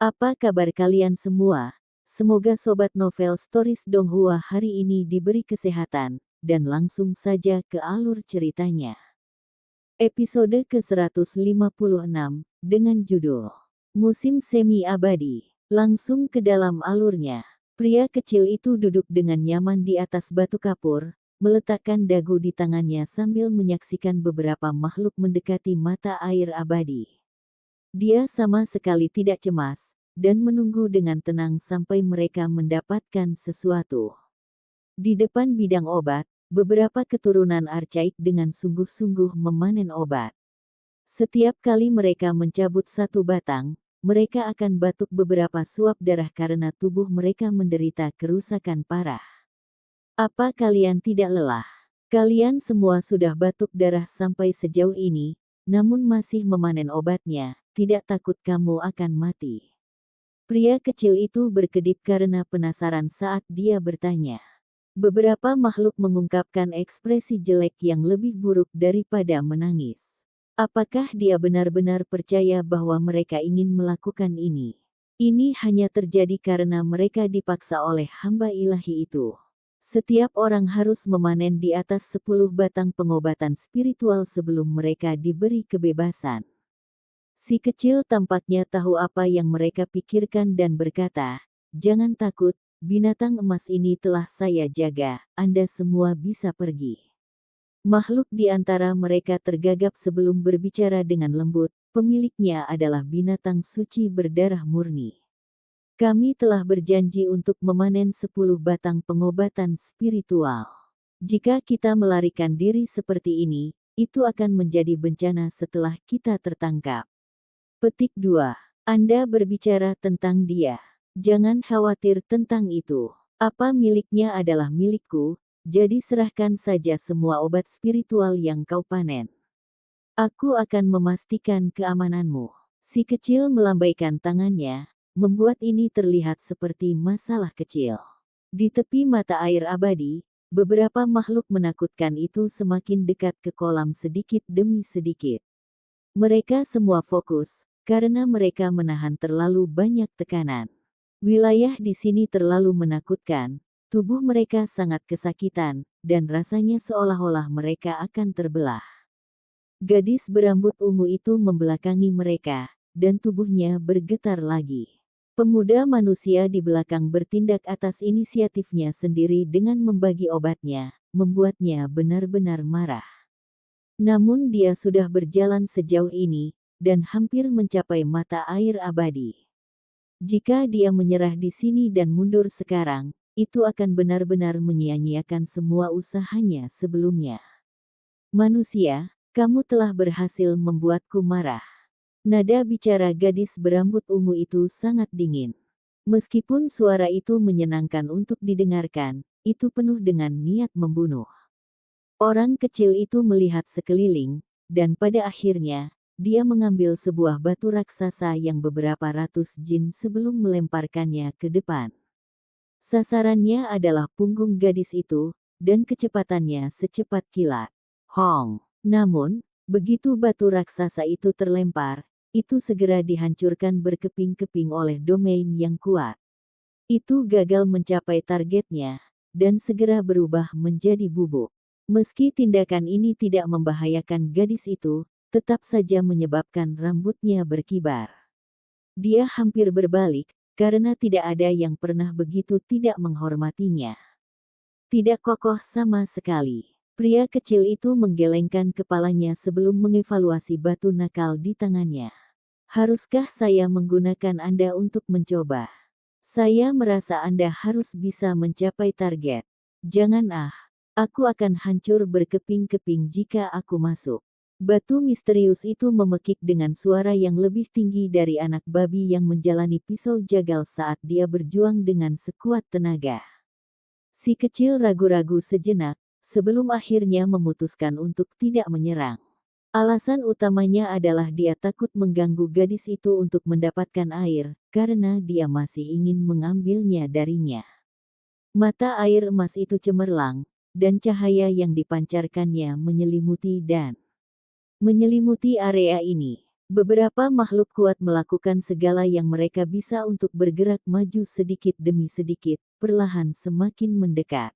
Apa kabar kalian semua? Semoga Sobat Novel Stories Donghua hari ini diberi kesehatan, dan langsung saja ke alur ceritanya. Episode ke-156, dengan judul Musim Semi Abadi. Langsung ke dalam alurnya. Pria kecil itu duduk dengan nyaman di atas batu kapur, meletakkan dagu di tangannya sambil menyaksikan beberapa makhluk mendekati mata air abadi. Dia sama sekali tidak cemas, dan menunggu dengan tenang sampai mereka mendapatkan sesuatu. Di depan bidang obat, beberapa keturunan archaik dengan sungguh-sungguh memanen obat. Setiap kali mereka mencabut satu batang, mereka akan batuk beberapa suap darah karena tubuh mereka menderita kerusakan parah. Apa kalian tidak lelah? Kalian semua sudah batuk darah sampai sejauh ini, namun masih memanen obatnya. Tidak takut kamu akan mati. Pria kecil itu berkedip karena penasaran saat dia bertanya. Beberapa makhluk mengungkapkan ekspresi jelek yang lebih buruk daripada menangis. Apakah dia benar-benar percaya bahwa mereka ingin melakukan ini? Ini hanya terjadi karena mereka dipaksa oleh hamba ilahi itu. Setiap orang harus memanen di atas 10 batang pengobatan spiritual sebelum mereka diberi kebebasan. Si kecil tampaknya tahu apa yang mereka pikirkan dan berkata, "Jangan takut, binatang emas ini telah saya jaga, Anda semua bisa pergi." Makhluk di antara mereka tergagap sebelum berbicara dengan lembut, pemiliknya adalah binatang suci berdarah murni. Kami telah berjanji untuk memanen 10 batang pengobatan spiritual. Jika kita melarikan diri seperti ini, itu akan menjadi bencana setelah kita tertangkap. Petik 2. Anda berbicara tentang dia. Jangan khawatir tentang itu. Apa miliknya adalah milikku, jadi serahkan saja semua obat spiritual yang kau panen. Aku akan memastikan keamananmu. Si kecil melambaikan tangannya, membuat ini terlihat seperti masalah kecil. Di tepi mata air abadi, beberapa makhluk menakutkan itu semakin dekat ke kolam sedikit demi sedikit. Mereka semua fokus, karena mereka menahan terlalu banyak tekanan. Wilayah di sini terlalu menakutkan, tubuh mereka sangat kesakitan, dan rasanya seolah-olah mereka akan terbelah. Gadis berambut ungu itu membelakangi mereka, dan tubuhnya bergetar lagi. Pemuda manusia di belakang bertindak atas inisiatifnya sendiri dengan membagi obatnya, membuatnya benar-benar marah. Namun dia sudah berjalan sejauh ini, dan hampir mencapai mata air abadi. Jika dia menyerah di sini dan mundur sekarang, itu akan benar-benar menyia-nyiakan semua usahanya sebelumnya. Manusia, kamu telah berhasil membuatku marah. Nada bicara gadis berambut ungu itu sangat dingin. Meskipun suara itu menyenangkan untuk didengarkan, itu penuh dengan niat membunuh. Orang kecil itu melihat sekeliling, dan pada akhirnya, dia mengambil sebuah batu raksasa yang beberapa ratus jin sebelum melemparkannya ke depan. Sasarannya adalah punggung gadis itu, dan kecepatannya secepat kilat. Hong! Namun, begitu batu raksasa itu terlempar, itu segera dihancurkan berkeping-keping oleh domain yang kuat. Itu gagal mencapai targetnya, dan segera berubah menjadi bubuk. Meski tindakan ini tidak membahayakan gadis itu, tetap saja menyebabkan rambutnya berkibar. Dia hampir berbalik, karena tidak ada yang pernah begitu tidak menghormatinya. Tidak kokoh sama sekali. Pria kecil itu menggelengkan kepalanya sebelum mengevaluasi batu nakal di tangannya. Haruskah saya menggunakan Anda untuk mencoba? Saya merasa Anda harus bisa mencapai target. Jangan aku akan hancur berkeping-keping jika aku masuk. Batu misterius itu memekik dengan suara yang lebih tinggi dari anak babi yang menjalani pisau jagal saat dia berjuang dengan sekuat tenaga. Si kecil ragu-ragu sejenak, sebelum akhirnya memutuskan untuk tidak menyerang. Alasan utamanya adalah dia takut mengganggu gadis itu untuk mendapatkan air, karena dia masih ingin mengambilnya darinya. Mata air emas itu cemerlang, dan cahaya yang dipancarkannya menyelimuti area ini. Beberapa makhluk kuat melakukan segala yang mereka bisa untuk bergerak maju sedikit demi sedikit, perlahan semakin mendekat.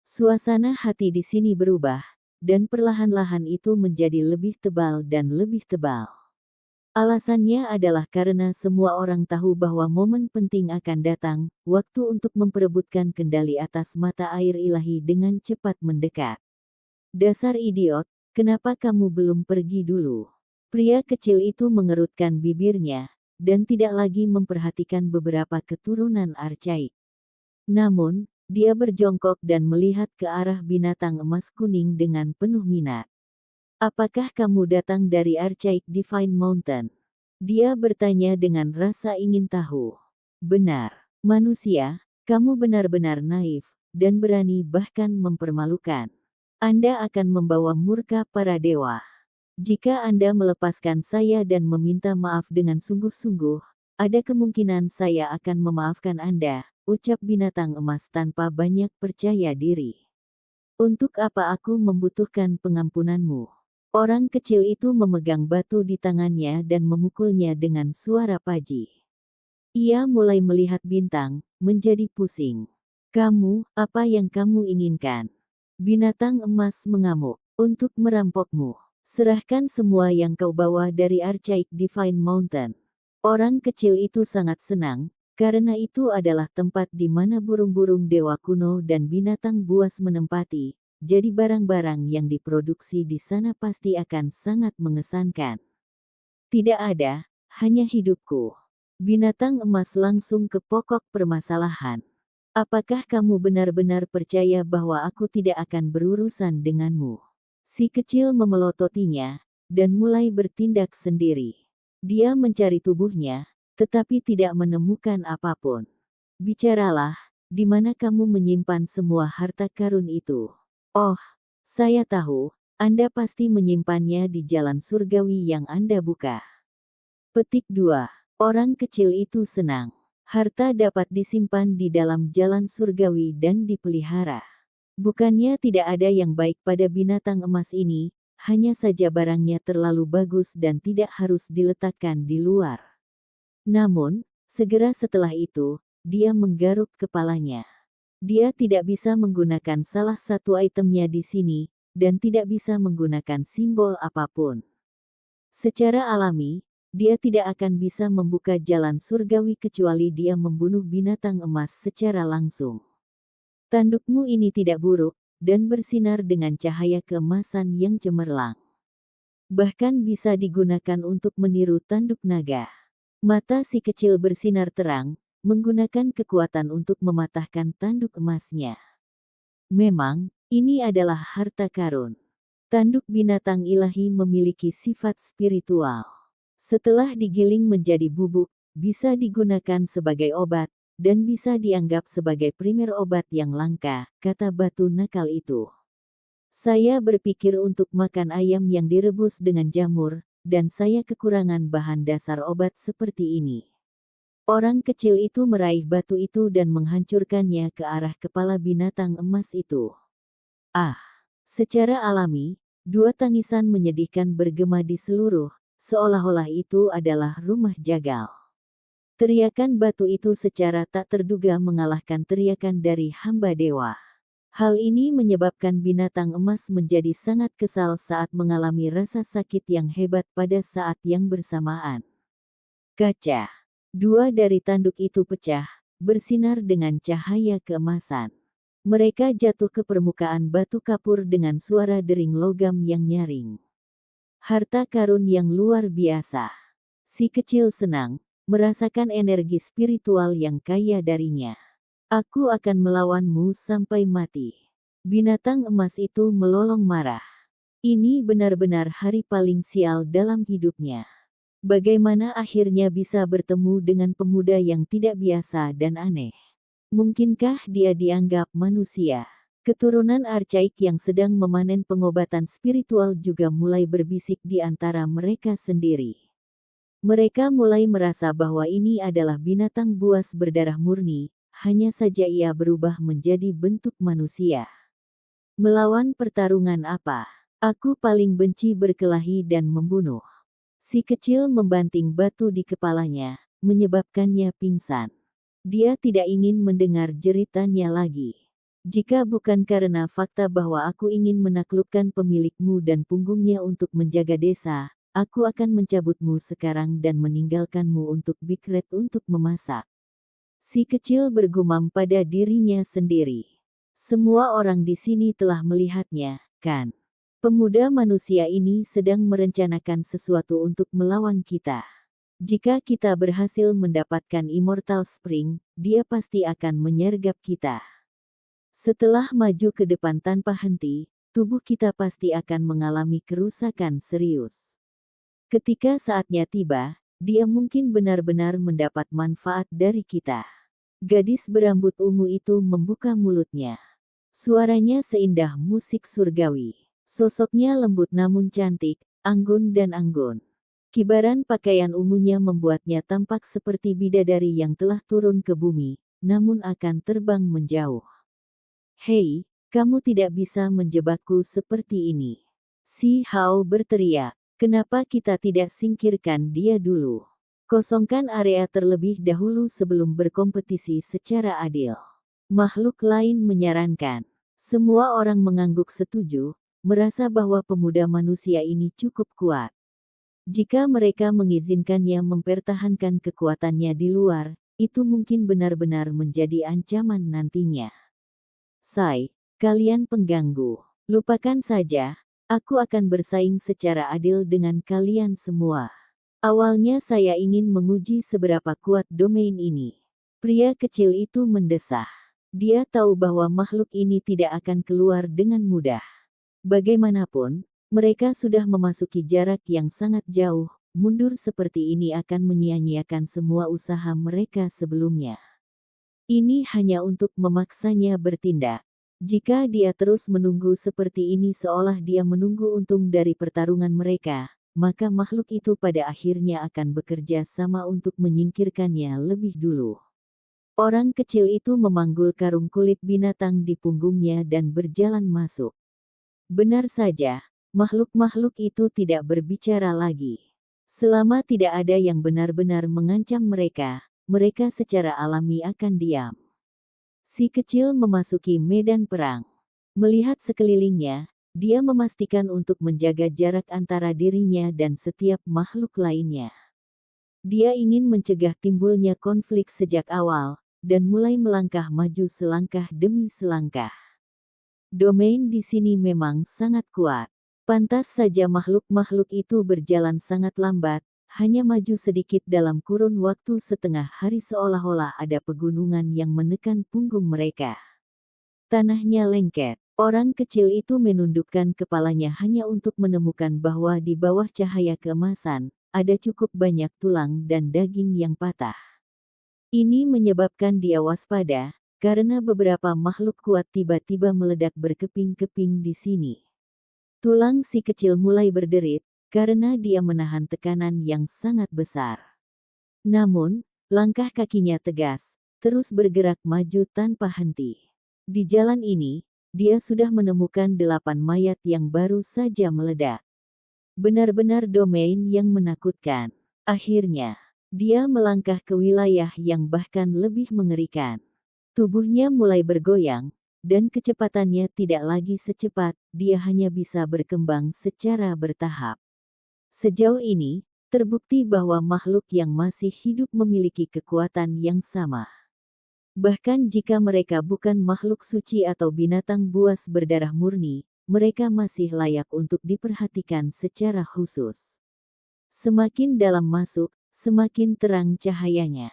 Suasana hati di sini berubah, dan perlahan-lahan itu menjadi lebih tebal dan lebih tebal. Alasannya adalah karena semua orang tahu bahwa momen penting akan datang, waktu untuk memperebutkan kendali atas mata air ilahi dengan cepat mendekat. Dasar idiot, kenapa kamu belum pergi dulu? Pria kecil itu mengerutkan bibirnya, dan tidak lagi memperhatikan beberapa keturunan Archaik. Namun, dia berjongkok dan melihat ke arah binatang emas kuning dengan penuh minat. Apakah kamu datang dari Archaik Divine Mountain? Dia bertanya dengan rasa ingin tahu. Benar, manusia, kamu benar-benar naif, dan berani bahkan mempermalukan. Anda akan membawa murka para dewa. Jika Anda melepaskan saya dan meminta maaf dengan sungguh-sungguh, ada kemungkinan saya akan memaafkan Anda, ucap binatang emas tanpa banyak percaya diri. Untuk apa aku membutuhkan pengampunanmu? Orang kecil itu memegang batu di tangannya dan memukulnya dengan suara paji. Ia mulai melihat bintang, menjadi pusing. Kamu, apa yang kamu inginkan? Binatang emas mengamuk. Untuk merampokmu. Serahkan semua yang kau bawa dari Archaik Divine Mountain. Orang kecil itu sangat senang, karena itu adalah tempat di mana burung-burung dewa kuno dan binatang buas menempati, jadi barang-barang yang diproduksi di sana pasti akan sangat mengesankan. Tidak ada, hanya hidupku. Binatang emas langsung ke pokok permasalahan. Apakah kamu benar-benar percaya bahwa aku tidak akan berurusan denganmu? Si kecil memelototinya, dan mulai bertindak sendiri. Dia mencari tubuhnya, tetapi tidak menemukan apapun. Bicaralah, di mana kamu menyimpan semua harta karun itu? Oh, saya tahu, Anda pasti menyimpannya di jalan surgawi yang Anda buka. Petik 2. Orang kecil itu senang. Harta dapat disimpan di dalam jalan surgawi dan dipelihara. Bukannya tidak ada yang baik pada binatang emas ini, hanya saja barangnya terlalu bagus dan tidak harus diletakkan di luar. Namun, segera setelah itu, dia menggaruk kepalanya. Dia tidak bisa menggunakan salah satu itemnya di sini, dan tidak bisa menggunakan simbol apapun. Secara alami, dia tidak akan bisa membuka jalan surgawi kecuali dia membunuh binatang emas secara langsung. Tandukmu ini tidak buruk, dan bersinar dengan cahaya keemasan yang cemerlang. Bahkan bisa digunakan untuk meniru tanduk naga. Mata si kecil bersinar terang, menggunakan kekuatan untuk mematahkan tanduk emasnya. Memang, ini adalah harta karun. Tanduk binatang ilahi memiliki sifat spiritual. Setelah digiling menjadi bubuk, bisa digunakan sebagai obat, dan bisa dianggap sebagai primer obat yang langka, kata batu nakal itu. Saya berpikir untuk makan ayam yang direbus dengan jamur, dan saya kekurangan bahan dasar obat seperti ini. Orang kecil itu meraih batu itu dan menghancurkannya ke arah kepala binatang emas itu. Ah, secara alami, dua tangisan menyedihkan bergema di seluruh, seolah-olah itu adalah rumah jagal. Teriakan batu itu secara tak terduga mengalahkan teriakan dari hamba dewa. Hal ini menyebabkan binatang emas menjadi sangat kesal saat mengalami rasa sakit yang hebat pada saat yang bersamaan. Kaca. Dua dari tanduk itu pecah, bersinar dengan cahaya keemasan. Mereka jatuh ke permukaan batu kapur dengan suara dering logam yang nyaring. Harta karun yang luar biasa. Si kecil senang merasakan energi spiritual yang kaya darinya. Aku akan melawanmu sampai mati. Binatang emas itu melolong marah. Ini benar-benar hari paling sial dalam hidupnya. Bagaimana akhirnya bisa bertemu dengan pemuda yang tidak biasa dan aneh? Mungkinkah dia dianggap manusia? Keturunan Archaik yang sedang memanen pengobatan spiritual juga mulai berbisik di antara mereka sendiri. Mereka mulai merasa bahwa ini adalah binatang buas berdarah murni, hanya saja ia berubah menjadi bentuk manusia. Melawan pertarungan apa? Aku paling benci berkelahi dan membunuh. Si kecil membanting batu di kepalanya, menyebabkannya pingsan. Dia tidak ingin mendengar jeritannya lagi. Jika bukan karena fakta bahwa aku ingin menaklukkan pemilikmu dan punggungnya untuk menjaga desa, aku akan mencabutmu sekarang dan meninggalkanmu untuk Big Red untuk memasak. Si kecil bergumam pada dirinya sendiri. Semua orang di sini telah melihatnya, kan? Pemuda manusia ini sedang merencanakan sesuatu untuk melawan kita. Jika kita berhasil mendapatkan Immortal Spring, dia pasti akan menyergap kita. Setelah maju ke depan tanpa henti, tubuh kita pasti akan mengalami kerusakan serius. Ketika saatnya tiba, dia mungkin benar-benar mendapat manfaat dari kita. Gadis berambut ungu itu membuka mulutnya. Suaranya seindah musik surgawi. Sosoknya lembut namun cantik, anggun dan anggun. Kibaran pakaian ungunya membuatnya tampak seperti bidadari yang telah turun ke bumi, namun akan terbang menjauh. Hei, kamu tidak bisa menjebakku seperti ini. Si Hao berteriak, kenapa kita tidak singkirkan dia dulu? Kosongkan area terlebih dahulu sebelum berkompetisi secara adil. Makhluk lain menyarankan. Semua orang mengangguk setuju, merasa bahwa pemuda manusia ini cukup kuat. Jika mereka mengizinkannya mempertahankan kekuatannya di luar, itu mungkin benar-benar menjadi ancaman nantinya. Sai, kalian pengganggu. Lupakan saja, aku akan bersaing secara adil dengan kalian semua. Awalnya saya ingin menguji seberapa kuat domain ini. Pria kecil itu mendesah. Dia tahu bahwa makhluk ini tidak akan keluar dengan mudah. Bagaimanapun, mereka sudah memasuki jarak yang sangat jauh. Mundur seperti ini akan menyia-nyiakan semua usaha mereka sebelumnya. Ini hanya untuk memaksanya bertindak. Jika dia terus menunggu seperti ini seolah dia menunggu untung dari pertarungan mereka, maka makhluk itu pada akhirnya akan bekerja sama untuk menyingkirkannya lebih dulu. Orang kecil itu memanggul karung kulit binatang di punggungnya dan berjalan masuk. Benar saja, makhluk-makhluk itu tidak berbicara lagi. Selama tidak ada yang benar-benar mengancam mereka, mereka secara alami akan diam. Si kecil memasuki medan perang. Melihat sekelilingnya, dia memastikan untuk menjaga jarak antara dirinya dan setiap makhluk lainnya. Dia ingin mencegah timbulnya konflik sejak awal, dan mulai melangkah maju selangkah demi selangkah. Domain di sini memang sangat kuat. Pantas saja makhluk-makhluk itu berjalan sangat lambat, hanya maju sedikit dalam kurun waktu setengah hari seolah-olah ada pegunungan yang menekan punggung mereka. Tanahnya lengket. Orang kecil itu menundukkan kepalanya hanya untuk menemukan bahwa di bawah cahaya keemasan, ada cukup banyak tulang dan daging yang patah. Ini menyebabkan dia waspada, karena beberapa makhluk kuat tiba-tiba meledak berkeping-keping di sini. Tulang si kecil mulai berderit, karena dia menahan tekanan yang sangat besar. Namun, langkah kakinya tegas, terus bergerak maju tanpa henti. Di jalan ini, dia sudah menemukan 8 mayat yang baru saja meledak. Benar-benar domain yang menakutkan. Akhirnya, dia melangkah ke wilayah yang bahkan lebih mengerikan. Tubuhnya mulai bergoyang, dan kecepatannya tidak lagi secepat, dia hanya bisa berkembang secara bertahap. Sejauh ini, terbukti bahwa makhluk yang masih hidup memiliki kekuatan yang sama. Bahkan jika mereka bukan makhluk suci atau binatang buas berdarah murni, mereka masih layak untuk diperhatikan secara khusus. Semakin dalam masuk, semakin terang cahayanya.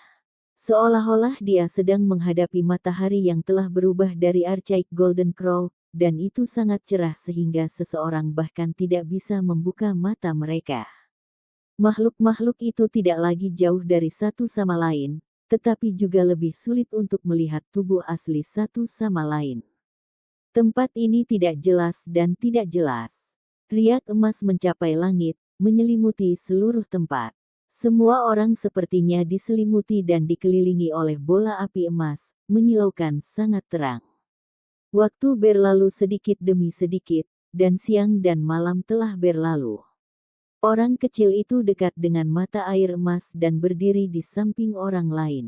Seolah-olah dia sedang menghadapi matahari yang telah berubah dari Archaic Golden Crow, dan itu sangat cerah sehingga seseorang bahkan tidak bisa membuka mata mereka. Makhluk-makhluk itu tidak lagi jauh dari satu sama lain, tetapi juga lebih sulit untuk melihat tubuh asli satu sama lain. Tempat ini tidak jelas dan tidak jelas. Riak emas mencapai langit, menyelimuti seluruh tempat. Semua orang sepertinya diselimuti dan dikelilingi oleh bola api emas, menyilaukan sangat terang. Waktu berlalu sedikit demi sedikit, dan siang dan malam telah berlalu. Orang kecil itu dekat dengan mata air emas dan berdiri di samping orang lain.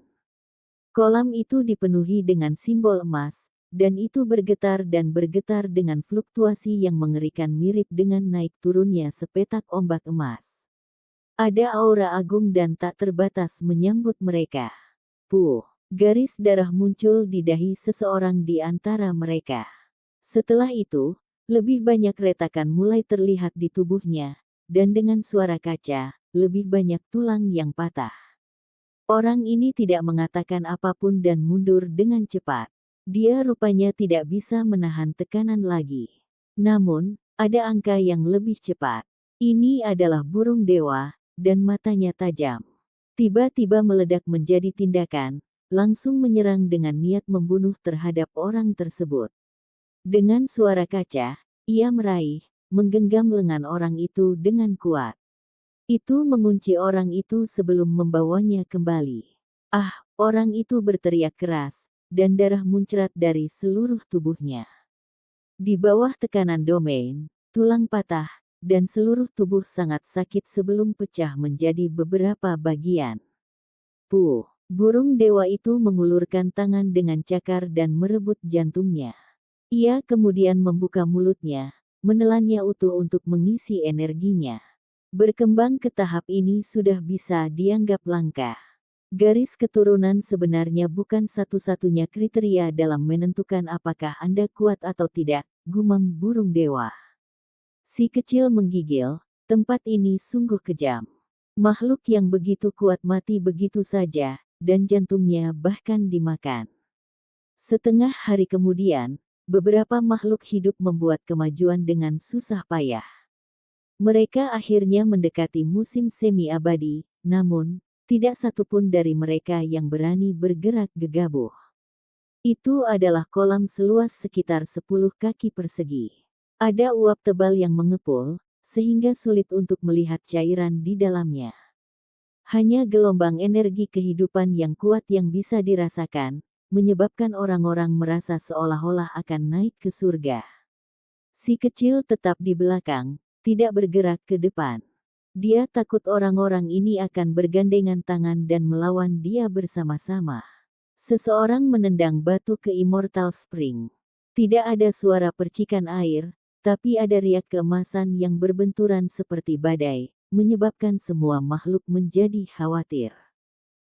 Kolam itu dipenuhi dengan simbol emas, dan itu bergetar dan bergetar dengan fluktuasi yang mengerikan mirip dengan naik turunnya sepetak ombak emas. Ada aura agung dan tak terbatas menyambut mereka. Puh, garis darah muncul di dahi seseorang di antara mereka. Setelah itu, lebih banyak retakan mulai terlihat di tubuhnya, dan dengan suara kaca, lebih banyak tulang yang patah. Orang ini tidak mengatakan apapun dan mundur dengan cepat. Dia rupanya tidak bisa menahan tekanan lagi. Namun, ada angka yang lebih cepat. Ini adalah burung dewa, dan matanya tajam. Tiba-tiba meledak menjadi tindakan, langsung menyerang dengan niat membunuh terhadap orang tersebut. Dengan suara kaca, ia meraih, menggenggam lengan orang itu dengan kuat. Itu mengunci orang itu sebelum membawanya kembali. Ah, orang itu berteriak keras, dan darah muncrat dari seluruh tubuhnya. Di bawah tekanan domain, tulang patah, dan seluruh tubuh sangat sakit sebelum pecah menjadi beberapa bagian. Puh, burung dewa itu mengulurkan tangan dengan cakar dan merebut jantungnya. Ia kemudian membuka mulutnya, menelannya utuh untuk mengisi energinya. Berkembang ke tahap ini sudah bisa dianggap langka. Garis keturunan sebenarnya bukan satu-satunya kriteria dalam menentukan apakah Anda kuat atau tidak, gumam burung dewa. Si kecil menggigil, tempat ini sungguh kejam. Makhluk yang begitu kuat mati begitu saja, dan jantungnya bahkan dimakan. Setengah hari kemudian, beberapa makhluk hidup membuat kemajuan dengan susah payah. Mereka akhirnya mendekati musim semi abadi, namun, tidak satupun dari mereka yang berani bergerak gegabah. Itu adalah kolam seluas sekitar 10 kaki persegi. Ada uap tebal yang mengepul, sehingga sulit untuk melihat cairan di dalamnya. Hanya gelombang energi kehidupan yang kuat yang bisa dirasakan, menyebabkan orang-orang merasa seolah-olah akan naik ke surga. Si kecil tetap di belakang, tidak bergerak ke depan. Dia takut orang-orang ini akan bergandengan tangan dan melawan dia bersama-sama. Seseorang menendang batu ke Immortal Spring. Tidak ada suara percikan air, tapi ada riak keemasan yang berbenturan seperti badai, menyebabkan semua makhluk menjadi khawatir.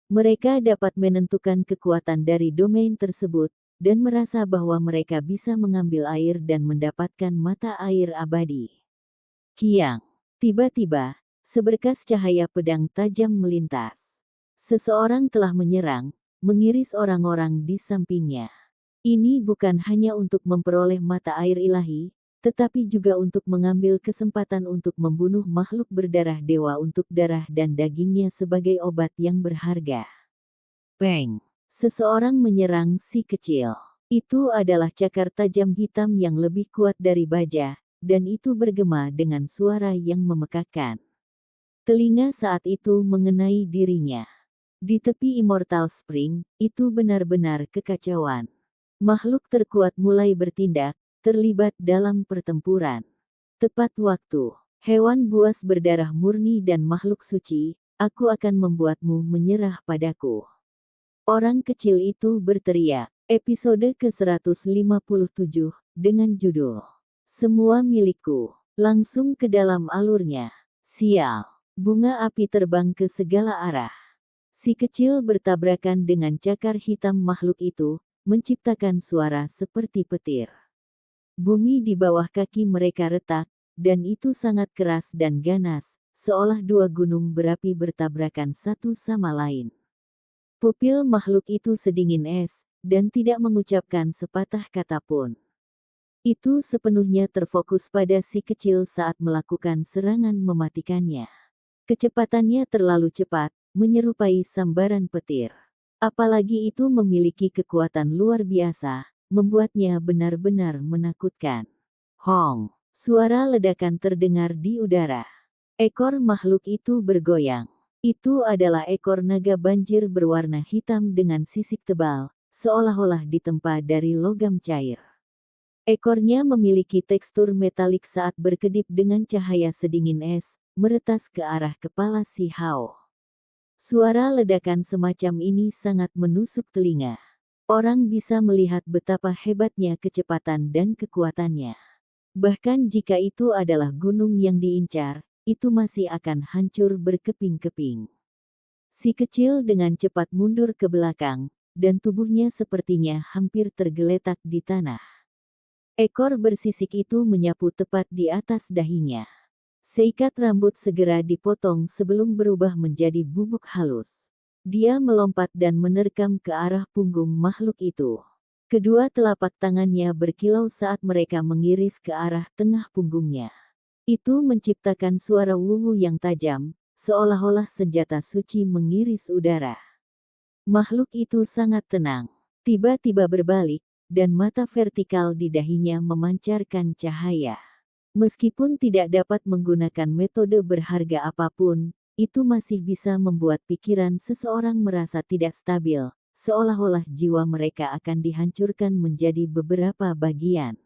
Mereka dapat menentukan kekuatan dari domain tersebut, dan merasa bahwa mereka bisa mengambil air dan mendapatkan mata air abadi. Kiang. Tiba-tiba, seberkas cahaya pedang tajam melintas. Seseorang telah menyerang, mengiris orang-orang di sampingnya. Ini bukan hanya untuk memperoleh mata air ilahi, tetapi juga untuk mengambil kesempatan untuk membunuh makhluk berdarah dewa untuk darah dan dagingnya sebagai obat yang berharga. Peng! Seseorang menyerang si kecil. Itu adalah cakar tajam hitam yang lebih kuat dari baja, dan itu bergema dengan suara yang memekakkan. Telinga saat itu mengenai dirinya. Di tepi Immortal Spring, itu benar-benar kekacauan. Makhluk terkuat mulai bertindak, terlibat dalam pertempuran. Tepat waktu, hewan buas berdarah murni dan makhluk suci, aku akan membuatmu menyerah padaku. Orang kecil itu berteriak. Episode ke-157, dengan judul Semua Milikku, langsung ke dalam alurnya. Sial, bunga api terbang ke segala arah. Si kecil bertabrakan dengan cakar hitam makhluk itu, menciptakan suara seperti petir. Bumi di bawah kaki mereka retak, dan itu sangat keras dan ganas, seolah dua gunung berapi bertabrakan satu sama lain. Pupil makhluk itu sedingin es, dan tidak mengucapkan sepatah kata pun. Itu sepenuhnya terfokus pada si kecil saat melakukan serangan mematikannya. Kecepatannya terlalu cepat, menyerupai sambaran petir. Apalagi itu memiliki kekuatan luar biasa, membuatnya benar-benar menakutkan. Hong! Suara ledakan terdengar di udara. Ekor makhluk itu bergoyang. Itu adalah ekor naga banjir berwarna hitam dengan sisik tebal, seolah-olah ditempa dari logam cair. Ekornya memiliki tekstur metalik saat berkedip dengan cahaya sedingin es, meretas ke arah kepala si Hao. Suara ledakan semacam ini sangat menusuk telinga. Orang bisa melihat betapa hebatnya kecepatan dan kekuatannya. Bahkan jika itu adalah gunung yang diincar, itu masih akan hancur berkeping-keping. Si kecil dengan cepat mundur ke belakang, dan tubuhnya sepertinya hampir tergeletak di tanah. Ekor bersisik itu menyapu tepat di atas dahinya. Seikat rambut segera dipotong sebelum berubah menjadi bubuk halus. Dia melompat dan menerkam ke arah punggung makhluk itu. Kedua telapak tangannya berkilau saat mereka mengiris ke arah tengah punggungnya. Itu menciptakan suara wuwu yang tajam, seolah-olah senjata suci mengiris udara. Makhluk itu sangat tenang, tiba-tiba berbalik, dan mata vertikal di dahinya memancarkan cahaya. Meskipun tidak dapat menggunakan metode berharga apapun, itu masih bisa membuat pikiran seseorang merasa tidak stabil, seolah-olah jiwa mereka akan dihancurkan menjadi beberapa bagian.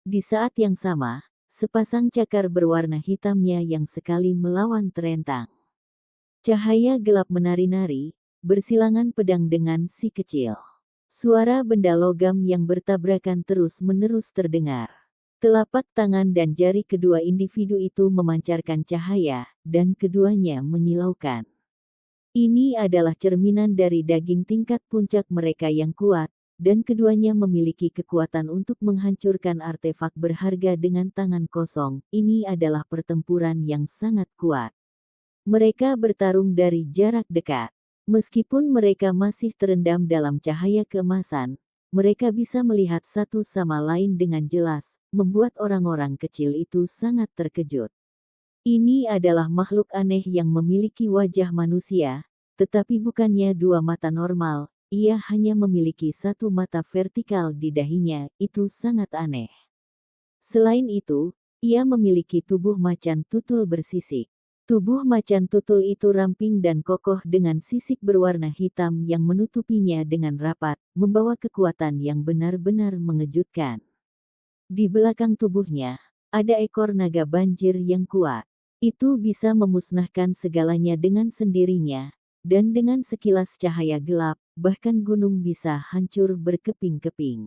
Di saat yang sama, sepasang cakar berwarna hitamnya yang sekali melawan terentang. Cahaya gelap menari-nari, bersilangan pedang dengan si kecil. Suara benda logam yang bertabrakan terus-menerus terdengar. Telapak tangan dan jari kedua individu itu memancarkan cahaya, dan keduanya menyilaukan. Ini adalah cerminan dari daging tingkat puncak mereka yang kuat, dan keduanya memiliki kekuatan untuk menghancurkan artefak berharga dengan tangan kosong. Ini adalah pertempuran yang sangat kuat. Mereka bertarung dari jarak dekat. Meskipun mereka masih terendam dalam cahaya keemasan, mereka bisa melihat satu sama lain dengan jelas, membuat orang-orang kecil itu sangat terkejut. Ini adalah makhluk aneh yang memiliki wajah manusia, tetapi bukannya dua mata normal, ia hanya memiliki satu mata vertikal di dahinya, itu sangat aneh. Selain itu, ia memiliki tubuh macan tutul bersisik. Tubuh macan tutul itu ramping dan kokoh dengan sisik berwarna hitam yang menutupinya dengan rapat, membawa kekuatan yang benar-benar mengejutkan. Di belakang tubuhnya, ada ekor naga banjir yang kuat. Itu bisa memusnahkan segalanya dengan sendirinya, dan dengan sekilas cahaya gelap, bahkan gunung bisa hancur berkeping-keping.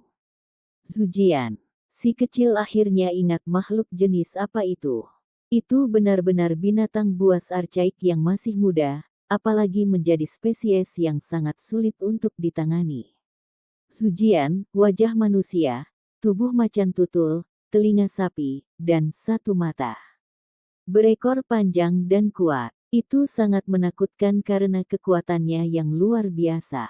Zujian, si kecil akhirnya ingat makhluk jenis apa itu. Itu benar-benar binatang buas archaik yang masih muda, apalagi menjadi spesies yang sangat sulit untuk ditangani. Zujian, wajah manusia, tubuh macan tutul, telinga sapi, dan satu mata. Berekor panjang dan kuat. Itu sangat menakutkan karena kekuatannya yang luar biasa.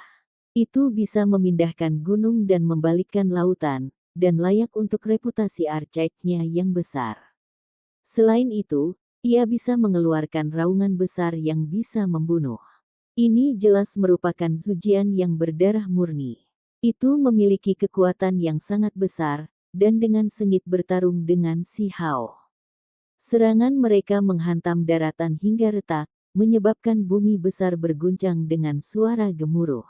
Itu bisa memindahkan gunung dan membalikkan lautan, dan layak untuk reputasi archaiknya yang besar. Selain itu, ia bisa mengeluarkan raungan besar yang bisa membunuh. Ini jelas merupakan Zujian yang berdarah murni. Itu memiliki kekuatan yang sangat besar, dan dengan sengit bertarung dengan si Hao. Serangan mereka menghantam daratan hingga retak, menyebabkan bumi besar berguncang dengan suara gemuruh.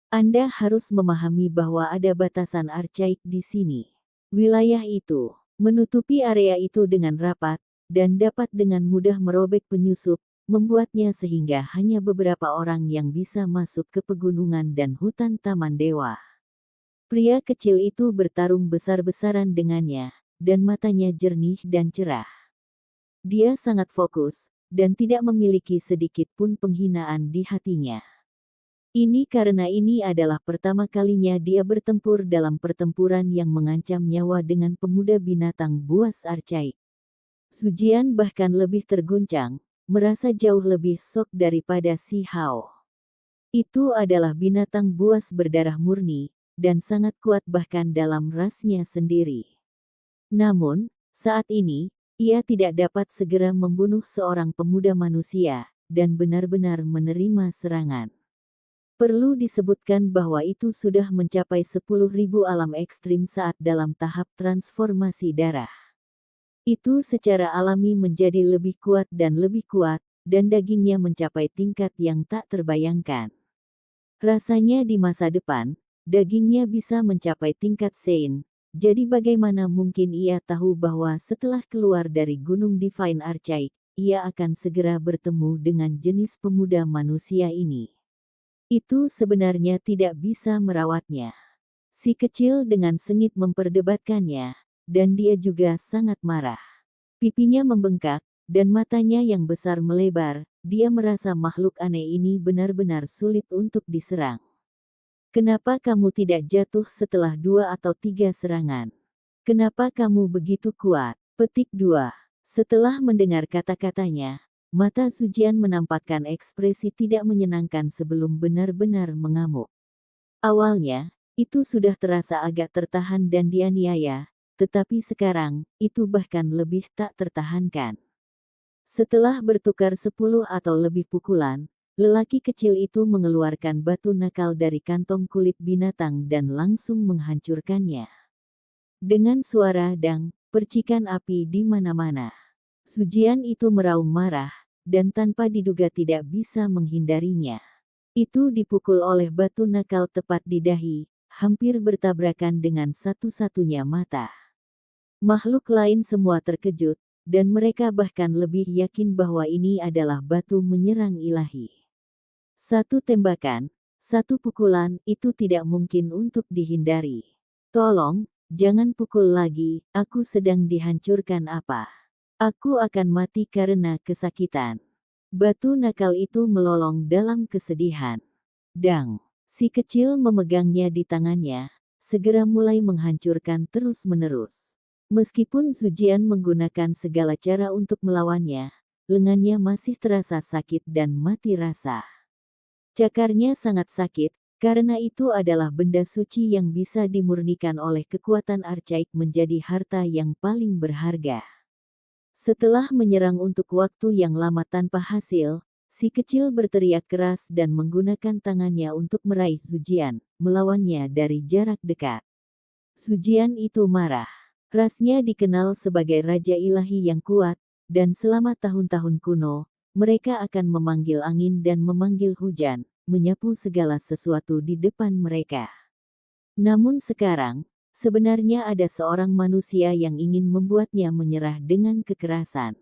Anda harus memahami bahwa ada batasan archaik di sini. Wilayah itu menutupi area itu dengan rapat, dan dapat dengan mudah merobek penyusup, membuatnya sehingga hanya beberapa orang yang bisa masuk ke pegunungan dan hutan Taman Dewa. Pria kecil itu bertarung besar-besaran dengannya, dan matanya jernih dan cerah. Dia sangat fokus, dan tidak memiliki sedikit pun penghinaan di hatinya. Ini karena ini adalah pertama kalinya dia bertempur dalam pertempuran yang mengancam nyawa dengan pemuda binatang buas archaik. Zujian bahkan lebih terguncang, merasa jauh lebih shock daripada si Hao. Itu adalah binatang buas berdarah murni, dan sangat kuat bahkan dalam rasnya sendiri. Namun, saat ini, ia tidak dapat segera membunuh seorang pemuda manusia, dan benar-benar menerima serangan. Perlu disebutkan bahwa itu sudah mencapai 10.000 alam ekstrim saat dalam tahap transformasi darah. Itu secara alami menjadi lebih kuat, dan dagingnya mencapai tingkat yang tak terbayangkan. Rasanya di masa depan, dagingnya bisa mencapai tingkat Sein, jadi bagaimana mungkin ia tahu bahwa setelah keluar dari Gunung Divine Archaik, ia akan segera bertemu dengan jenis pemuda manusia ini. Itu sebenarnya tidak bisa merawatnya. Si kecil dengan sengit memperdebatkannya, dan dia juga sangat marah. Pipinya membengkak, dan matanya yang besar melebar. Dia merasa makhluk aneh ini benar-benar sulit untuk diserang. Kenapa kamu tidak jatuh setelah 2 atau 3 serangan? Kenapa kamu begitu kuat? Petik 2. Setelah mendengar kata-katanya, mata Sujian menampakkan ekspresi tidak menyenangkan sebelum benar-benar mengamuk. Awalnya, itu sudah terasa agak tertahan dan dianiaya, tetapi sekarang, itu bahkan lebih tak tertahankan. Setelah bertukar 10 atau lebih pukulan, lelaki kecil itu mengeluarkan batu nakal dari kantong kulit binatang dan langsung menghancurkannya. Dengan suara dang, percikan api di mana-mana. Sujian itu meraung marah, dan tanpa diduga tidak bisa menghindarinya. Itu dipukul oleh batu nakal tepat di dahi, hampir bertabrakan dengan satu-satunya mata. Makhluk lain semua terkejut, dan mereka bahkan lebih yakin bahwa ini adalah batu menyerang ilahi. Satu tembakan, satu pukulan, itu tidak mungkin untuk dihindari. Tolong, jangan pukul lagi, aku sedang dihancurkan apa? Aku akan mati karena kesakitan. Batu nakal itu melolong dalam kesedihan. Dang, si kecil memegangnya di tangannya, segera mulai menghancurkan terus-menerus. Meskipun Sujian menggunakan segala cara untuk melawannya, lengannya masih terasa sakit dan mati rasa. Cakarnya sangat sakit, karena itu adalah benda suci yang bisa dimurnikan oleh kekuatan archaik menjadi harta yang paling berharga. Setelah menyerang untuk waktu yang lama tanpa hasil, si kecil berteriak keras dan menggunakan tangannya untuk meraih Sujian, melawannya dari jarak dekat. Sujian itu marah. Rasnya dikenal sebagai Raja Ilahi yang kuat, dan selama tahun-tahun kuno, mereka akan memanggil angin dan memanggil hujan, menyapu segala sesuatu di depan mereka. Namun sekarang, sebenarnya ada seorang manusia yang ingin membuatnya menyerah dengan kekerasan.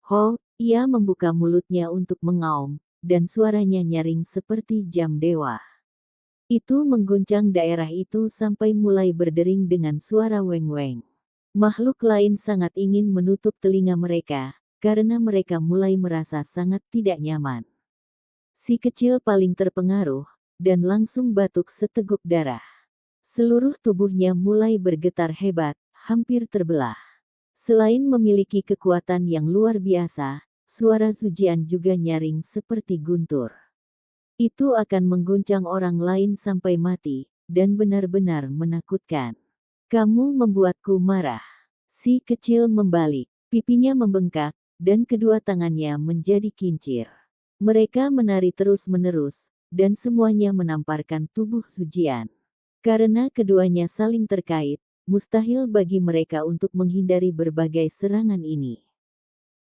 Ho, ia membuka mulutnya untuk mengaum, dan suaranya nyaring seperti jam dewa. Itu mengguncang daerah itu sampai mulai berdering dengan suara weng-weng. Makhluk lain sangat ingin menutup telinga mereka, karena mereka mulai merasa sangat tidak nyaman. Si kecil paling terpengaruh, dan langsung batuk seteguk darah. Seluruh tubuhnya mulai bergetar hebat, hampir terbelah. Selain memiliki kekuatan yang luar biasa, suara Sujian juga nyaring seperti guntur. Itu akan mengguncang orang lain sampai mati, dan benar-benar menakutkan. Kamu membuatku marah. Si kecil membalik, pipinya membengkak, dan kedua tangannya menjadi kincir. Mereka menari terus-menerus, dan semuanya menamparkan tubuh Sujian. Karena keduanya saling terkait, mustahil bagi mereka untuk menghindari berbagai serangan ini.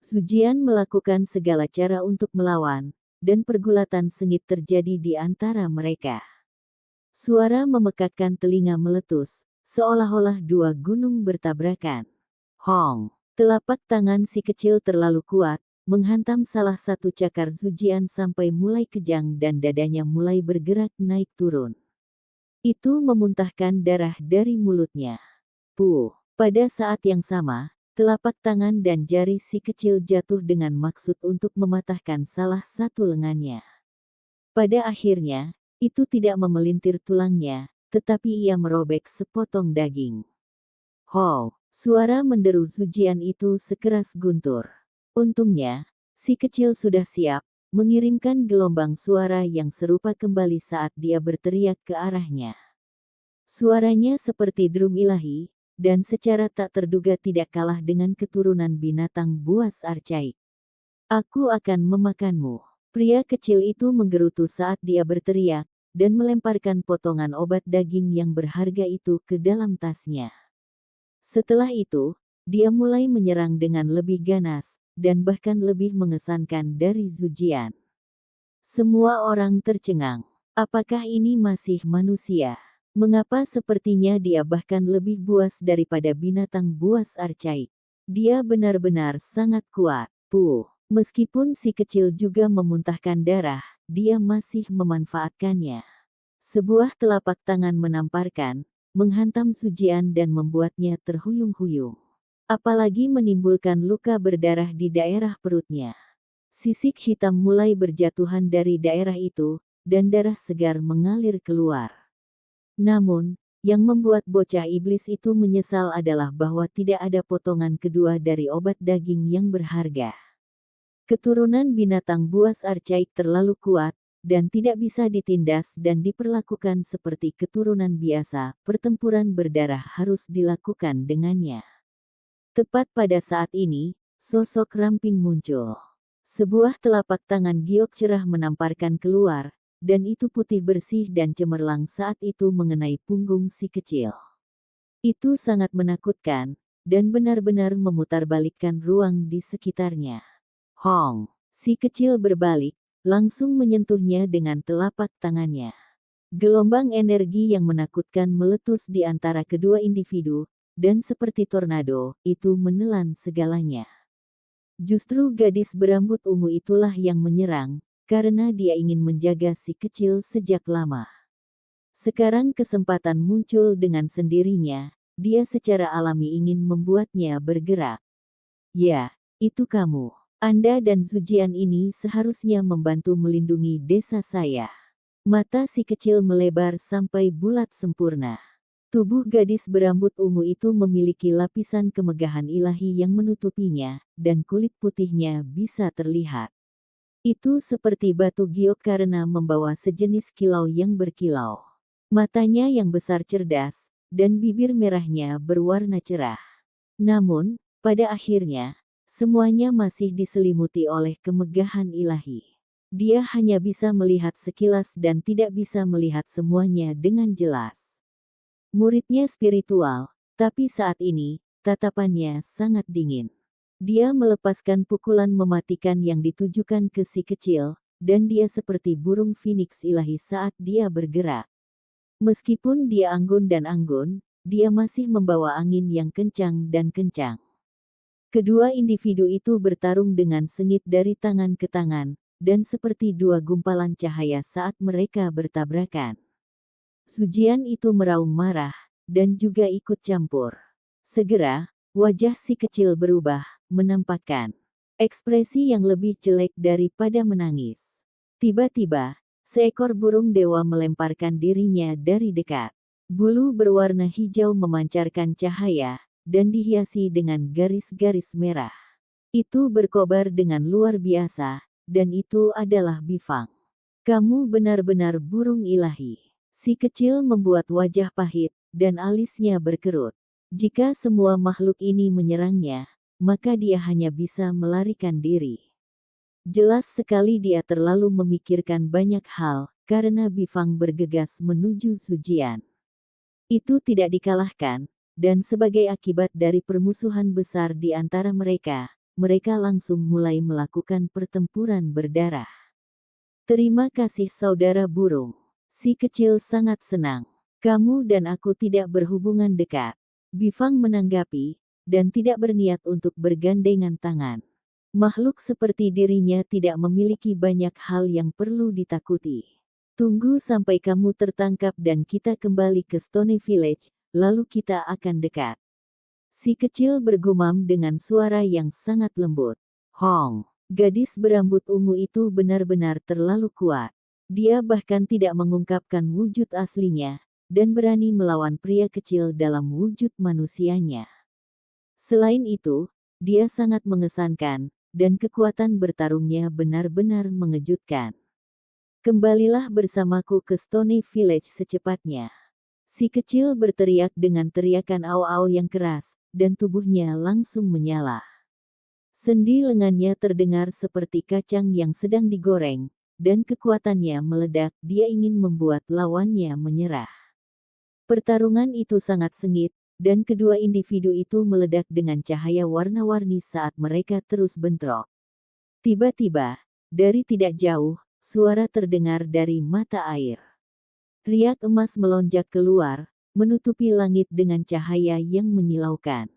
Sujian melakukan segala cara untuk melawan, dan pergulatan sengit terjadi di antara mereka. Suara memekakkan telinga meletus, seolah-olah dua gunung bertabrakan. Hong! Telapak tangan si kecil terlalu kuat, menghantam salah satu cakar Sujian sampai mulai kejang dan dadanya mulai bergerak naik turun. Itu memuntahkan darah dari mulutnya. Puh! Pada saat yang sama, telapak tangan dan jari si kecil jatuh dengan maksud untuk mematahkan salah satu lengannya. Pada akhirnya, itu tidak memelintir tulangnya, tetapi ia merobek sepotong daging. Ho! Suara menderu Sujian itu sekeras guntur. Untungnya, si kecil sudah siap, mengirimkan gelombang suara yang serupa kembali saat dia berteriak ke arahnya. Suaranya seperti drum ilahi, dan secara tak terduga tidak kalah dengan keturunan binatang buas archaik. Aku akan memakanmu. Pria kecil itu menggerutu saat dia berteriak, dan melemparkan potongan obat daging yang berharga itu ke dalam tasnya. Setelah itu, dia mulai menyerang dengan lebih ganas, dan bahkan lebih mengesankan dari Sujian. Semua orang tercengang. Apakah ini masih manusia? Mengapa sepertinya dia bahkan lebih buas daripada binatang buas archaik? Dia benar-benar sangat kuat. Puh, meskipun si kecil juga memuntahkan darah, dia masih memanfaatkannya. Sebuah telapak tangan menamparkan, menghantam Sujian dan membuatnya terhuyung-huyung. Apalagi menimbulkan luka berdarah di daerah perutnya. Sisik hitam mulai berjatuhan dari daerah itu, dan darah segar mengalir keluar. Namun, yang membuat bocah iblis itu menyesal adalah bahwa tidak ada potongan kedua dari obat daging yang berharga. Keturunan binatang buas archaik terlalu kuat, dan tidak bisa ditindas dan diperlakukan seperti keturunan biasa, pertempuran berdarah harus dilakukan dengannya. Tepat pada saat ini, sosok ramping muncul. Sebuah telapak tangan giok cerah menamparkan keluar, dan itu putih bersih dan cemerlang saat itu mengenai punggung si kecil. Itu sangat menakutkan, dan benar-benar memutarbalikkan ruang di sekitarnya. Hong, si kecil berbalik, langsung menyentuhnya dengan telapak tangannya. Gelombang energi yang menakutkan meletus di antara kedua individu, dan seperti tornado, itu menelan segalanya. Justru gadis berambut ungu itulah yang menyerang, karena dia ingin menjaga si kecil sejak lama. Sekarang kesempatan muncul dengan sendirinya, dia secara alami ingin membuatnya bergerak. Ya, itu kamu. Anda dan Sujian ini seharusnya membantu melindungi desa saya. Mata si kecil melebar sampai bulat sempurna. Tubuh gadis berambut ungu itu memiliki lapisan kemegahan ilahi yang menutupinya, dan kulit putihnya bisa terlihat. Itu seperti batu giok karena membawa sejenis kilau yang berkilau. Matanya yang besar cerdas, dan bibir merahnya berwarna cerah. Namun, pada akhirnya, semuanya masih diselimuti oleh kemegahan ilahi. Dia hanya bisa melihat sekilas dan tidak bisa melihat semuanya dengan jelas. Muridnya spiritual, tapi saat ini, tatapannya sangat dingin. Dia melepaskan pukulan mematikan yang ditujukan ke si kecil, dan dia seperti burung phoenix ilahi saat dia bergerak. Meskipun dia anggun dan anggun, dia masih membawa angin yang kencang dan kencang. Kedua individu itu bertarung dengan sengit dari tangan ke tangan, dan seperti dua gumpalan cahaya saat mereka bertabrakan. Sujian itu meraung marah, dan juga ikut campur. Segera, wajah si kecil berubah, menampakkan ekspresi yang lebih jelek daripada menangis. Tiba-tiba, seekor burung dewa melemparkan dirinya dari dekat. Bulu berwarna hijau memancarkan cahaya, dan dihiasi dengan garis-garis merah. Itu berkobar dengan luar biasa, dan itu adalah Bifang. Kamu benar-benar burung ilahi. Si kecil membuat wajah pahit, dan alisnya berkerut. Jika semua makhluk ini menyerangnya, maka dia hanya bisa melarikan diri. Jelas sekali dia terlalu memikirkan banyak hal, karena Bifang bergegas menuju Sujian. Itu tidak dikalahkan, dan sebagai akibat dari permusuhan besar di antara mereka, mereka langsung mulai melakukan pertempuran berdarah. Terima kasih saudara burung. Si kecil sangat senang. Kamu dan aku tidak berhubungan dekat. Bifang menanggapi, dan tidak berniat untuk bergandengan tangan. Makhluk seperti dirinya tidak memiliki banyak hal yang perlu ditakuti. Tunggu sampai kamu tertangkap dan kita kembali ke Stone Village, lalu kita akan dekat. Si kecil bergumam dengan suara yang sangat lembut. Hong, gadis berambut ungu itu benar-benar terlalu kuat. Dia bahkan tidak mengungkapkan wujud aslinya, dan berani melawan pria kecil dalam wujud manusianya. Selain itu, dia sangat mengesankan, dan kekuatan bertarungnya benar-benar mengejutkan. Kembalilah bersamaku ke Stone Village secepatnya. Si kecil berteriak dengan teriakan au-au yang keras, dan tubuhnya langsung menyala. Sendi lengannya terdengar seperti kacang yang sedang digoreng, dan kekuatannya meledak. Dia ingin membuat lawannya menyerah. Pertarungan itu sangat sengit, dan kedua individu itu meledak dengan cahaya warna-warni saat mereka terus bentrok. Tiba-tiba, dari tidak jauh, suara terdengar dari mata air. Riak emas melonjak keluar, menutupi langit dengan cahaya yang menyilaukan.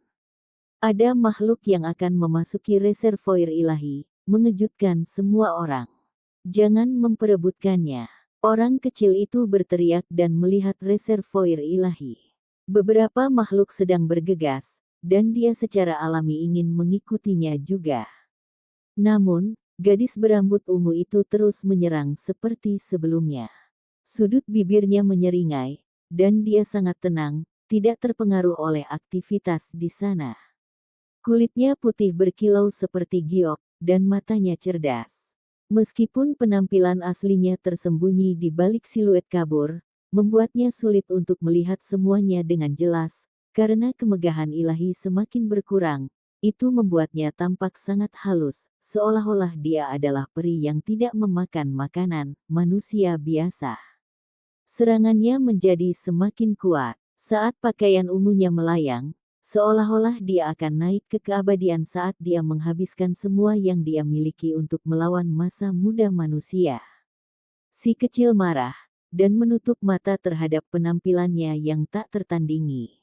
Ada makhluk yang akan memasuki reservoir ilahi, mengejutkan semua orang. Jangan memperebutkannya. Orang kecil itu berteriak dan melihat reservoir ilahi. Beberapa makhluk sedang bergegas, dan dia secara alami ingin mengikutinya juga. Namun, gadis berambut ungu itu terus menyerang seperti sebelumnya. Sudut bibirnya menyeringai, dan dia sangat tenang, tidak terpengaruh oleh aktivitas di sana. Kulitnya putih berkilau seperti giok, dan matanya cerdas. Meskipun penampilan aslinya tersembunyi di balik siluet kabur, membuatnya sulit untuk melihat semuanya dengan jelas, karena kemegahan ilahi semakin berkurang. Itu membuatnya tampak sangat halus, seolah-olah dia adalah peri yang tidak memakan makanan, manusia biasa. Serangannya menjadi semakin kuat. Saat pakaian ungunya melayang, seolah-olah dia akan naik ke keabadian saat dia menghabiskan semua yang dia miliki untuk melawan masa muda manusia. Si kecil marah, dan menutup mata terhadap penampilannya yang tak tertandingi.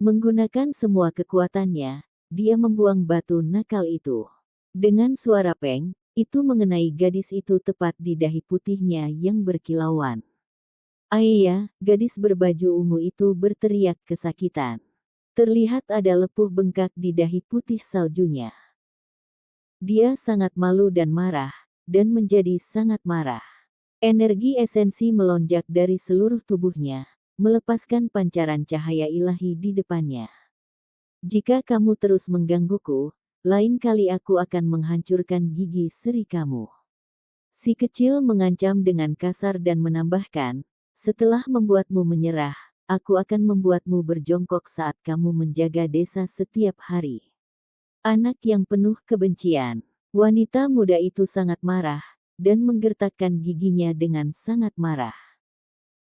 Menggunakan semua kekuatannya, dia membuang batu nakal itu. Dengan suara peng, itu mengenai gadis itu tepat di dahi putihnya yang berkilauan. Ayah, gadis berbaju ungu itu berteriak kesakitan. Terlihat ada lepuh bengkak di dahi putih saljunya. Dia sangat malu dan marah, dan menjadi sangat marah. Energi esensi melonjak dari seluruh tubuhnya, melepaskan pancaran cahaya ilahi di depannya. Jika kamu terus menggangguku, lain kali aku akan menghancurkan gigi seri kamu. Si kecil mengancam dengan kasar dan menambahkan, setelah membuatmu menyerah, aku akan membuatmu berjongkok saat kamu menjaga desa setiap hari. Anak yang penuh kebencian. Wanita muda itu sangat marah, dan menggertakkan giginya dengan sangat marah.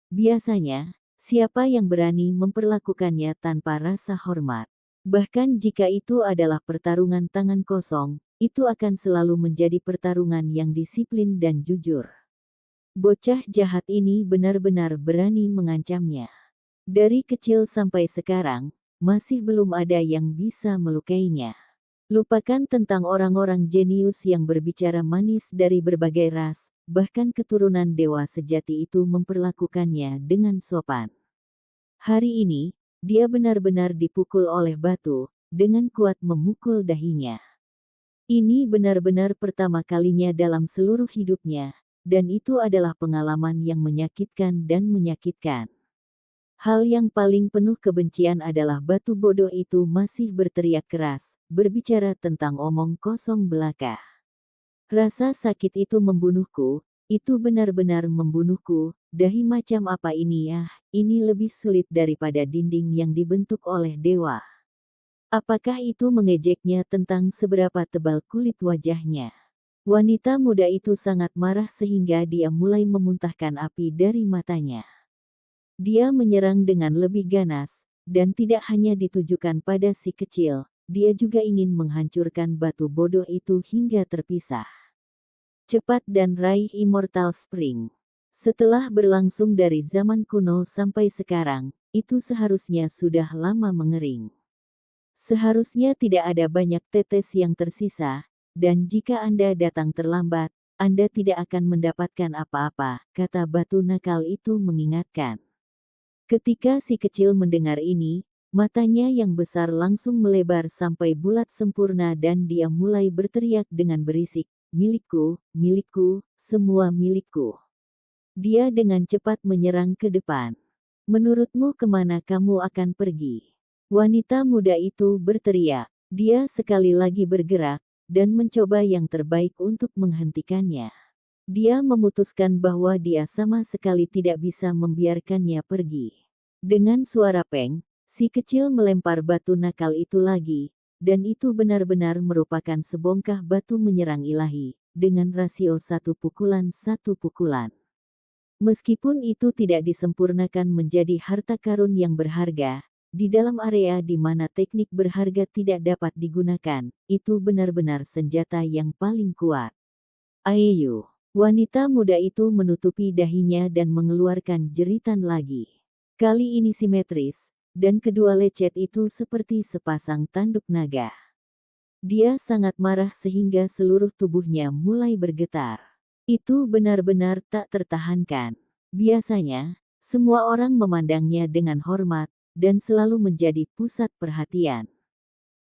Biasanya, siapa yang berani memperlakukannya tanpa rasa hormat? Bahkan jika itu adalah pertarungan tangan kosong, itu akan selalu menjadi pertarungan yang disiplin dan jujur. Bocah jahat ini benar-benar berani mengancamnya. Dari kecil sampai sekarang, masih belum ada yang bisa melukainya. Lupakan tentang orang-orang jenius yang berbicara manis dari berbagai ras, bahkan keturunan dewa sejati itu memperlakukannya dengan sopan. Hari ini, dia benar-benar dipukul oleh batu, dengan kuat memukul dahinya. Ini benar-benar pertama kalinya dalam seluruh hidupnya, dan itu adalah pengalaman yang menyakitkan dan menyakitkan. Hal yang paling penuh kebencian adalah batu bodoh itu masih berteriak keras, berbicara tentang omong kosong belaka. Rasa sakit itu membunuhku, itu benar-benar membunuhku, dahi macam apa ini ya, ini lebih sulit daripada dinding yang dibentuk oleh dewa. Apakah itu mengejeknya tentang seberapa tebal kulit wajahnya? Wanita muda itu sangat marah sehingga dia mulai memuntahkan api dari matanya. Dia menyerang dengan lebih ganas, dan tidak hanya ditujukan pada si kecil, dia juga ingin menghancurkan batu bodoh itu hingga terpisah. Cepat dan raih Immortal Spring. Setelah berlangsung dari zaman kuno sampai sekarang, itu seharusnya sudah lama mengering. Seharusnya tidak ada banyak tetes yang tersisa, dan jika Anda datang terlambat, Anda tidak akan mendapatkan apa-apa, kata batu nakal itu mengingatkan. Ketika si kecil mendengar ini, matanya yang besar langsung melebar sampai bulat sempurna dan dia mulai berteriak dengan berisik, milikku, milikku, semua milikku. Dia dengan cepat menyerang ke depan. Menurutmu kemana kamu akan pergi? Wanita muda itu berteriak. Dia sekali lagi bergerak, dan mencoba yang terbaik untuk menghentikannya. Dia memutuskan bahwa dia sama sekali tidak bisa membiarkannya pergi. Dengan suara peng, si kecil melempar batu nakal itu lagi, dan itu benar-benar merupakan sebongkah batu menyerang ilahi, dengan rasio 1 pukulan 1 pukulan. Meskipun itu tidak disempurnakan menjadi harta karun yang berharga, di dalam area di mana teknik berharga tidak dapat digunakan, itu benar-benar senjata yang paling kuat. Ayu, wanita muda itu menutupi dahinya dan mengeluarkan jeritan lagi. Kali ini simetris, dan kedua lecet itu seperti sepasang tanduk naga. Dia sangat marah sehingga seluruh tubuhnya mulai bergetar. Itu benar-benar tak tertahankan. Biasanya, semua orang memandangnya dengan hormat, dan selalu menjadi pusat perhatian.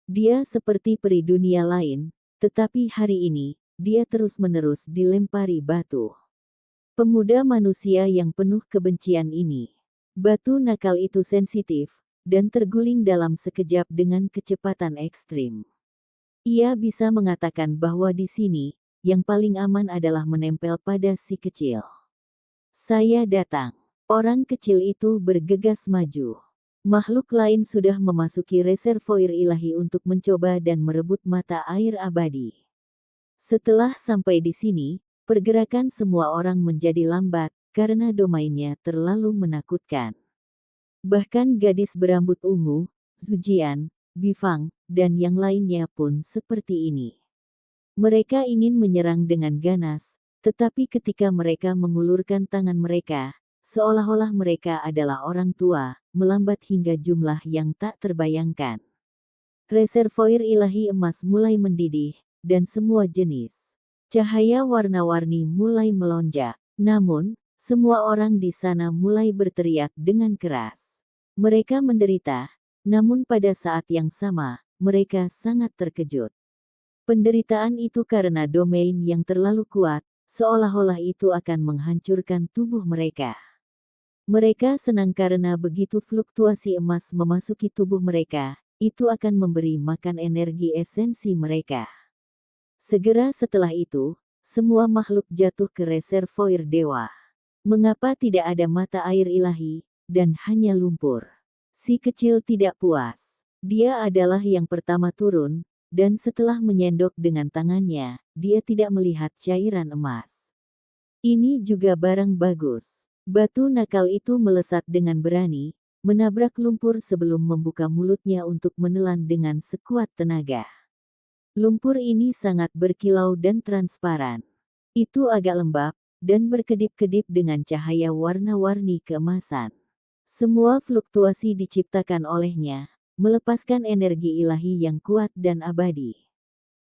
Dia seperti peri dunia lain, tetapi hari ini, dia terus-menerus dilempari batu. Pemuda manusia yang penuh kebencian ini. Batu nakal itu sensitif, dan terguling dalam sekejap dengan kecepatan ekstrim. Ia bisa mengatakan bahwa di sini, yang paling aman adalah menempel pada si kecil. Saya datang. Orang kecil itu bergegas maju. Makhluk lain sudah memasuki reservoir ilahi untuk mencoba dan merebut mata air abadi. Setelah sampai di sini, pergerakan semua orang menjadi lambat, karena domainnya terlalu menakutkan. Bahkan gadis berambut ungu, Zujian, Bifang, dan yang lainnya pun seperti ini. Mereka ingin menyerang dengan ganas, tetapi ketika mereka mengulurkan tangan mereka, seolah-olah mereka adalah orang tua, melambat hingga jumlah yang tak terbayangkan. Reservoir ilahi emas mulai mendidih, dan semua jenis cahaya warna-warni mulai melonjak. Namun, semua orang di sana mulai berteriak dengan keras. Mereka menderita, namun pada saat yang sama, mereka sangat terkejut. Penderitaan itu karena domain yang terlalu kuat, seolah-olah itu akan menghancurkan tubuh mereka. Mereka senang karena begitu fluktuasi emas memasuki tubuh mereka, itu akan memberi makan energi esensi mereka. Segera setelah itu, semua makhluk jatuh ke reservoir dewa. Mengapa tidak ada mata air ilahi, dan hanya lumpur? Si kecil tidak puas. Dia adalah yang pertama turun, dan setelah menyendok dengan tangannya, dia tidak melihat cairan emas. Ini juga barang bagus. Batu nakal itu melesat dengan berani, menabrak lumpur sebelum membuka mulutnya untuk menelan dengan sekuat tenaga. Lumpur ini sangat berkilau dan transparan. Itu agak lembab, dan berkedip-kedip dengan cahaya warna-warni keemasan. Semua fluktuasi diciptakan olehnya, melepaskan energi ilahi yang kuat dan abadi.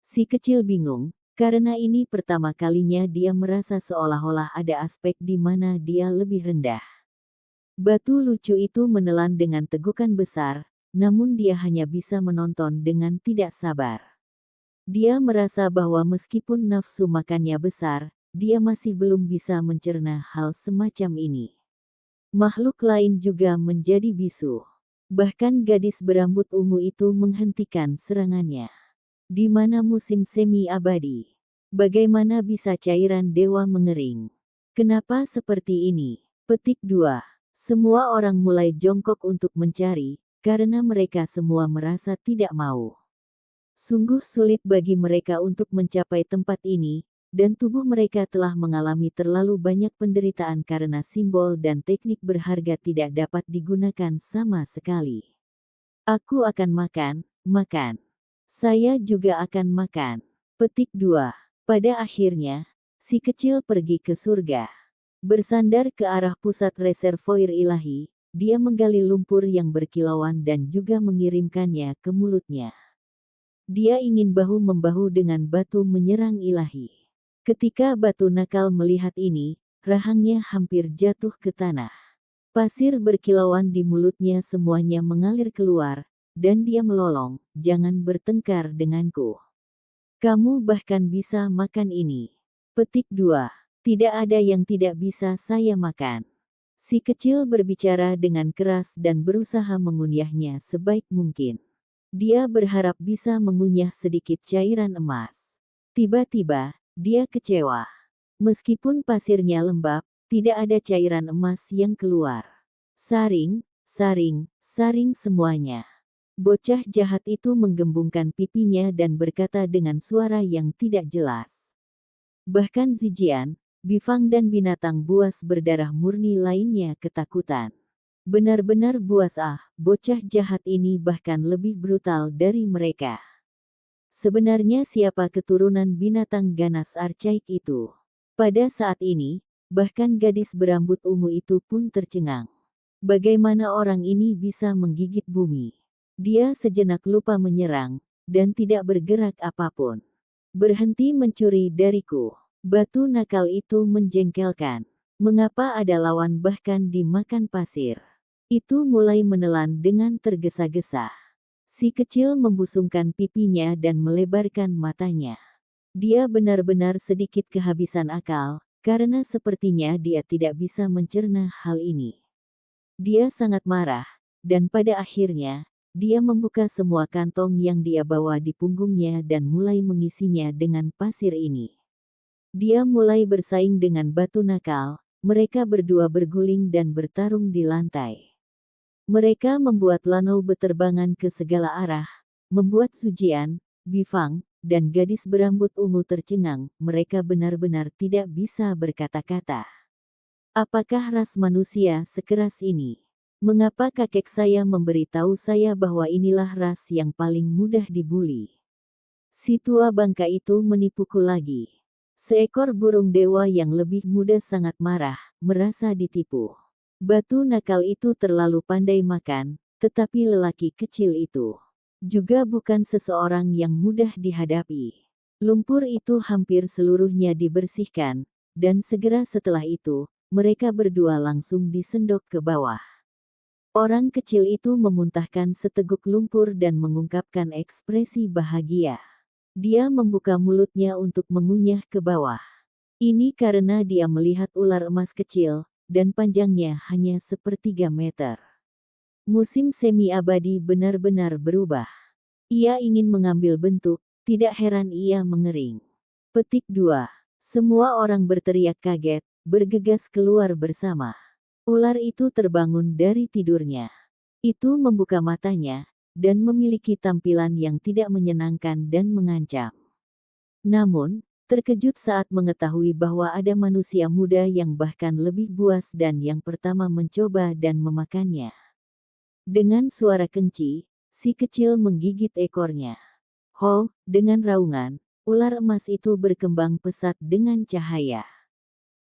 Si kecil bingung, karena ini pertama kalinya dia merasa seolah-olah ada aspek di mana dia lebih rendah. Batu lucu itu menelan dengan tegukan besar, namun dia hanya bisa menonton dengan tidak sabar. Dia merasa bahwa meskipun nafsu makannya besar, dia masih belum bisa mencerna hal semacam ini. Makhluk lain juga menjadi bisu. Bahkan gadis berambut ungu itu menghentikan serangannya. Di mana musim semi abadi? Bagaimana bisa cairan dewa mengering? Kenapa seperti ini? Petik 2. Semua orang mulai jongkok untuk mencari, karena mereka semua merasa tidak mau. Sungguh sulit bagi mereka untuk mencapai tempat ini, dan tubuh mereka telah mengalami terlalu banyak penderitaan karena simbol dan teknik berharga tidak dapat digunakan sama sekali. Aku akan makan. Saya juga akan makan. Petik 2. Pada akhirnya, si kecil pergi ke surga. Bersandar ke arah pusat reservoir ilahi, dia menggali lumpur yang berkilauan dan juga mengirimkannya ke mulutnya. Dia ingin bahu-membahu dengan batu menyerang ilahi. Ketika batu nakal melihat ini, rahangnya hampir jatuh ke tanah. Pasir berkilauan di mulutnya semuanya mengalir keluar, dan dia melolong, "Jangan bertengkar denganku. Kamu bahkan bisa makan ini." Petik 2. Tidak ada yang tidak bisa saya makan. Si kecil berbicara dengan keras dan berusaha mengunyahnya sebaik mungkin. Dia berharap bisa mengunyah sedikit cairan emas. Tiba-tiba, dia kecewa. Meskipun pasirnya lembab, tidak ada cairan emas yang keluar. Saring semuanya. Bocah jahat itu menggembungkan pipinya dan berkata dengan suara yang tidak jelas. Bahkan Zijian, Bifang dan binatang buas berdarah murni lainnya ketakutan. Benar-benar buas, bocah jahat ini bahkan lebih brutal dari mereka. Sebenarnya siapa keturunan binatang ganas archaik itu? Pada saat ini, bahkan gadis berambut ungu itu pun tercengang. Bagaimana orang ini bisa menggigit bumi? Dia sejenak lupa menyerang, dan tidak bergerak apapun. Berhenti mencuri dariku. Batu nakal itu menjengkelkan. Mengapa ada lawan bahkan dimakan pasir? Itu mulai menelan dengan tergesa-gesa. Si kecil membusungkan pipinya dan melebarkan matanya. Dia benar-benar sedikit kehabisan akal, karena sepertinya dia tidak bisa mencerna hal ini. Dia sangat marah, dan pada akhirnya, dia membuka semua kantong yang dia bawa di punggungnya dan mulai mengisinya dengan pasir ini. Dia mulai bersaing dengan batu nakal, mereka berdua berguling dan bertarung di lantai. Mereka membuat Lanau beterbangan ke segala arah, membuat Sujian, Bifang, dan gadis berambut ungu tercengang, mereka benar-benar tidak bisa berkata-kata. Apakah ras manusia sekeras ini? Mengapa kakek saya memberitahu saya bahwa inilah ras yang paling mudah dibuli? Si tua bangka itu menipuku lagi. Seekor burung dewa yang lebih muda sangat marah, merasa ditipu. Batu nakal itu terlalu pandai makan, tetapi lelaki kecil itu juga bukan seseorang yang mudah dihadapi. Lumpur itu hampir seluruhnya dibersihkan, dan segera setelah itu, mereka berdua langsung disendok ke bawah. Orang kecil itu memuntahkan seteguk lumpur dan mengungkapkan ekspresi bahagia. Dia membuka mulutnya untuk mengunyah ke bawah. Ini karena dia melihat ular emas kecil, dan panjangnya hanya 1/3 meter. Musim semi abadi benar-benar berubah. Ia ingin mengambil bentuk, tidak heran ia mengering. Petik 2. Semua orang berteriak kaget, bergegas keluar bersama. Ular itu terbangun dari tidurnya. Itu membuka matanya, dan memiliki tampilan yang tidak menyenangkan dan mengancam. Namun, terkejut saat mengetahui bahwa ada manusia muda yang bahkan lebih buas dan yang pertama mencoba dan memakannya. Dengan suara kenci, si kecil menggigit ekornya. Ho, dengan raungan, ular emas itu berkembang pesat dengan cahaya.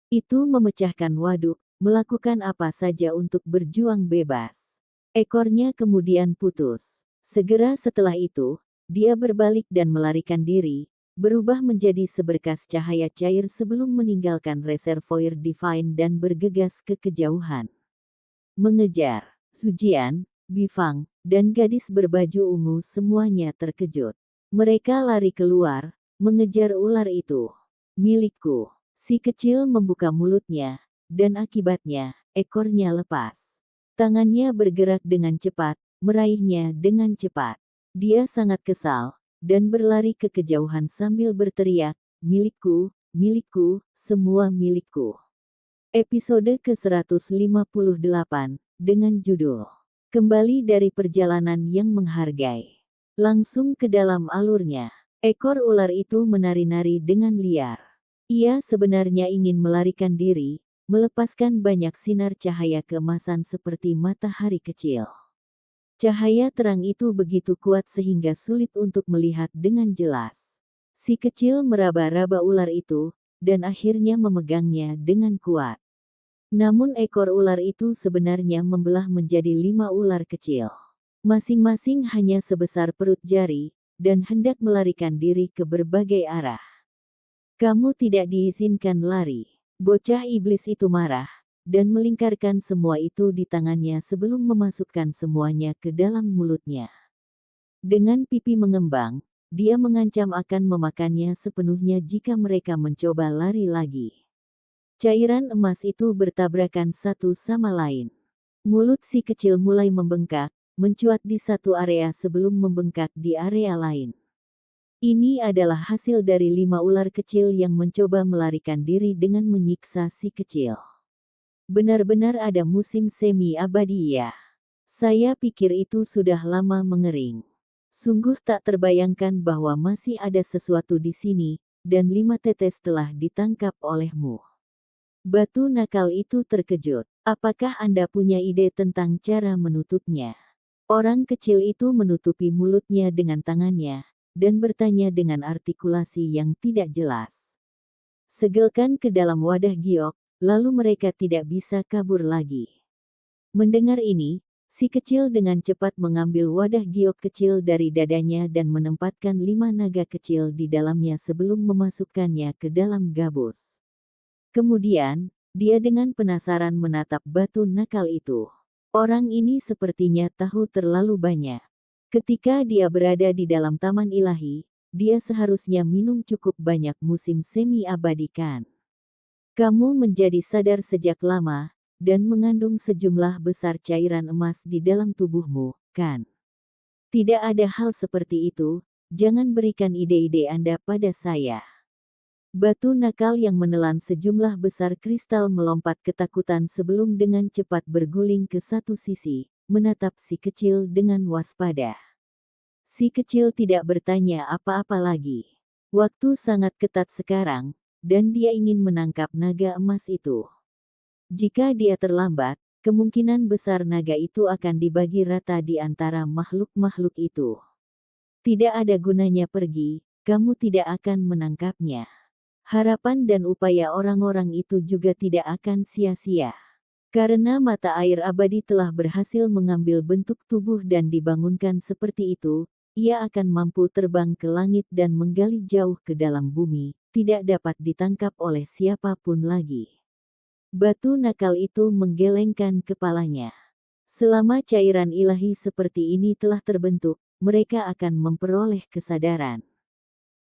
Itu memecahkan waduk, melakukan apa saja untuk berjuang bebas. Ekornya kemudian putus. Segera setelah itu, dia berbalik dan melarikan diri, berubah menjadi seberkas cahaya cair sebelum meninggalkan reservoir divine dan bergegas ke kejauhan. Mengejar. Sujian, Bifang, dan gadis berbaju ungu semuanya terkejut. Mereka lari keluar, mengejar ular itu. Milikku. Si kecil membuka mulutnya, dan akibatnya, ekornya lepas. Tangannya bergerak dengan cepat, meraihnya dengan cepat. Dia sangat kesal, dan berlari ke kejauhan sambil berteriak, milikku, milikku, semua milikku. Episode ke-158, dengan judul, Kembali dari Perjalanan yang Menghargai. Langsung ke dalam alurnya, ekor ular itu menari-nari dengan liar. Ia sebenarnya ingin melarikan diri, melepaskan banyak sinar cahaya keemasan seperti matahari kecil. Cahaya terang itu begitu kuat sehingga sulit untuk melihat dengan jelas. Si kecil meraba-raba ular itu, dan akhirnya memegangnya dengan kuat. Namun ekor ular itu sebenarnya membelah menjadi 5 ular kecil. Masing-masing hanya sebesar perut jari, dan hendak melarikan diri ke berbagai arah. Kamu tidak diizinkan lari. Bocah iblis itu marah, dan melingkarkan semua itu di tangannya sebelum memasukkan semuanya ke dalam mulutnya. Dengan pipi mengembang, dia mengancam akan memakannya sepenuhnya jika mereka mencoba lari lagi. Cairan emas itu bertabrakan satu sama lain. Mulut si kecil mulai membengkak, mencuat di satu area sebelum membengkak di area lain. Ini adalah hasil dari 5 ular kecil yang mencoba melarikan diri dengan menyiksa si kecil. Benar-benar ada musim semi abadi ya. Saya pikir itu sudah lama mengering. Sungguh tak terbayangkan bahwa masih ada sesuatu di sini, dan 5 tetes telah ditangkap olehmu. Batu nakal itu terkejut. Apakah Anda punya ide tentang cara menutupnya? Orang kecil itu menutupi mulutnya dengan tangannya, dan bertanya dengan artikulasi yang tidak jelas. Segelkan ke dalam wadah giok, lalu mereka tidak bisa kabur lagi. Mendengar ini, si kecil dengan cepat mengambil wadah giok kecil dari dadanya dan menempatkan 5 naga kecil di dalamnya sebelum memasukkannya ke dalam gabus. Kemudian, dia dengan penasaran menatap batu nakal itu. Orang ini sepertinya tahu terlalu banyak. Ketika dia berada di dalam taman ilahi, dia seharusnya minum cukup banyak musim semi abadi kan. Kamu menjadi sadar sejak lama, dan mengandung sejumlah besar cairan emas di dalam tubuhmu, kan? Tidak ada hal seperti itu, jangan berikan ide-ide Anda pada saya. Batu nakal yang menelan sejumlah besar kristal melompat ketakutan sebelum dengan cepat berguling ke satu sisi, menatap si kecil dengan waspada. Si kecil tidak bertanya apa-apa lagi. Waktu sangat ketat sekarang, dan dia ingin menangkap naga emas itu. Jika dia terlambat, kemungkinan besar naga itu akan dibagi rata di antara makhluk-makhluk itu. Tidak ada gunanya pergi, kamu tidak akan menangkapnya. Harapan dan upaya orang-orang itu juga tidak akan sia-sia. Karena mata air abadi telah berhasil mengambil bentuk tubuh dan dibangunkan seperti itu, ia akan mampu terbang ke langit dan menggali jauh ke dalam bumi, tidak dapat ditangkap oleh siapapun lagi. Batu nakal itu menggelengkan kepalanya. Selama cairan ilahi seperti ini telah terbentuk, mereka akan memperoleh kesadaran.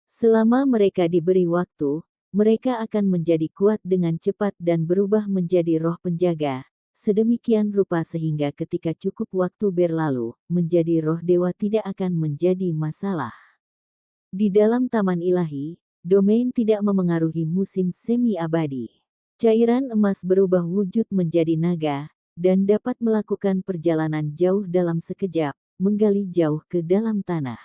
Selama mereka diberi waktu, mereka akan menjadi kuat dengan cepat dan berubah menjadi roh penjaga, sedemikian rupa sehingga ketika cukup waktu berlalu, menjadi roh dewa tidak akan menjadi masalah. Di dalam taman ilahi, domain tidak memengaruhi musim semi abadi. Cairan emas berubah wujud menjadi naga, dan dapat melakukan perjalanan jauh dalam sekejap, menggali jauh ke dalam tanah.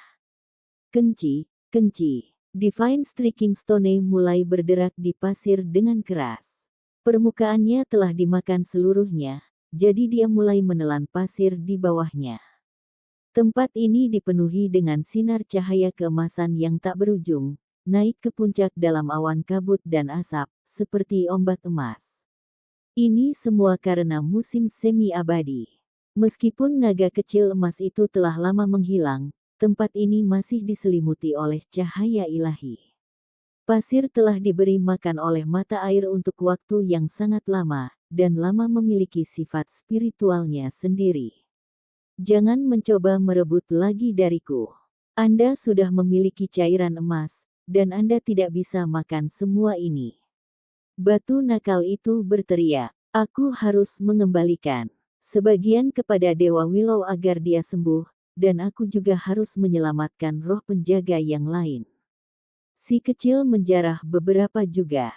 Kenci, kenci. Divine Striking Stone mulai berderak di pasir dengan keras. Permukaannya telah dimakan seluruhnya, jadi dia mulai menelan pasir di bawahnya. Tempat ini dipenuhi dengan sinar cahaya keemasan yang tak berujung, naik ke puncak dalam awan kabut dan asap, seperti ombak emas. Ini semua karena musim semi abadi. Meskipun naga kecil emas itu telah lama menghilang, tempat ini masih diselimuti oleh cahaya ilahi. Pasir telah diberi makan oleh mata air untuk waktu yang sangat lama, dan lama memiliki sifat spiritualnya sendiri. Jangan mencoba merebut lagi dariku. Anda sudah memiliki cairan emas, dan Anda tidak bisa makan semua ini. Batu nakal itu berteriak, aku harus mengembalikan sebagian kepada Dewa Willow agar dia sembuh, dan aku juga harus menyelamatkan roh penjaga yang lain. Si kecil menjarah beberapa juga.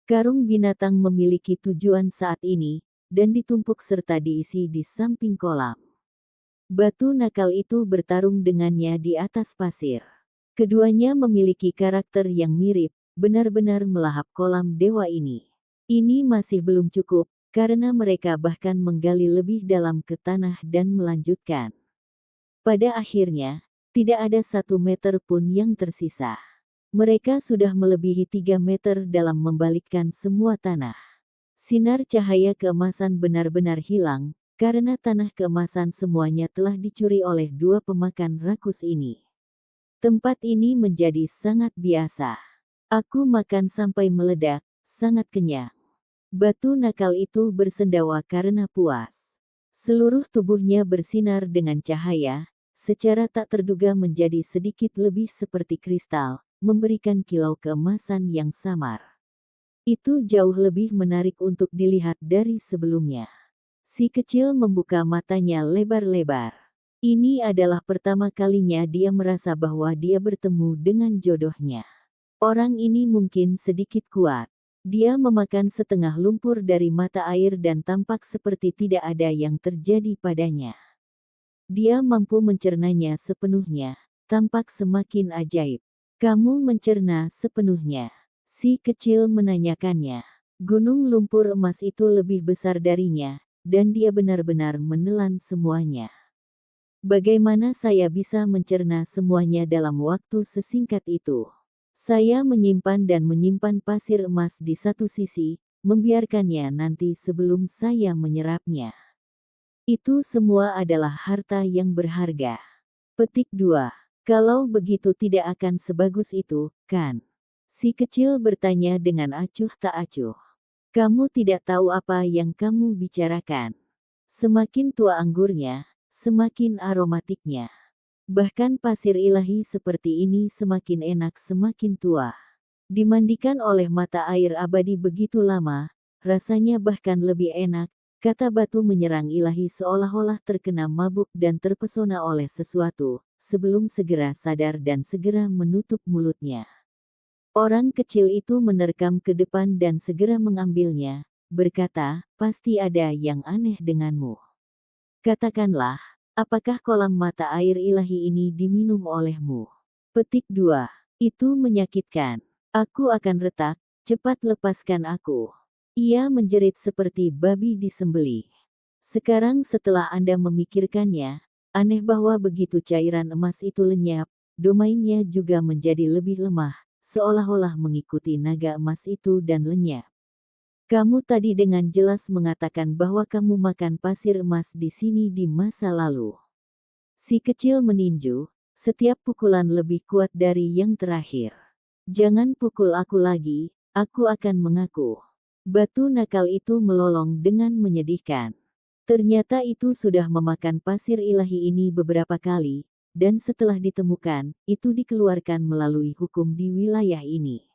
Karung binatang memiliki tujuan saat ini, dan ditumpuk serta diisi di samping kolam. Batu nakal itu bertarung dengannya di atas pasir. Keduanya memiliki karakter yang mirip, benar-benar melahap kolam dewa ini. Ini masih belum cukup, karena mereka bahkan menggali lebih dalam ke tanah dan melanjutkan. Pada akhirnya, tidak ada 1 meter pun yang tersisa. Mereka sudah melebihi 3 meter dalam membalikkan semua tanah. Sinar cahaya keemasan benar-benar hilang, karena tanah keemasan semuanya telah dicuri oleh 2 pemakan rakus ini. Tempat ini menjadi sangat biasa. Aku makan sampai meledak, sangat kenyang. Batu nakal itu bersendawa karena puas. Seluruh tubuhnya bersinar dengan cahaya, secara tak terduga menjadi sedikit lebih seperti kristal, memberikan kilau keemasan yang samar. Itu jauh lebih menarik untuk dilihat dari sebelumnya. Si kecil membuka matanya lebar-lebar. Ini adalah pertama kalinya dia merasa bahwa dia bertemu dengan jodohnya. Orang ini mungkin sedikit kuat. Dia memakan setengah lumpur dari mata air dan tampak seperti tidak ada yang terjadi padanya. Dia mampu mencernanya sepenuhnya, tampak semakin ajaib. Kamu mencerna sepenuhnya? Si kecil menanyakannya. Gunung lumpur emas itu lebih besar darinya, dan dia benar-benar menelan semuanya. Bagaimana saya bisa mencerna semuanya dalam waktu sesingkat itu? Saya menyimpan dan menyimpan pasir emas di satu sisi, membiarkannya nanti sebelum saya menyerapnya. Itu semua adalah harta yang berharga. Petik 2. Kalau begitu tidak akan sebagus itu, kan? Si kecil bertanya dengan acuh tak acuh. Kamu tidak tahu apa yang kamu bicarakan. Semakin tua anggurnya, semakin aromatiknya. Bahkan pasir ilahi seperti ini semakin enak semakin tua. Dimandikan oleh mata air abadi begitu lama, rasanya bahkan lebih enak, kata batu menyerang ilahi seolah-olah terkena mabuk dan terpesona oleh sesuatu, sebelum segera sadar dan segera menutup mulutnya. Orang kecil itu menerkam ke depan dan segera mengambilnya, berkata, pasti ada yang aneh denganmu. Katakanlah, apakah kolam mata air ilahi ini diminum olehmu? Petik 2. Itu menyakitkan. Aku akan retak, cepat lepaskan aku. Ia menjerit seperti babi disembelih. Sekarang setelah Anda memikirkannya, aneh bahwa begitu cairan emas itu lenyap, domainnya juga menjadi lebih lemah, seolah-olah mengikuti naga emas itu dan lenyap. Kamu tadi dengan jelas mengatakan bahwa kamu makan pasir emas di sini di masa lalu. Si kecil meninju, setiap pukulan lebih kuat dari yang terakhir. Jangan pukul aku lagi, aku akan mengaku. Batu nakal itu melolong dengan menyedihkan. Ternyata itu sudah memakan pasir ilahi ini beberapa kali, dan setelah ditemukan, itu dikeluarkan melalui hukum di wilayah ini.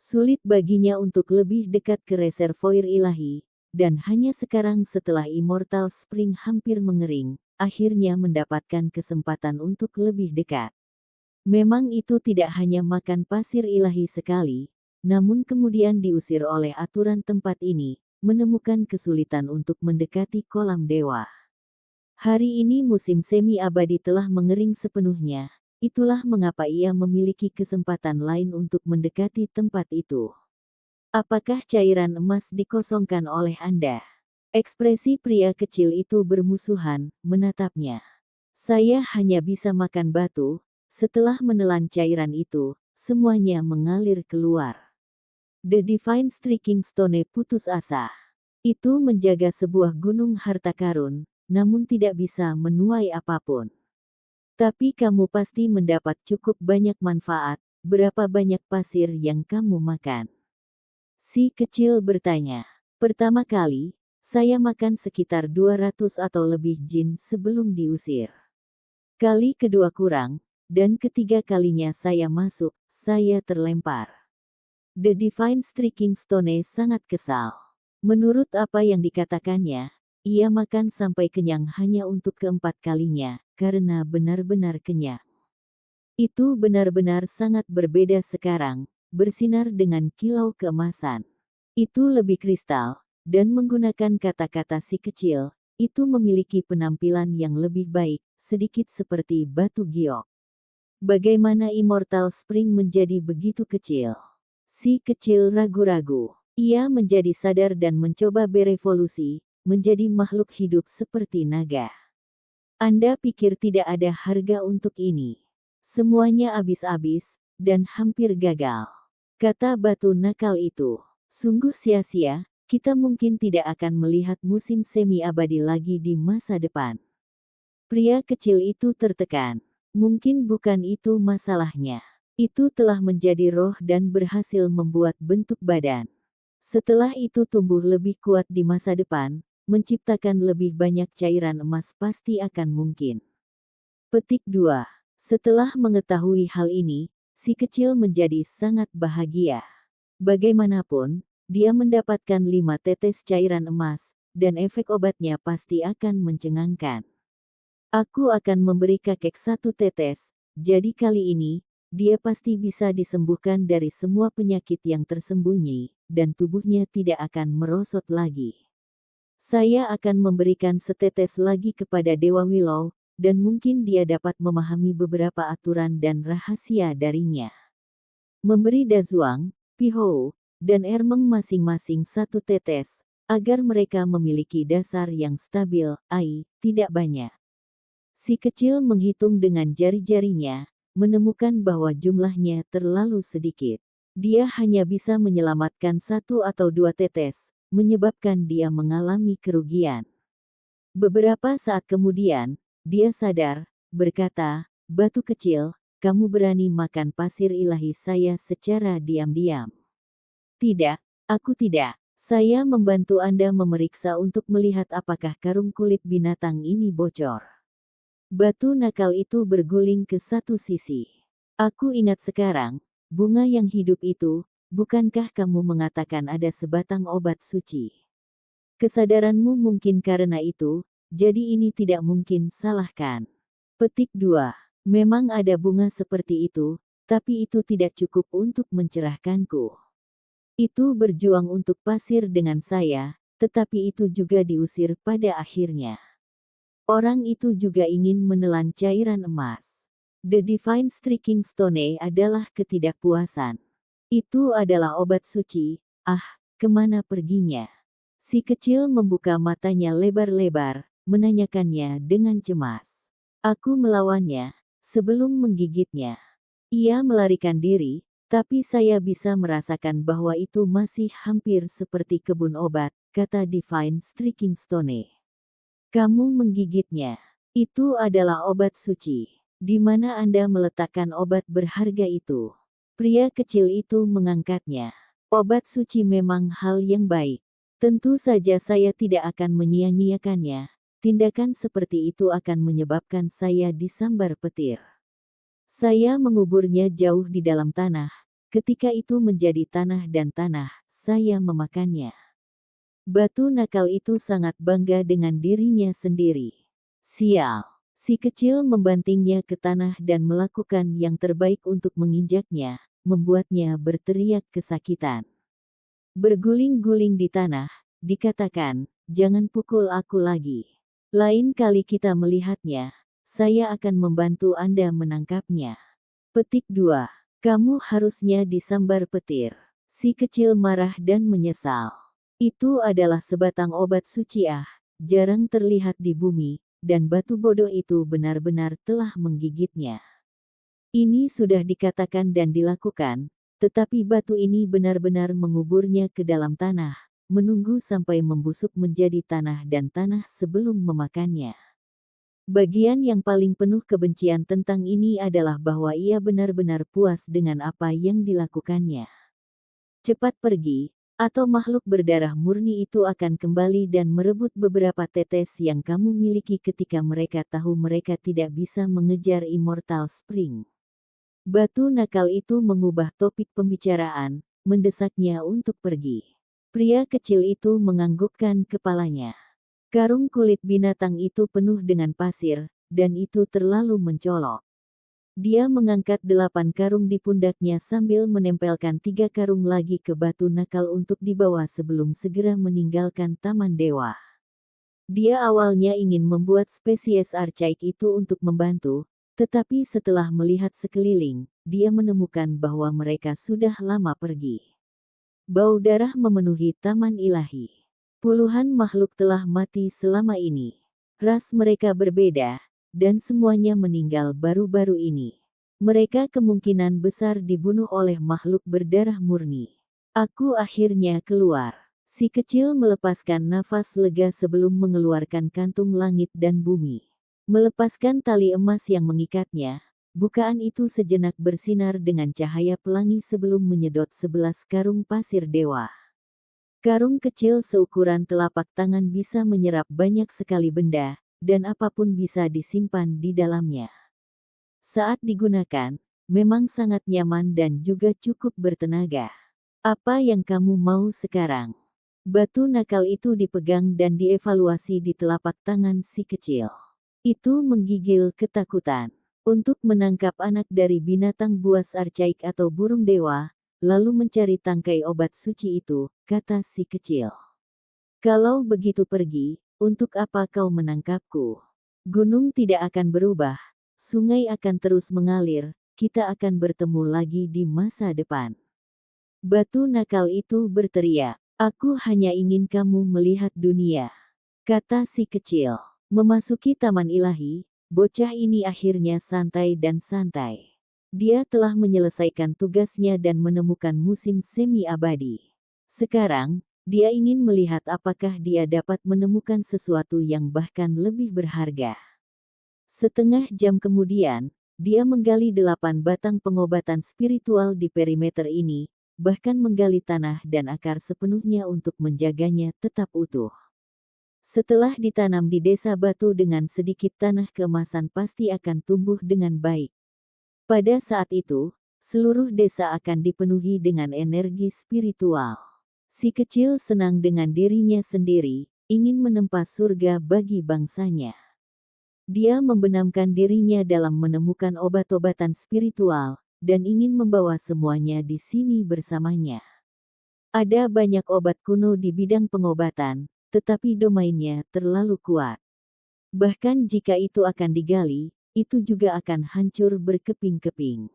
Sulit baginya untuk lebih dekat ke reservoir ilahi, dan hanya sekarang setelah Immortal Spring hampir mengering, akhirnya mendapatkan kesempatan untuk lebih dekat. Memang itu tidak hanya makan pasir ilahi sekali, namun kemudian diusir oleh aturan tempat ini, menemukan kesulitan untuk mendekati kolam dewa. Hari ini musim semi abadi telah mengering sepenuhnya. Itulah mengapa ia memiliki kesempatan lain untuk mendekati tempat itu. Apakah cairan emas dikosongkan oleh Anda? Ekspresi pria kecil itu bermusuhan, menatapnya. Saya hanya bisa makan batu. Setelah menelan cairan itu, semuanya mengalir keluar. The Divine Striking Stone putus asa. Itu menjaga sebuah gunung harta karun, namun tidak bisa menuai apapun. Tapi kamu pasti mendapat cukup banyak manfaat. Berapa banyak pasir yang kamu makan? Si kecil bertanya. Pertama kali, saya makan sekitar 200 atau lebih jin sebelum diusir. Kali kedua kurang, dan ketiga kalinya saya masuk, saya terlempar. The Divine Striking Stone sangat kesal. Menurut apa yang dikatakannya, ia makan sampai kenyang hanya untuk keempat kalinya, karena benar-benar kenyang. Itu benar-benar sangat berbeda sekarang, bersinar dengan kilau keemasan. Itu lebih kristal, dan menggunakan kata-kata si kecil, itu memiliki penampilan yang lebih baik, sedikit seperti batu giok. Bagaimana Immortal Spring menjadi begitu kecil? Si kecil ragu-ragu. Ia menjadi sadar dan mencoba berevolusi, menjadi makhluk hidup seperti naga. Anda pikir tidak ada harga untuk ini? Semuanya habis-habis, dan hampir gagal. Kata batu nakal itu. Sungguh sia-sia, kita mungkin tidak akan melihat musim semi abadi lagi di masa depan. Pria kecil itu tertekan. Mungkin bukan itu masalahnya. Itu telah menjadi roh dan berhasil membuat bentuk badan. Setelah itu tumbuh lebih kuat di masa depan, menciptakan lebih banyak cairan emas pasti akan mungkin. Petik 2. Setelah mengetahui hal ini, si kecil menjadi sangat bahagia. Bagaimanapun, dia mendapatkan 5 tetes cairan emas, dan efek obatnya pasti akan mencengangkan. Aku akan memberi kakek 1 tetes, jadi kali ini, dia pasti bisa disembuhkan dari semua penyakit yang tersembunyi, dan tubuhnya tidak akan merosot lagi. Saya akan memberikan setetes lagi kepada Dewa Willow, dan mungkin dia dapat memahami beberapa aturan dan rahasia darinya. Memberi Dazuang, Pihou, dan Ermeng masing-masing 1 tetes, agar mereka memiliki dasar yang stabil, tidak banyak. Si kecil menghitung dengan jari-jarinya, menemukan bahwa jumlahnya terlalu sedikit. Dia hanya bisa menyelamatkan 1 atau 2 tetes, menyebabkan dia mengalami kerugian. Beberapa saat kemudian, dia sadar, berkata, "Batu kecil, kamu berani makan pasir ilahi saya secara diam-diam." "Tidak, aku tidak. Saya membantu Anda memeriksa untuk melihat apakah karung kulit binatang ini bocor." Batu nakal itu berguling ke satu sisi. "Aku ingat sekarang, bunga yang hidup itu, bukankah kamu mengatakan ada sebatang obat suci? Kesadaranmu mungkin karena itu, jadi ini tidak mungkin salahkan." Petik 2. Memang ada bunga seperti itu, tapi itu tidak cukup untuk mencerahkanku. Itu berjuang untuk pasir dengan saya, tetapi itu juga diusir pada akhirnya. Orang itu juga ingin menelan cairan emas. The Divine Striking Stone adalah ketidakpuasan. Itu adalah obat suci, kemana perginya? Si kecil membuka matanya lebar-lebar, menanyakannya dengan cemas. "Aku melawannya, sebelum menggigitnya. Ia melarikan diri, tapi saya bisa merasakan bahwa itu masih hampir seperti kebun obat," kata Divine Striking Stone. "Kamu menggigitnya. Itu adalah obat suci. Di mana Anda meletakkan obat berharga itu?" Pria kecil itu mengangkatnya. "Obat suci memang hal yang baik. Tentu saja saya tidak akan menyia-nyiakannya. Tindakan seperti itu akan menyebabkan saya disambar petir. Saya menguburnya jauh di dalam tanah. Ketika itu menjadi tanah dan tanah, saya memakannya." Batu nakal itu sangat bangga dengan dirinya sendiri. "Sial." Si kecil membantingnya ke tanah dan melakukan yang terbaik untuk menginjaknya, membuatnya berteriak kesakitan. Berguling-guling di tanah, dikatakan, "Jangan pukul aku lagi. Lain kali kita melihatnya, saya akan membantu Anda menangkapnya." Petik 2. Kamu harusnya disambar petir. Si kecil marah dan menyesal. Itu adalah sebatang obat suci jarang terlihat di bumi, dan batu bodoh itu benar-benar telah menggigitnya. Ini sudah dikatakan dan dilakukan, tetapi batu ini benar-benar menguburnya ke dalam tanah, menunggu sampai membusuk menjadi tanah dan tanah sebelum memakannya. Bagian yang paling penuh kebencian tentang ini adalah bahwa ia benar-benar puas dengan apa yang dilakukannya. "Cepat pergi, atau makhluk berdarah murni itu akan kembali dan merebut beberapa tetes yang kamu miliki ketika mereka tahu mereka tidak bisa mengejar Immortal Spring." Batu nakal itu mengubah topik pembicaraan, mendesaknya untuk pergi. Pria kecil itu menganggukkan kepalanya. Karung kulit binatang itu penuh dengan pasir, dan itu terlalu mencolok. Dia mengangkat 8 karung di pundaknya sambil menempelkan 3 karung lagi ke batu nakal untuk dibawa sebelum segera meninggalkan Taman Dewa. Dia awalnya ingin membuat spesies archaik itu untuk membantu, tetapi setelah melihat sekeliling, dia menemukan bahwa mereka sudah lama pergi. Bau darah memenuhi taman ilahi. Puluhan makhluk telah mati selama ini. Ras mereka berbeda, dan semuanya meninggal baru-baru ini. Mereka kemungkinan besar dibunuh oleh makhluk berdarah murni. Aku akhirnya keluar. Si kecil melepaskan nafas lega sebelum mengeluarkan kantung langit dan bumi. Melepaskan tali emas yang mengikatnya, bukaan itu sejenak bersinar dengan cahaya pelangi sebelum menyedot 11 karung pasir dewa. Karung kecil seukuran telapak tangan bisa menyerap banyak sekali benda, dan apapun bisa disimpan di dalamnya. Saat digunakan, memang sangat nyaman dan juga cukup bertenaga. "Apa yang kamu mau sekarang?" Batu nakal itu dipegang dan dievaluasi di telapak tangan si kecil. Itu menggigil ketakutan. "Untuk menangkap anak dari binatang buas archaik atau burung dewa, lalu mencari tangkai obat suci itu," kata si kecil. "Kalau begitu pergi, untuk apa kau menangkapku? Gunung tidak akan berubah, sungai akan terus mengalir, kita akan bertemu lagi di masa depan." Batu nakal itu berteriak, "Aku hanya ingin kamu melihat dunia," kata si kecil. Memasuki taman ilahi, bocah ini akhirnya santai dan santai. Dia telah menyelesaikan tugasnya dan menemukan musim semi abadi. Sekarang, Dia ingin melihat apakah dia dapat menemukan sesuatu yang bahkan lebih berharga. Setengah jam kemudian, dia menggali 8 batang pengobatan spiritual di perimeter ini, bahkan menggali tanah dan akar sepenuhnya untuk menjaganya tetap utuh. Setelah ditanam di desa batu dengan sedikit tanah keemasan pasti akan tumbuh dengan baik. Pada saat itu, seluruh desa akan dipenuhi dengan energi spiritual. Si kecil senang dengan dirinya sendiri, ingin menempa surga bagi bangsanya. Dia membenamkan dirinya dalam menemukan obat-obatan spiritual, dan ingin membawa semuanya di sini bersamanya. Ada banyak obat kuno di bidang pengobatan, tetapi domainnya terlalu kuat. Bahkan jika itu akan digali, itu juga akan hancur berkeping-keping.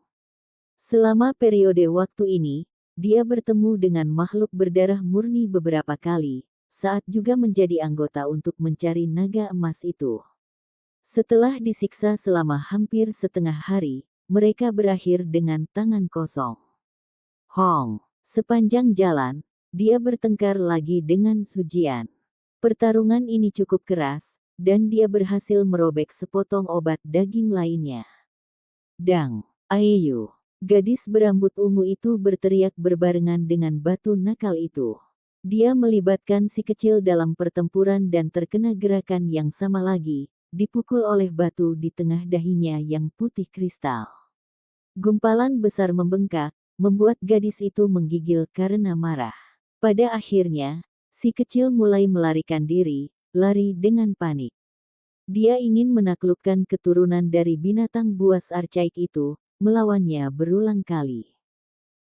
Selama periode waktu ini, dia bertemu dengan makhluk berdarah murni beberapa kali, saat juga menjadi anggota untuk mencari naga emas itu. Setelah disiksa selama hampir setengah hari, mereka berakhir dengan tangan kosong. Hong, sepanjang jalan, dia bertengkar lagi dengan Sujian. Pertarungan ini cukup keras, dan dia berhasil merobek sepotong obat daging lainnya. Dang, Ayu, gadis berambut ungu itu berteriak berbarengan dengan batu nakal itu. Dia melibatkan si kecil dalam pertempuran dan terkena gerakan yang sama lagi, dipukul oleh batu di tengah dahinya yang putih kristal. Gumpalan besar membengkak, membuat gadis itu menggigil karena marah. Pada akhirnya, si kecil mulai melarikan diri, lari dengan panik. Dia ingin menaklukkan keturunan dari binatang buas archaik itu, melawannya berulang kali.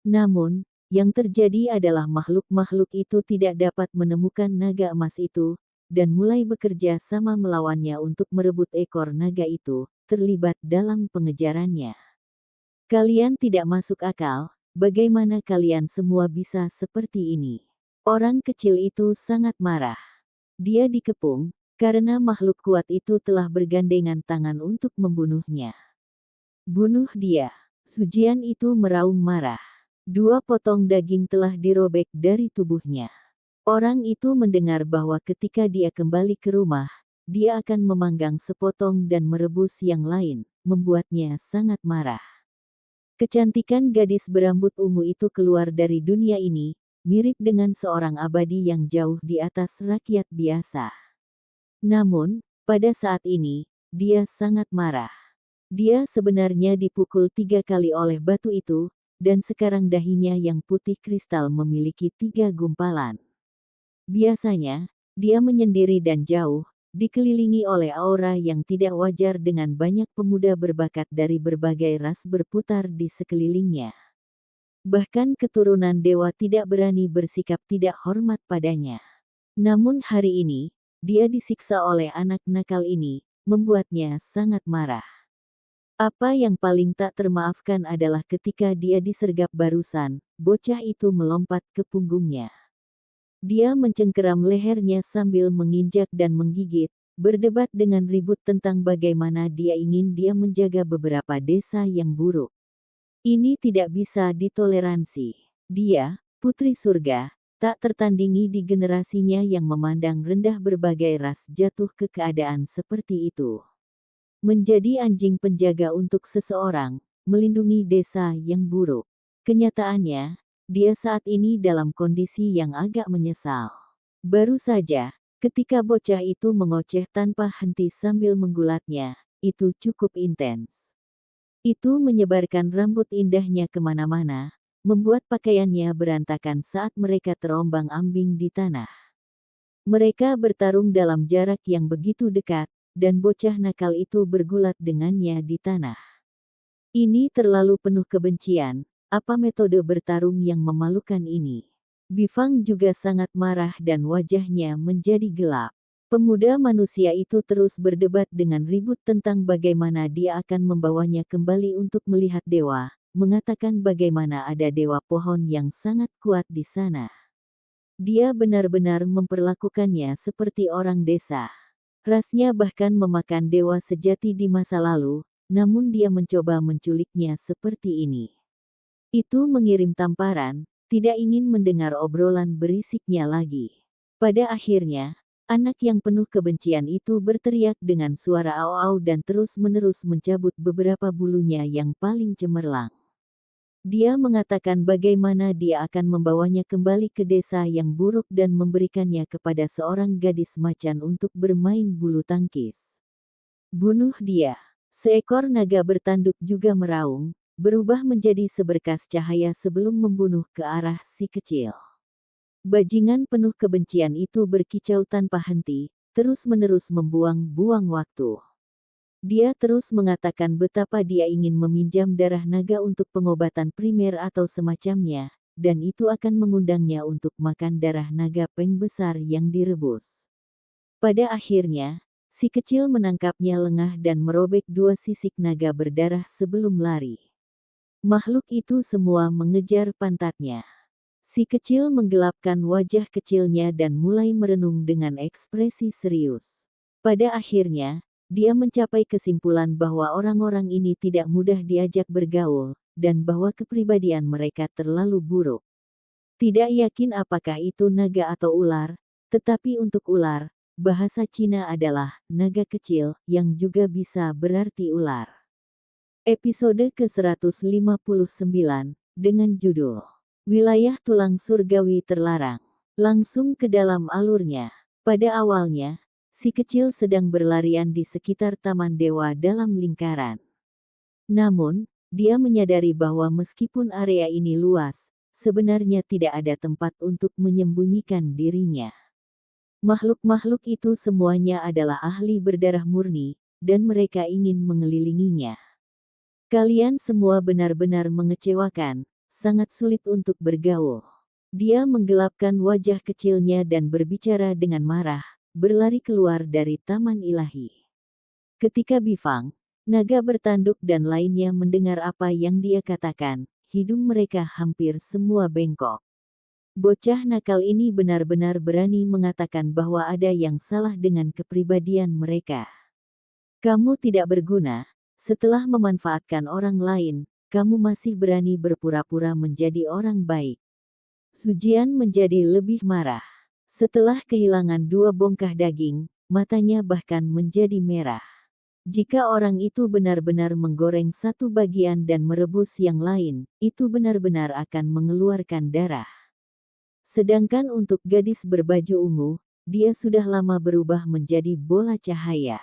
Namun, yang terjadi adalah makhluk-makhluk itu tidak dapat menemukan naga emas itu, dan mulai bekerja sama melawannya untuk merebut ekor naga itu, terlibat dalam pengejarannya. Kalian tidak masuk akal, bagaimana kalian semua bisa seperti ini? Orang kecil itu sangat marah. Dia dikepung, karena makhluk kuat itu telah bergandengan tangan untuk membunuhnya. Bunuh dia. Sujian itu meraung marah. 2 potong daging telah dirobek dari tubuhnya. Orang itu mendengar bahwa ketika dia kembali ke rumah, dia akan memanggang sepotong dan merebus yang lain, membuatnya sangat marah. Kecantikan gadis berambut ungu itu keluar dari dunia ini, mirip dengan seorang abadi yang jauh di atas rakyat biasa. Namun, pada saat ini, dia sangat marah. Dia sebenarnya dipukul 3 kali oleh batu itu, dan sekarang dahinya yang putih kristal memiliki 3 gumpalan. Biasanya, dia menyendiri dan jauh, dikelilingi oleh aura yang tidak wajar dengan banyak pemuda berbakat dari berbagai ras berputar di sekelilingnya. Bahkan keturunan dewa tidak berani bersikap tidak hormat padanya. Namun hari ini, dia disiksa oleh anak nakal ini, membuatnya sangat marah. Apa yang paling tak termaafkan adalah ketika dia disergap barusan, bocah itu melompat ke punggungnya. Dia mencengkeram lehernya sambil menginjak dan menggigit, berdebat dengan ribut tentang bagaimana dia ingin dia menjaga beberapa desa yang buruk. Ini tidak bisa ditoleransi. Dia, putri surga, tak tertandingi di generasinya yang memandang rendah berbagai ras jatuh ke keadaan seperti itu. Menjadi anjing penjaga untuk seseorang, melindungi desa yang buruk. Kenyataannya, dia saat ini dalam kondisi yang agak menyesal. Baru saja, ketika bocah itu mengoceh tanpa henti sambil menggulatnya, itu cukup intens. Itu menyebarkan rambut indahnya kemana-mana, membuat pakaiannya berantakan saat mereka terombang-ambing di tanah. Mereka bertarung dalam jarak yang begitu dekat, dan bocah nakal itu bergulat dengannya di tanah. Ini terlalu penuh kebencian, apa metode bertarung yang memalukan ini? Bifang juga sangat marah dan wajahnya menjadi gelap. Pemuda manusia itu terus berdebat dengan ribut tentang bagaimana dia akan membawanya kembali untuk melihat dewa, mengatakan bagaimana ada dewa pohon yang sangat kuat di sana. Dia benar-benar memperlakukannya seperti orang desa. Rasnya bahkan memakan dewa sejati di masa lalu, namun dia mencoba menculiknya seperti ini. Itu mengirim tamparan, tidak ingin mendengar obrolan berisiknya lagi. Pada akhirnya, anak yang penuh kebencian itu berteriak dengan suara au-au dan terus-menerus mencabut beberapa bulunya yang paling cemerlang. Dia mengatakan bagaimana dia akan membawanya kembali ke desa yang buruk dan memberikannya kepada seorang gadis macan untuk bermain bulu tangkis. Bunuh dia. Seekor naga bertanduk juga meraung, berubah menjadi seberkas cahaya sebelum membunuh ke arah si kecil. Bajingan penuh kebencian itu berkicau tanpa henti, terus-menerus membuang-buang waktu. Dia terus mengatakan betapa dia ingin meminjam darah naga untuk pengobatan primer atau semacamnya, dan itu akan mengundangnya untuk makan darah naga peng besar yang direbus. Pada akhirnya, si kecil menangkapnya lengah dan merobek dua sisik naga berdarah sebelum lari. Makhluk itu semua mengejar pantatnya. Si kecil menggelapkan wajah kecilnya dan mulai merenung dengan ekspresi serius. Pada akhirnya, dia mencapai kesimpulan bahwa orang-orang ini tidak mudah diajak bergaul, dan bahwa kepribadian mereka terlalu buruk. Tidak yakin apakah itu naga atau ular, tetapi untuk ular, bahasa Cina adalah naga kecil, yang juga bisa berarti ular. Episode ke-159, dengan judul Wilayah Tulang Surgawi Terlarang. Langsung ke dalam alurnya. Pada awalnya, si kecil sedang berlarian di sekitar taman dewa dalam lingkaran. Namun, dia menyadari bahwa meskipun area ini luas, sebenarnya tidak ada tempat untuk menyembunyikan dirinya. Makhluk-makhluk itu semuanya adalah ahli berdarah murni, dan mereka ingin mengelilinginya. Kalian semua benar-benar mengecewakan, sangat sulit untuk bergaul. Dia menggelapkan wajah kecilnya dan berbicara dengan marah, berlari keluar dari taman ilahi. Ketika Bifang, naga bertanduk dan lainnya mendengar apa yang dia katakan, hidung mereka hampir semua bengkok. Bocah nakal ini benar-benar berani mengatakan bahwa ada yang salah dengan kepribadian mereka. Kamu tidak berguna, setelah memanfaatkan orang lain, kamu masih berani berpura-pura menjadi orang baik. Sujian menjadi lebih marah. Setelah kehilangan dua bongkah daging, matanya bahkan menjadi merah. Jika orang itu benar-benar menggoreng satu bagian dan merebus yang lain, itu benar-benar akan mengeluarkan darah. Sedangkan untuk gadis berbaju ungu, dia sudah lama berubah menjadi bola cahaya.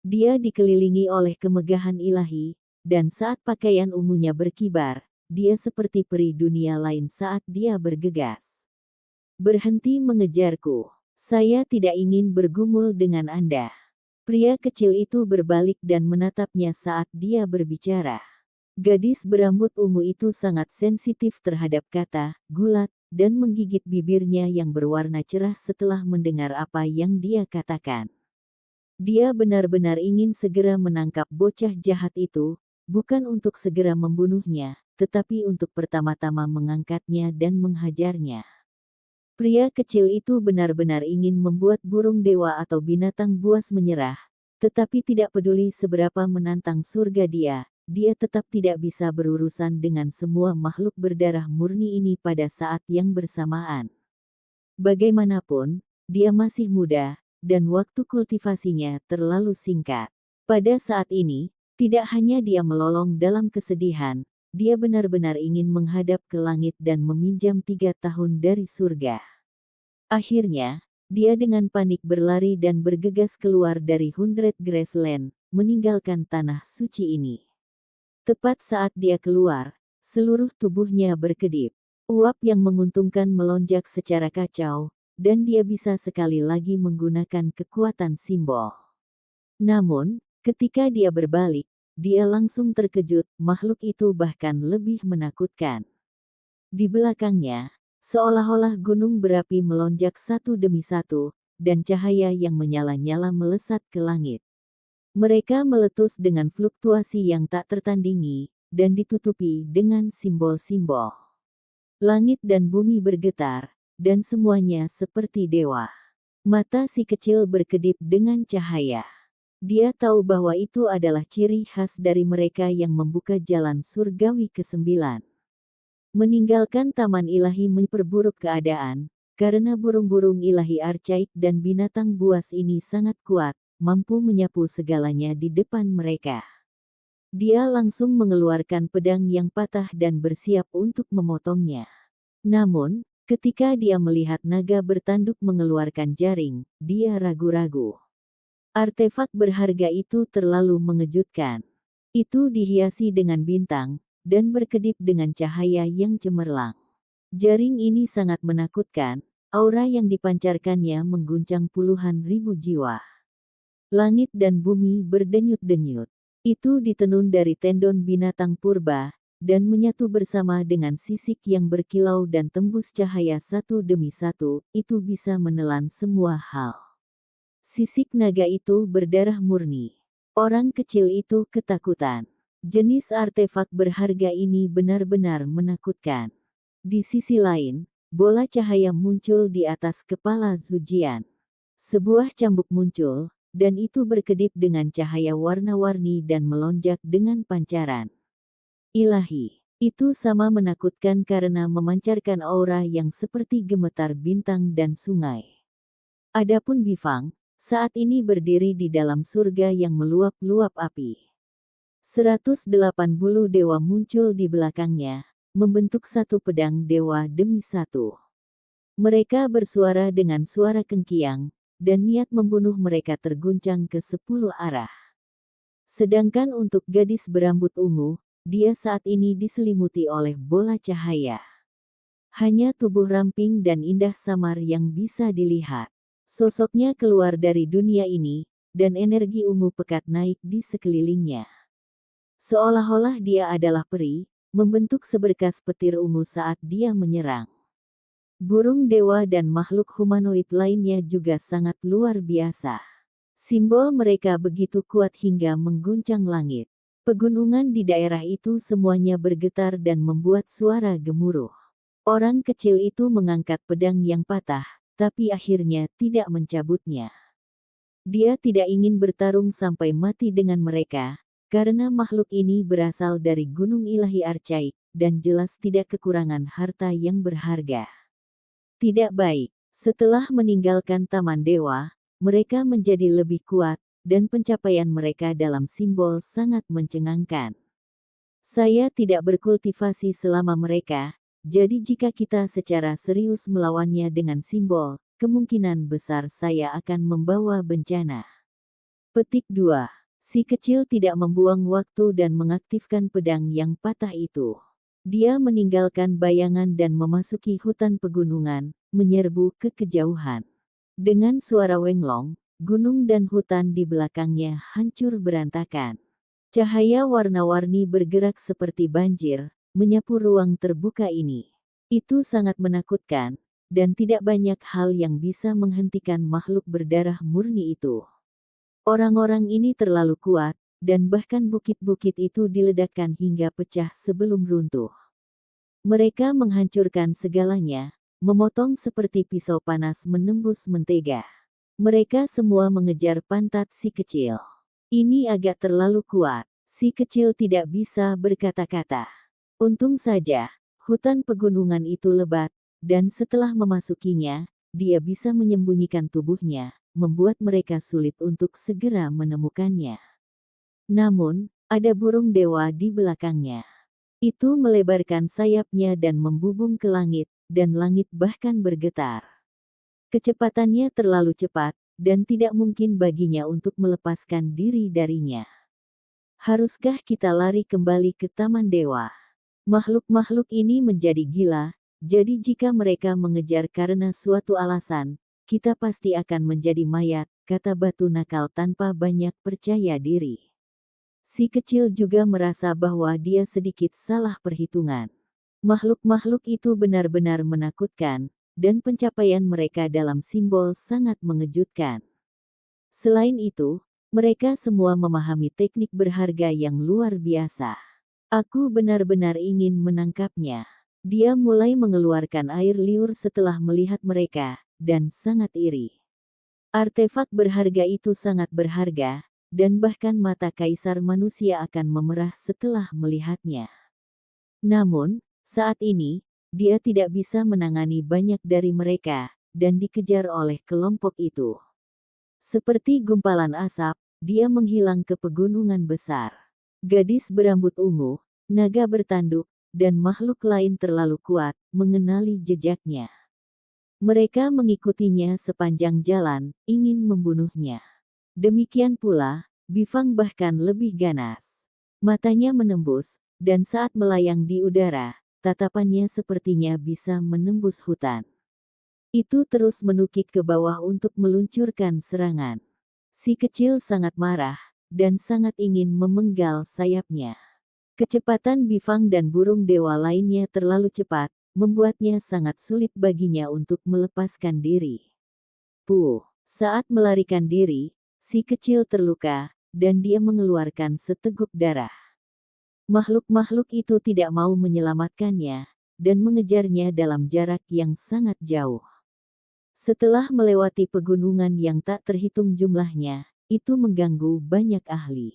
Dia dikelilingi oleh kemegahan ilahi, dan saat pakaian ungunya berkibar, dia seperti peri dunia lain saat dia bergegas. Berhenti mengejarku. Saya tidak ingin bergumul dengan Anda. Pria kecil itu berbalik dan menatapnya saat dia berbicara. Gadis berambut ungu itu sangat sensitif terhadap kata, gulat, dan menggigit bibirnya yang berwarna cerah setelah mendengar apa yang dia katakan. Dia benar-benar ingin segera menangkap bocah jahat itu, bukan untuk segera membunuhnya, tetapi untuk pertama-tama mengangkatnya dan menghajarnya. Pria kecil itu benar-benar ingin membuat burung dewa atau binatang buas menyerah, tetapi tidak peduli seberapa menantang surga dia tetap tidak bisa berurusan dengan semua makhluk berdarah murni ini pada saat yang bersamaan. Bagaimanapun, dia masih muda, dan waktu kultivasinya terlalu singkat. Pada saat ini, tidak hanya dia melolong dalam kesedihan, dia benar-benar ingin menghadap ke langit dan meminjam 3 tahun dari surga. Akhirnya, dia dengan panik berlari dan bergegas keluar dari Hundred Grassland, meninggalkan tanah suci ini. Tepat saat dia keluar, seluruh tubuhnya berkedip. Uap yang menguntungkan melonjak secara kacau, dan dia bisa sekali lagi menggunakan kekuatan simbol. Namun, ketika dia berbalik, dia langsung terkejut, makhluk itu bahkan lebih menakutkan. Di belakangnya, seolah-olah gunung berapi melonjak satu demi satu, dan cahaya yang menyala-nyala melesat ke langit. Mereka meletus dengan fluktuasi yang tak tertandingi, dan ditutupi dengan simbol-simbol. Langit dan bumi bergetar, dan semuanya seperti dewa. Mata si kecil berkedip dengan cahaya. Dia tahu bahwa itu adalah ciri khas dari mereka yang membuka jalan surgawi ke-9. Meninggalkan taman ilahi memperburuk keadaan, karena burung-burung ilahi archaik dan binatang buas ini sangat kuat, mampu menyapu segalanya di depan mereka. Dia langsung mengeluarkan pedang yang patah dan bersiap untuk memotongnya. Namun, ketika dia melihat naga bertanduk mengeluarkan jaring, dia ragu-ragu. Artefak berharga itu terlalu mengejutkan. Itu dihiasi dengan bintang, dan berkedip dengan cahaya yang cemerlang. Jaring ini sangat menakutkan, aura yang dipancarkannya mengguncang puluhan ribu jiwa. Langit dan bumi berdenyut-denyut. Itu ditenun dari tendon binatang purba, dan menyatu bersama dengan sisik yang berkilau dan tembus cahaya satu demi satu, itu bisa menelan semua hal. Sisik naga itu berdarah murni. Orang kecil itu ketakutan. Jenis artefak berharga ini benar-benar menakutkan. Di sisi lain, bola cahaya muncul di atas kepala Zujian. Sebuah cambuk muncul, dan itu berkedip dengan cahaya warna-warni dan melonjak dengan pancaran ilahi. Itu sama menakutkan karena memancarkan aura yang seperti gemetar bintang dan sungai. Adapun Bifang, saat ini berdiri di dalam surga yang meluap-luap api. 180 dewa muncul di belakangnya, membentuk satu pedang dewa demi satu. Mereka bersuara dengan suara kengkiang, dan niat membunuh mereka terguncang ke 10 arah. Sedangkan untuk gadis berambut ungu, dia saat ini diselimuti oleh bola cahaya. Hanya tubuh ramping dan indah samar yang bisa dilihat. Sosoknya keluar dari dunia ini, dan energi ungu pekat naik di sekelilingnya. Seolah-olah dia adalah peri, membentuk seberkas petir ungu saat dia menyerang. Burung dewa dan makhluk humanoid lainnya juga sangat luar biasa. Simbol mereka begitu kuat hingga mengguncang langit. Pegunungan di daerah itu semuanya bergetar dan membuat suara gemuruh. Orang kecil itu mengangkat pedang yang patah, tapi akhirnya tidak mencabutnya. Dia tidak ingin bertarung sampai mati dengan mereka, karena makhluk ini berasal dari gunung ilahi archaik, dan jelas tidak kekurangan harta yang berharga. Tidak baik, setelah meninggalkan Taman Dewa, mereka menjadi lebih kuat, dan pencapaian mereka dalam simbol sangat mencengangkan. Saya tidak berkultivasi selama mereka, jadi jika kita secara serius melawannya dengan simbol, kemungkinan besar saya akan membawa bencana. Petik 2. Si kecil tidak membuang waktu dan mengaktifkan pedang yang patah itu. Dia meninggalkan bayangan dan memasuki hutan pegunungan, menyerbu ke kejauhan. Dengan suara wenglong, gunung dan hutan di belakangnya hancur berantakan. Cahaya warna-warni bergerak seperti banjir, menyapu ruang terbuka ini. Itu sangat menakutkan, dan tidak banyak hal yang bisa menghentikan makhluk berdarah murni itu. Orang-orang ini terlalu kuat, dan bahkan bukit-bukit itu diledakkan hingga pecah sebelum runtuh. Mereka menghancurkan segalanya, memotong seperti pisau panas menembus mentega. Mereka semua mengejar pantat si kecil. Ini agak terlalu kuat. Si kecil tidak bisa berkata-kata. Untung saja, hutan pegunungan itu lebat, dan setelah memasukinya, dia bisa menyembunyikan tubuhnya, membuat mereka sulit untuk segera menemukannya. Namun, ada burung dewa di belakangnya. Itu melebarkan sayapnya dan membubung ke langit, dan langit bahkan bergetar. Kecepatannya terlalu cepat, dan tidak mungkin baginya untuk melepaskan diri darinya. Haruskah kita lari kembali ke Taman Dewa? Makhluk-makhluk ini menjadi gila, jadi jika mereka mengejar karena suatu alasan, kita pasti akan menjadi mayat, kata batu nakal tanpa banyak percaya diri. Si kecil juga merasa bahwa dia sedikit salah perhitungan. Makhluk-makhluk itu benar-benar menakutkan, dan pencapaian mereka dalam simbol sangat mengejutkan. Selain itu, mereka semua memahami teknik berharga yang luar biasa. Aku benar-benar ingin menangkapnya. Dia mulai mengeluarkan air liur setelah melihat mereka, dan sangat iri. Artefak berharga itu sangat berharga, dan bahkan mata kaisar manusia akan memerah setelah melihatnya. Namun, Saat ini, dia tidak bisa menangani banyak dari mereka, dan dikejar oleh kelompok itu. Seperti gumpalan asap, dia menghilang ke pegunungan besar. Gadis berambut ungu, naga bertanduk, dan makhluk lain terlalu kuat mengenali jejaknya. Mereka mengikutinya sepanjang jalan, ingin membunuhnya. Demikian pula, Bifang bahkan lebih ganas. Matanya menembus, dan saat melayang di udara, tatapannya sepertinya bisa menembus hutan. Itu terus menukik ke bawah untuk meluncurkan serangan. Si kecil sangat marah, dan sangat ingin memenggal sayapnya. Kecepatan Bifang dan burung dewa lainnya terlalu cepat, membuatnya sangat sulit baginya untuk melepaskan diri. Saat melarikan diri, si kecil terluka, dan dia mengeluarkan seteguk darah. Makhluk-makhluk itu tidak mau menyelamatkannya, dan mengejarnya dalam jarak yang sangat jauh. Setelah melewati pegunungan yang tak terhitung jumlahnya, itu mengganggu banyak ahli.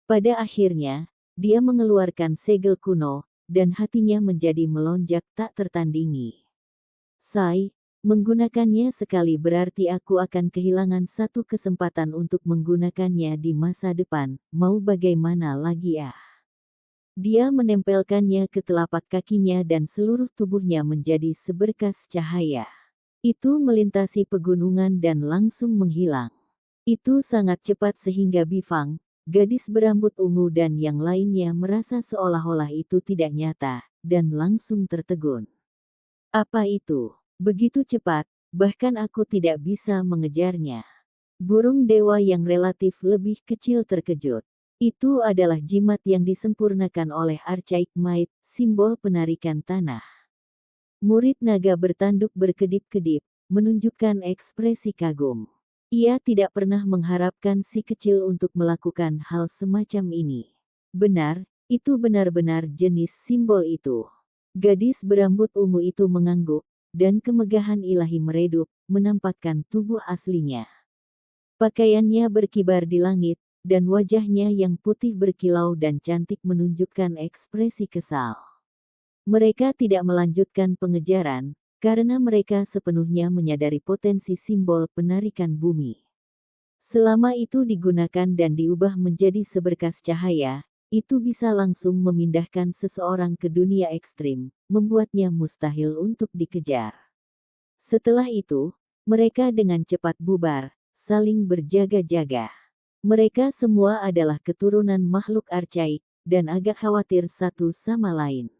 Pada akhirnya, dia mengeluarkan segel kuno, dan hatinya menjadi melonjak tak tertandingi. Menggunakannya sekali berarti aku akan kehilangan satu kesempatan untuk menggunakannya di masa depan, mau bagaimana lagi ah. Dia menempelkannya ke telapak kakinya dan seluruh tubuhnya menjadi seberkas cahaya. Itu melintasi pegunungan dan langsung menghilang. Itu sangat cepat sehingga Bifang, gadis berambut ungu dan yang lainnya merasa seolah-olah itu tidak nyata, dan langsung tertegun. Apa itu? Begitu cepat, bahkan aku tidak bisa mengejarnya. Burung dewa yang relatif lebih kecil terkejut. Itu adalah jimat yang disempurnakan oleh Archaic Might, simbol penarikan tanah. Murid naga bertanduk berkedip-kedip, menunjukkan ekspresi kagum. Ia tidak pernah mengharapkan si kecil untuk melakukan hal semacam ini. Benar, itu benar-benar jenis simbol itu. Gadis berambut ungu itu mengangguk, dan kemegahan ilahi meredup, menampakkan tubuh aslinya. Pakaiannya berkibar di langit, dan wajahnya yang putih berkilau dan cantik menunjukkan ekspresi kesal. Mereka tidak melanjutkan pengejaran, karena mereka sepenuhnya menyadari potensi simbol penarikan bumi. Selama itu digunakan dan diubah menjadi seberkas cahaya, itu bisa langsung memindahkan seseorang ke dunia ekstrim, membuatnya mustahil untuk dikejar. Setelah itu, mereka dengan cepat bubar, saling berjaga-jaga. Mereka semua adalah keturunan makhluk archaik, dan agak khawatir satu sama lain.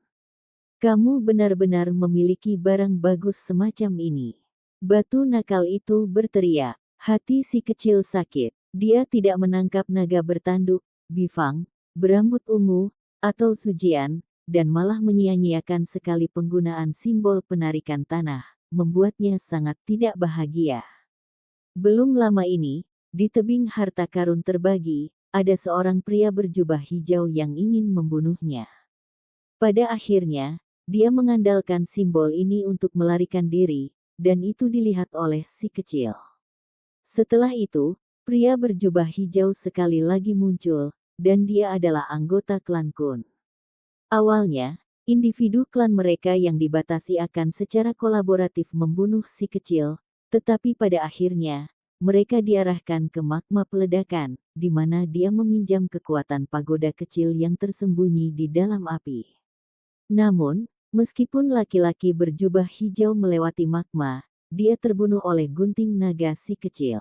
Kamu benar-benar memiliki barang bagus semacam ini. Batu nakal itu berteriak. Hati si kecil sakit. Dia tidak menangkap naga bertanduk, Bifang, berambut ungu, atau Sujian, dan malah menyia-nyiakan sekali penggunaan simbol penarikan tanah, membuatnya sangat tidak bahagia. Belum lama ini, di tebing harta karun terbagi, ada seorang pria berjubah hijau yang ingin membunuhnya. Pada akhirnya, dia mengandalkan simbol ini untuk melarikan diri, dan itu dilihat oleh si kecil. Setelah itu, pria berjubah hijau sekali lagi muncul, dan dia adalah anggota klan Kun. Awalnya, individu klan mereka yang dibatasi akan secara kolaboratif membunuh si kecil, tetapi pada akhirnya, mereka diarahkan ke magma peledakan, di mana dia meminjam kekuatan pagoda kecil yang tersembunyi di dalam api. Namun, meskipun laki-laki berjubah hijau melewati magma, dia terbunuh oleh gunting naga si kecil.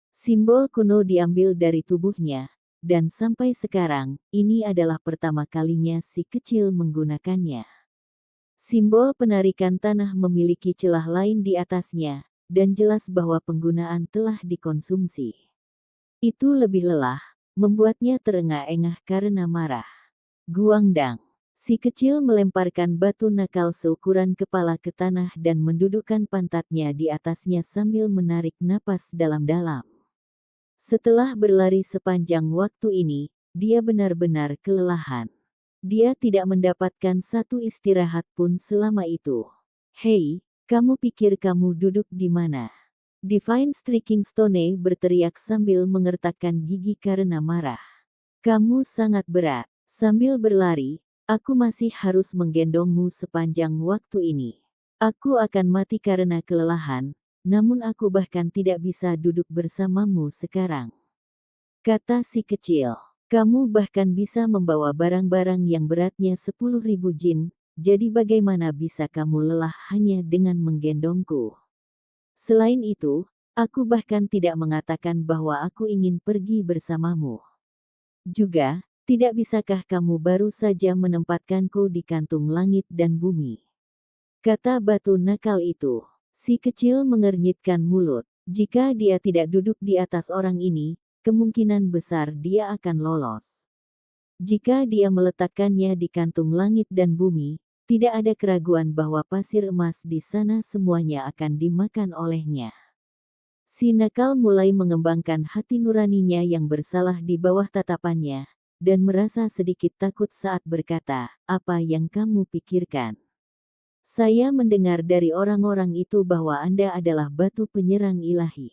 Simbol kuno diambil dari tubuhnya, dan sampai sekarang, ini adalah pertama kalinya si kecil menggunakannya. Simbol penarikan tanah memiliki celah lain di atasnya, dan jelas bahwa penggunaan telah dikonsumsi. Itu lebih lelah, membuatnya terengah-engah karena marah. Guangdang. Si kecil melemparkan batu nakal seukuran kepala ke tanah dan mendudukkan pantatnya di atasnya sambil menarik napas dalam-dalam. Setelah berlari sepanjang waktu ini, dia benar-benar kelelahan. Dia tidak mendapatkan satu istirahat pun selama itu. Hei, kamu pikir kamu duduk di mana? Divine Striking Stone berteriak sambil mengertakkan gigi karena marah. Kamu sangat berat. Sambil berlari, Aku masih harus menggendongmu sepanjang waktu ini. Aku akan mati karena kelelahan, namun aku bahkan tidak bisa duduk bersamamu sekarang. Kata si kecil, kamu bahkan bisa membawa barang-barang yang beratnya 10.000 jin, jadi bagaimana bisa kamu lelah hanya dengan menggendongku? Selain itu, aku bahkan tidak mengatakan bahwa aku ingin pergi bersamamu. Juga, tidak bisakah kamu baru saja menempatkanku di kantung langit dan bumi? Kata batu nakal itu. Si kecil mengernyitkan mulut. Jika dia tidak duduk di atas orang ini, kemungkinan besar dia akan lolos. Jika dia meletakkannya di kantung langit dan bumi, tidak ada keraguan bahwa pasir emas di sana semuanya akan dimakan olehnya. Si nakal mulai mengembangkan hati nuraninya yang bersalah di bawah tatapannya, dan merasa sedikit takut saat berkata, "Apa yang kamu pikirkan? Saya mendengar dari orang-orang itu bahwa Anda adalah batu penyerang ilahi.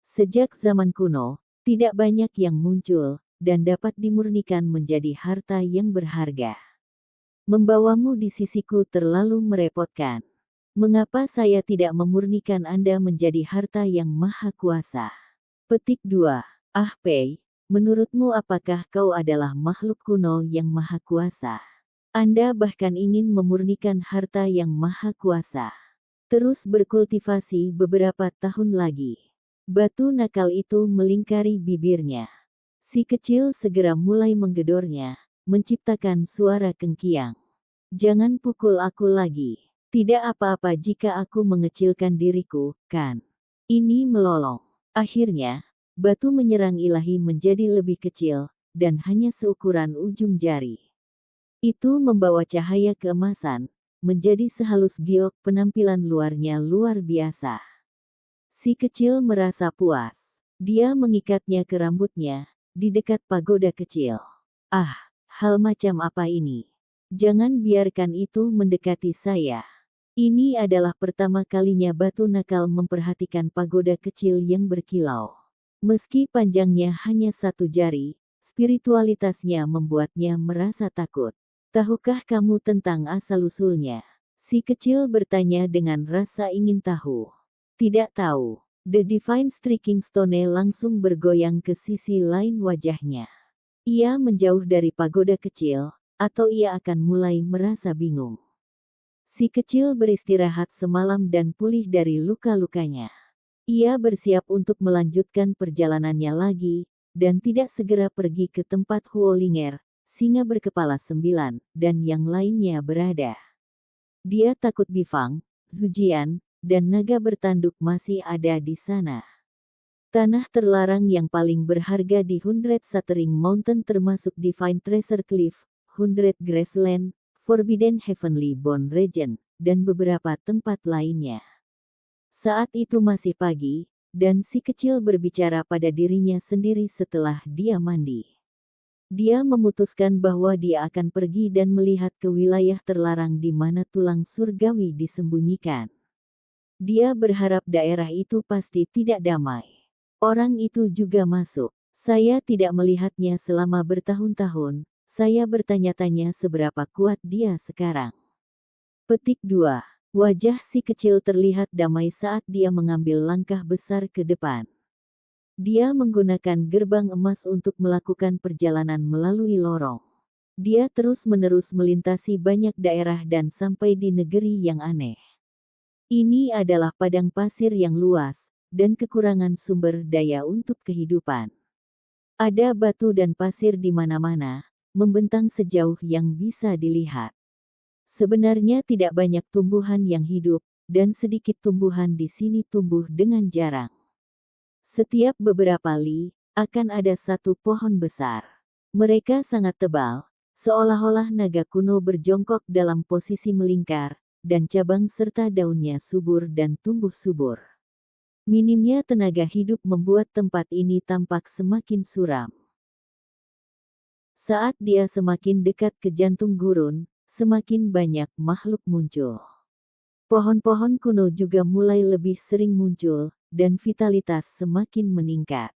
Sejak zaman kuno, tidak banyak yang muncul, dan dapat dimurnikan menjadi harta yang berharga. Membawamu di sisiku terlalu merepotkan. Mengapa saya tidak memurnikan Anda menjadi harta yang maha kuasa?" Petik 2. Pei, menurutmu apakah kau adalah makhluk kuno yang maha kuasa? Anda bahkan ingin memurnikan harta yang maha kuasa. Terus berkultivasi beberapa tahun lagi. Batu nakal itu melingkari bibirnya. Si kecil segera mulai menggedornya, menciptakan suara kengkiang. Jangan pukul aku lagi. Tidak apa-apa jika aku mengecilkan diriku, kan? Ini melolong. Akhirnya, batu menyerang ilahi menjadi lebih kecil, dan hanya seukuran ujung jari. Itu membawa cahaya keemasan, menjadi sehalus giok, penampilan luarnya luar biasa. Si kecil merasa puas. Dia mengikatnya ke rambutnya, di dekat pagoda kecil. Hal macam apa ini? Jangan biarkan itu mendekati saya. Ini adalah pertama kalinya batu nakal memperhatikan pagoda kecil yang berkilau. Meski panjangnya hanya 1 jari, spiritualitasnya membuatnya merasa takut. Tahukah kamu tentang asal-usulnya? Si kecil bertanya dengan rasa ingin tahu. Tidak tahu. The Divine Striking Stone langsung bergoyang ke sisi lain wajahnya. Ia menjauh dari pagoda kecil, atau ia akan mulai merasa bingung. Si kecil beristirahat semalam dan pulih dari luka-lukanya. Ia bersiap untuk melanjutkan perjalanannya lagi, dan tidak segera pergi ke tempat Huolinger, singa berkepala 9, dan yang lainnya berada. Dia takut Bifang, Zujian, dan naga bertanduk masih ada di sana. Tanah terlarang yang paling berharga di 100 Shattering Mountain termasuk Divine Treasure Cliff, 100 Grassland, Forbidden Heavenly Bone Region, dan beberapa tempat lainnya. Saat itu masih pagi, dan si kecil berbicara pada dirinya sendiri setelah dia mandi. Dia memutuskan bahwa dia akan pergi dan melihat ke wilayah terlarang di mana tulang surgawi disembunyikan. Dia berharap daerah itu pasti tidak damai. Orang itu juga masuk. Saya tidak melihatnya selama bertahun-tahun. Saya bertanya-tanya seberapa kuat dia sekarang. Petik 2. Wajah si kecil terlihat damai saat dia mengambil langkah besar ke depan. Dia menggunakan gerbang emas untuk melakukan perjalanan melalui lorong. Dia terus-menerus melintasi banyak daerah dan sampai di negeri yang aneh. Ini adalah padang pasir yang luas, dan kekurangan sumber daya untuk kehidupan. Ada batu dan pasir di mana-mana, membentang sejauh yang bisa dilihat. Sebenarnya tidak banyak tumbuhan yang hidup, dan sedikit tumbuhan di sini tumbuh dengan jarang. Setiap beberapa li, akan ada satu pohon besar. Mereka sangat tebal, seolah-olah naga kuno berjongkok dalam posisi melingkar, dan cabang serta daunnya subur dan tumbuh subur. Minimnya tenaga hidup membuat tempat ini tampak semakin suram. Saat dia semakin dekat ke jantung gurun, semakin banyak makhluk muncul. Pohon-pohon kuno juga mulai lebih sering muncul, dan vitalitas semakin meningkat.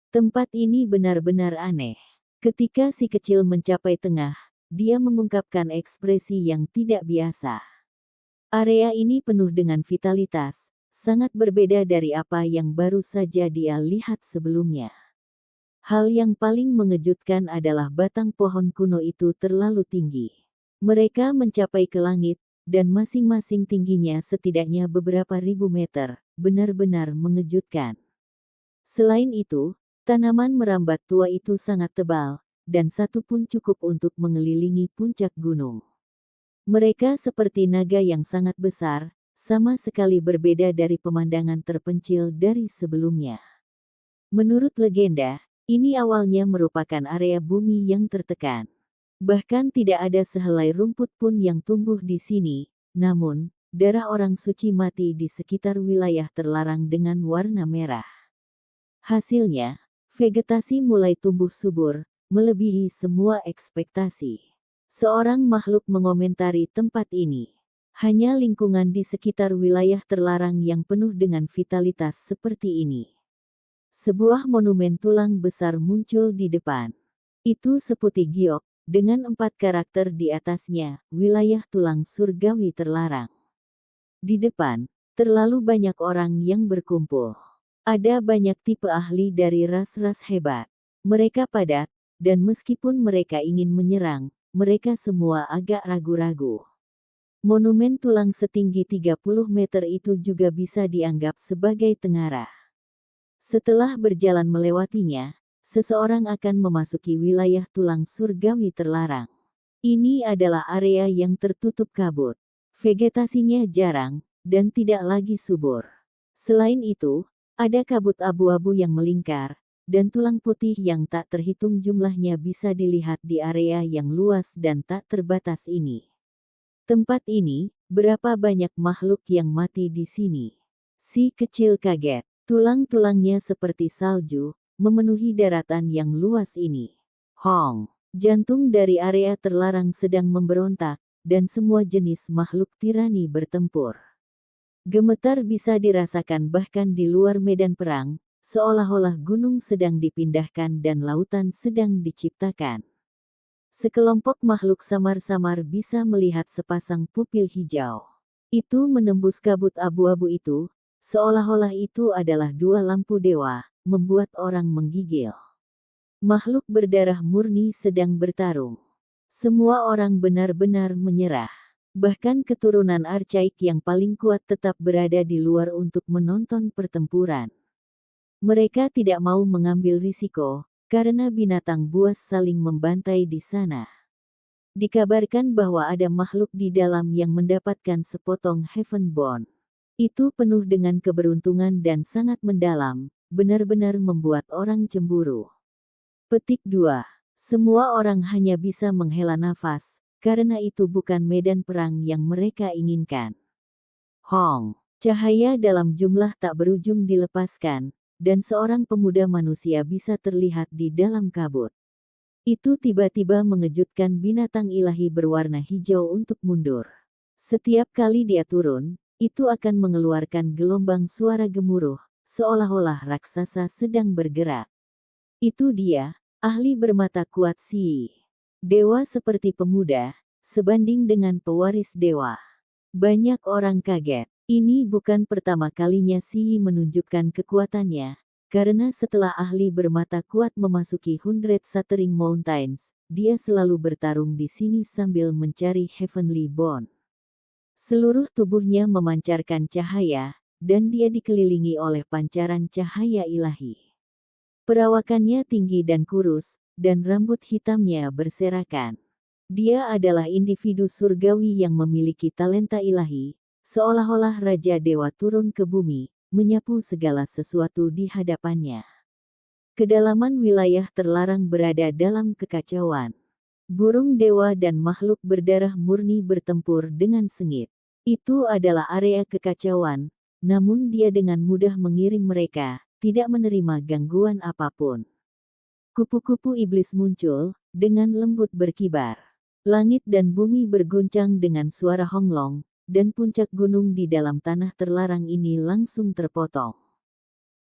Tempat ini benar-benar aneh. Ketika si kecil mencapai tengah, dia mengungkapkan ekspresi yang tidak biasa. Area ini penuh dengan vitalitas, sangat berbeda dari apa yang baru saja dia lihat sebelumnya. Hal yang paling mengejutkan adalah batang pohon kuno itu terlalu tinggi. Mereka mencapai ke langit, dan masing-masing tingginya setidaknya beberapa ribu meter, benar-benar mengejutkan. Selain itu, tanaman merambat tua itu sangat tebal, dan satu pun cukup untuk mengelilingi puncak gunung. Mereka seperti naga yang sangat besar, sama sekali berbeda dari pemandangan terpencil dari sebelumnya. Menurut legenda, ini awalnya merupakan area bumi yang tertekan. Bahkan tidak ada sehelai rumput pun yang tumbuh di sini, namun, darah orang suci mati di sekitar wilayah terlarang dengan warna merah. Hasilnya, vegetasi mulai tumbuh subur, melebihi semua ekspektasi. Seorang makhluk mengomentari tempat ini. Hanya lingkungan di sekitar wilayah terlarang yang penuh dengan vitalitas seperti ini. Sebuah monumen tulang besar muncul di depan. Itu seputih giok, dengan 4 karakter di atasnya, wilayah tulang surgawi terlarang. Di depan, terlalu banyak orang yang berkumpul. Ada banyak tipe ahli dari ras-ras hebat. Mereka padat, dan meskipun mereka ingin menyerang, mereka semua agak ragu-ragu. Monumen tulang setinggi 30 meter itu juga bisa dianggap sebagai tengara. Setelah berjalan melewatinya, seseorang akan memasuki wilayah tulang surgawi terlarang. Ini adalah area yang tertutup kabut. Vegetasinya jarang, dan tidak lagi subur. Selain itu, ada kabut abu-abu yang melingkar, dan tulang putih yang tak terhitung jumlahnya bisa dilihat di area yang luas dan tak terbatas ini. Tempat ini, berapa banyak makhluk yang mati di sini? Si kecil kaget. Tulang-tulangnya seperti salju, memenuhi daratan yang luas ini. Hong, jantung dari area terlarang sedang memberontak, dan semua jenis makhluk tirani bertempur. Gemetar bisa dirasakan bahkan di luar medan perang, seolah-olah gunung sedang dipindahkan dan lautan sedang diciptakan. Sekelompok makhluk samar-samar bisa melihat sepasang pupil hijau. Itu menembus kabut abu-abu itu, seolah-olah itu adalah 2 lampu dewa, membuat orang menggigil. Makhluk berdarah murni sedang bertarung. Semua orang benar-benar menyerah. Bahkan keturunan archaik yang paling kuat tetap berada di luar untuk menonton pertempuran. Mereka tidak mau mengambil risiko, karena binatang buas saling membantai di sana. Dikabarkan bahwa ada makhluk di dalam yang mendapatkan sepotong Heavenborn. Itu penuh dengan keberuntungan dan sangat mendalam, benar-benar membuat orang cemburu. Petik 2. Semua orang hanya bisa menghela nafas, karena itu bukan medan perang yang mereka inginkan. Hong, cahaya dalam jumlah tak berujung dilepaskan, dan seorang pemuda manusia bisa terlihat di dalam kabut. Itu tiba-tiba mengejutkan binatang ilahi berwarna hijau untuk mundur. Setiap kali dia turun, itu akan mengeluarkan gelombang suara gemuruh, seolah-olah raksasa sedang bergerak. Itu dia, ahli bermata kuat Si. Dewa seperti pemuda, sebanding dengan pewaris dewa. Banyak orang kaget. Ini bukan pertama kalinya Si menunjukkan kekuatannya, karena setelah ahli bermata kuat memasuki Hundred Shattering Mountains, dia selalu bertarung di sini sambil mencari Heavenly Bone. Seluruh tubuhnya memancarkan cahaya, dan dia dikelilingi oleh pancaran cahaya ilahi. Perawakannya tinggi dan kurus, dan rambut hitamnya berserakan. Dia adalah individu surgawi yang memiliki talenta ilahi, seolah-olah Raja Dewa turun ke bumi, menyapu segala sesuatu di hadapannya. Kedalaman wilayah terlarang berada dalam kekacauan. Burung dewa dan makhluk berdarah murni bertempur dengan sengit. Itu adalah area kekacauan, namun dia dengan mudah mengiring mereka, tidak menerima gangguan apapun. Kupu-kupu iblis muncul, dengan lembut berkibar. Langit dan bumi berguncang dengan suara honglong, dan puncak gunung di dalam tanah terlarang ini langsung terpotong.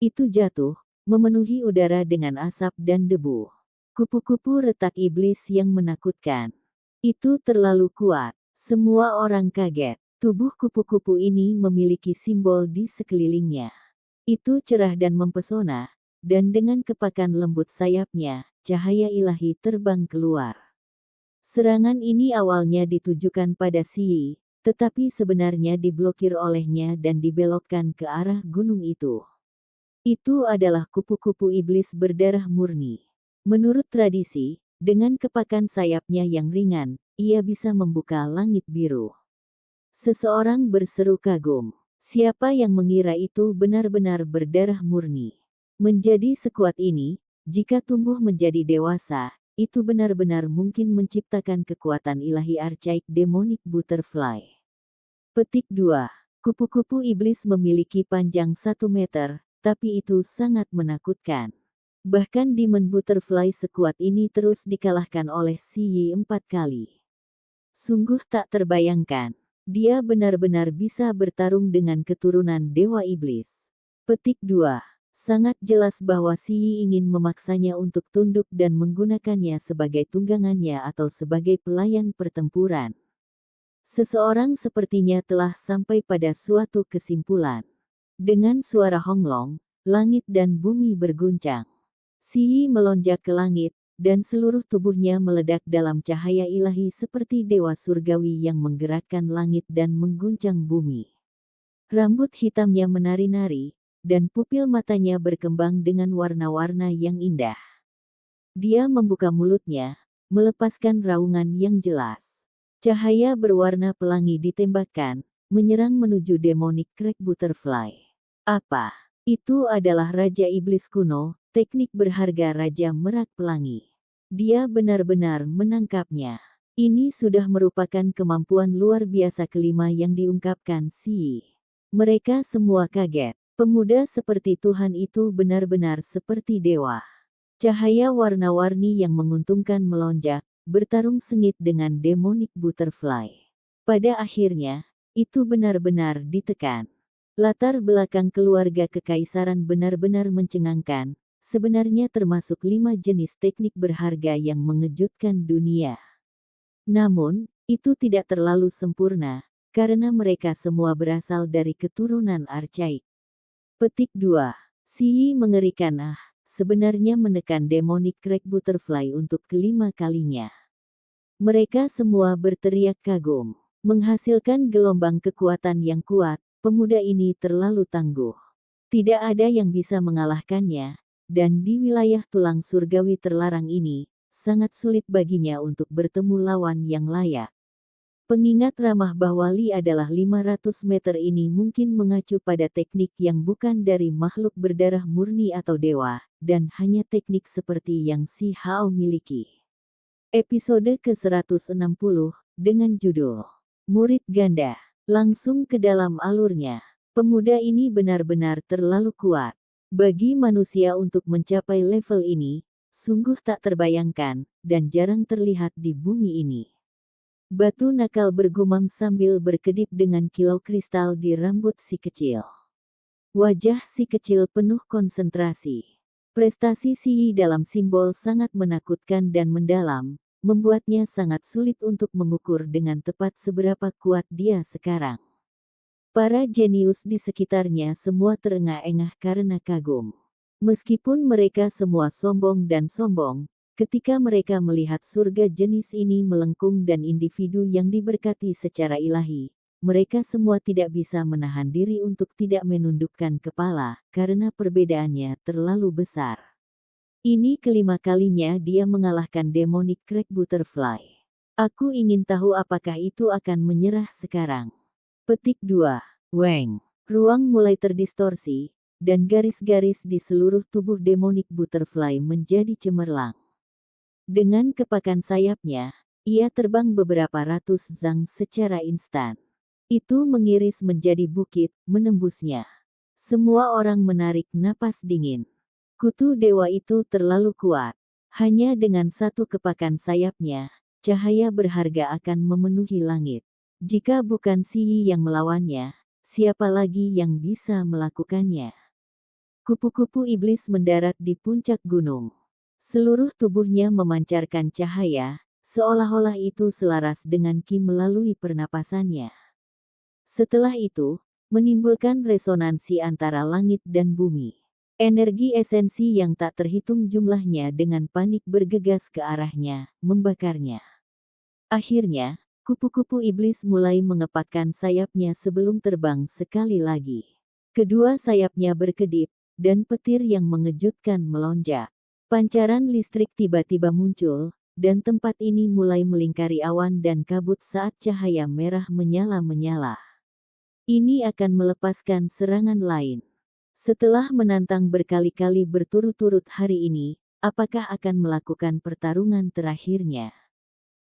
Itu jatuh, memenuhi udara dengan asap dan debu. Kupu-kupu retak iblis yang menakutkan. Itu terlalu kuat. Semua orang kaget. Tubuh kupu-kupu ini memiliki simbol di sekelilingnya. Itu cerah dan mempesona, dan dengan kepakan lembut sayapnya, cahaya ilahi terbang keluar. Serangan ini awalnya ditujukan pada Xi, tetapi sebenarnya diblokir olehnya dan dibelokkan ke arah gunung itu. Itu adalah kupu-kupu iblis berdarah murni. Menurut tradisi, dengan kepakan sayapnya yang ringan, ia bisa membuka langit biru. Seseorang berseru kagum. Siapa yang mengira itu benar-benar berdarah murni? Menjadi sekuat ini, jika tumbuh menjadi dewasa, itu benar-benar mungkin menciptakan kekuatan ilahi archaik demonic butterfly. Petik 2. Kupu-kupu iblis memiliki panjang 1 meter, tapi itu sangat menakutkan. Bahkan demon butterfly sekuat ini terus dikalahkan oleh Xi 4 kali. Sungguh tak terbayangkan. Dia benar-benar bisa bertarung dengan keturunan dewa iblis. Petik 2. Sangat jelas bahwa Xi ingin memaksanya untuk tunduk dan menggunakannya sebagai tunggangannya atau sebagai pelayan pertempuran. Seseorang sepertinya telah sampai pada suatu kesimpulan. Dengan suara honglong, langit dan bumi berguncang. Xi melonjak ke langit, dan seluruh tubuhnya meledak dalam cahaya ilahi seperti dewa surgawi yang menggerakkan langit dan mengguncang bumi. Rambut hitamnya menari-nari, dan pupil matanya berkembang dengan warna-warna yang indah. Dia membuka mulutnya, melepaskan raungan yang jelas. Cahaya berwarna pelangi ditembakkan, menyerang menuju demonic crack butterfly. Apa? Itu adalah Raja Iblis kuno, teknik berharga Raja Merak Pelangi. Dia benar-benar menangkapnya. Ini sudah merupakan kemampuan luar biasa kelima yang diungkapkan Xi. Mereka semua kaget. Pemuda seperti Tuhan itu benar-benar seperti dewa. Cahaya warna-warni yang menguntungkan melonjak, bertarung sengit dengan demonic butterfly. Pada akhirnya, itu benar-benar ditekan. Latar belakang keluarga kekaisaran benar-benar mencengangkan. Sebenarnya termasuk 5 jenis teknik berharga yang mengejutkan dunia. Namun, itu tidak terlalu sempurna, karena mereka semua berasal dari keturunan archaik. Petik 2. Xi mengerikan sebenarnya menekan demonic crack butterfly untuk kelima kalinya. Mereka semua berteriak kagum. Menghasilkan gelombang kekuatan yang kuat, pemuda ini terlalu tangguh. Tidak ada yang bisa mengalahkannya. Dan di wilayah tulang surgawi terlarang ini, sangat sulit baginya untuk bertemu lawan yang layak. Pengingat ramah bahwa Li adalah 500 meter ini mungkin mengacu pada teknik yang bukan dari makhluk berdarah murni atau dewa, dan hanya teknik seperti yang Xi Hao miliki. Episode ke-160, dengan judul Murid Ganda. Langsung ke dalam alurnya. Pemuda ini benar-benar terlalu kuat. Bagi manusia untuk mencapai level ini, sungguh tak terbayangkan, dan jarang terlihat di bumi ini. Batu nakal bergumam sambil berkedip dengan kilau kristal di rambut si kecil. Wajah si kecil penuh konsentrasi. Prestasi Xi dalam simbol sangat menakutkan dan mendalam, membuatnya sangat sulit untuk mengukur dengan tepat seberapa kuat dia sekarang. Para jenius di sekitarnya semua terengah-engah karena kagum. Meskipun mereka semua sombong dan sombong, ketika mereka melihat surga jenis ini melengkung dan individu yang diberkati secara ilahi, mereka semua tidak bisa menahan diri untuk tidak menundukkan kepala, karena perbedaannya terlalu besar. Ini kelima kalinya dia mengalahkan demonic crack butterfly. Aku ingin tahu apakah itu akan menyerah sekarang. Petik 2. Weng. Ruang mulai terdistorsi, dan garis-garis di seluruh tubuh demonic butterfly menjadi cemerlang. Dengan kepakan sayapnya, ia terbang beberapa ratus zang secara instan. Itu mengiris menjadi bukit, menembusnya. Semua orang menarik napas dingin. Kutu dewa itu terlalu kuat. Hanya dengan satu kepakan sayapnya, cahaya berharga akan memenuhi langit. Jika bukan Xi yang melawannya, siapa lagi yang bisa melakukannya? Kupu-kupu iblis mendarat di puncak gunung. Seluruh tubuhnya memancarkan cahaya, seolah-olah itu selaras dengan ki melalui pernapasannya. Setelah itu, menimbulkan resonansi antara langit dan bumi. Energi esensi yang tak terhitung jumlahnya dengan panik bergegas ke arahnya, membakarnya. Akhirnya, kupu-kupu iblis mulai mengepakkan sayapnya sebelum terbang sekali lagi. Kedua sayapnya berkedip, dan petir yang mengejutkan melonjak. Pancaran listrik tiba-tiba muncul, dan tempat ini mulai melingkari awan dan kabut saat cahaya merah menyala-menyala. Ini akan melepaskan serangan lain. Setelah menantang berkali-kali berturut-turut hari ini, apakah akan melakukan pertarungan terakhirnya?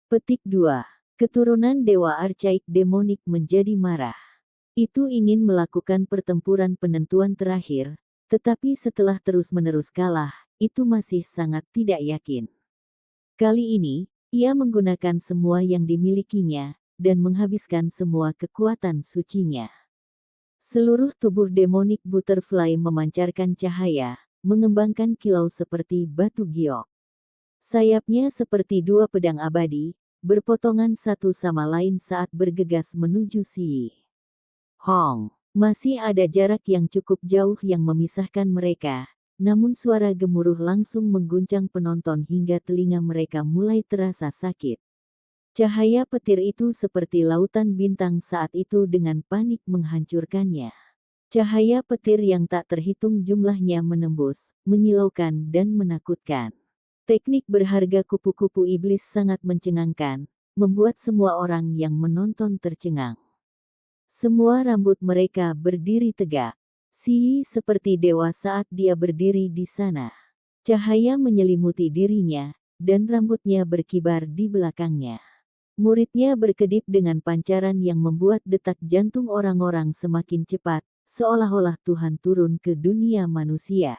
Petik 2. Keturunan Dewa Archaik Demonik menjadi marah. Itu ingin melakukan pertempuran penentuan terakhir, tetapi setelah terus-menerus kalah, itu masih sangat tidak yakin. Kali ini, ia menggunakan semua yang dimilikinya, dan menghabiskan semua kekuatan sucinya. Seluruh tubuh demonik butterfly memancarkan cahaya, mengembangkan kilau seperti batu giok. Sayapnya seperti dua pedang abadi, berpotongan satu sama lain saat bergegas menuju Yi. Hong, masih ada jarak yang cukup jauh yang memisahkan mereka, namun suara gemuruh langsung mengguncang penonton hingga telinga mereka mulai terasa sakit. Cahaya petir itu seperti lautan bintang saat itu dengan panik menghancurkannya. Cahaya petir yang tak terhitung jumlahnya menembus, menyilaukan dan menakutkan. Teknik berharga kupu-kupu iblis sangat mencengangkan, membuat semua orang yang menonton tercengang. Semua rambut mereka berdiri tegak. Yi seperti dewa saat dia berdiri di sana. Cahaya menyelimuti dirinya, dan rambutnya berkibar di belakangnya. Muridnya berkedip dengan pancaran yang membuat detak jantung orang-orang semakin cepat, seolah-olah Tuhan turun ke dunia manusia.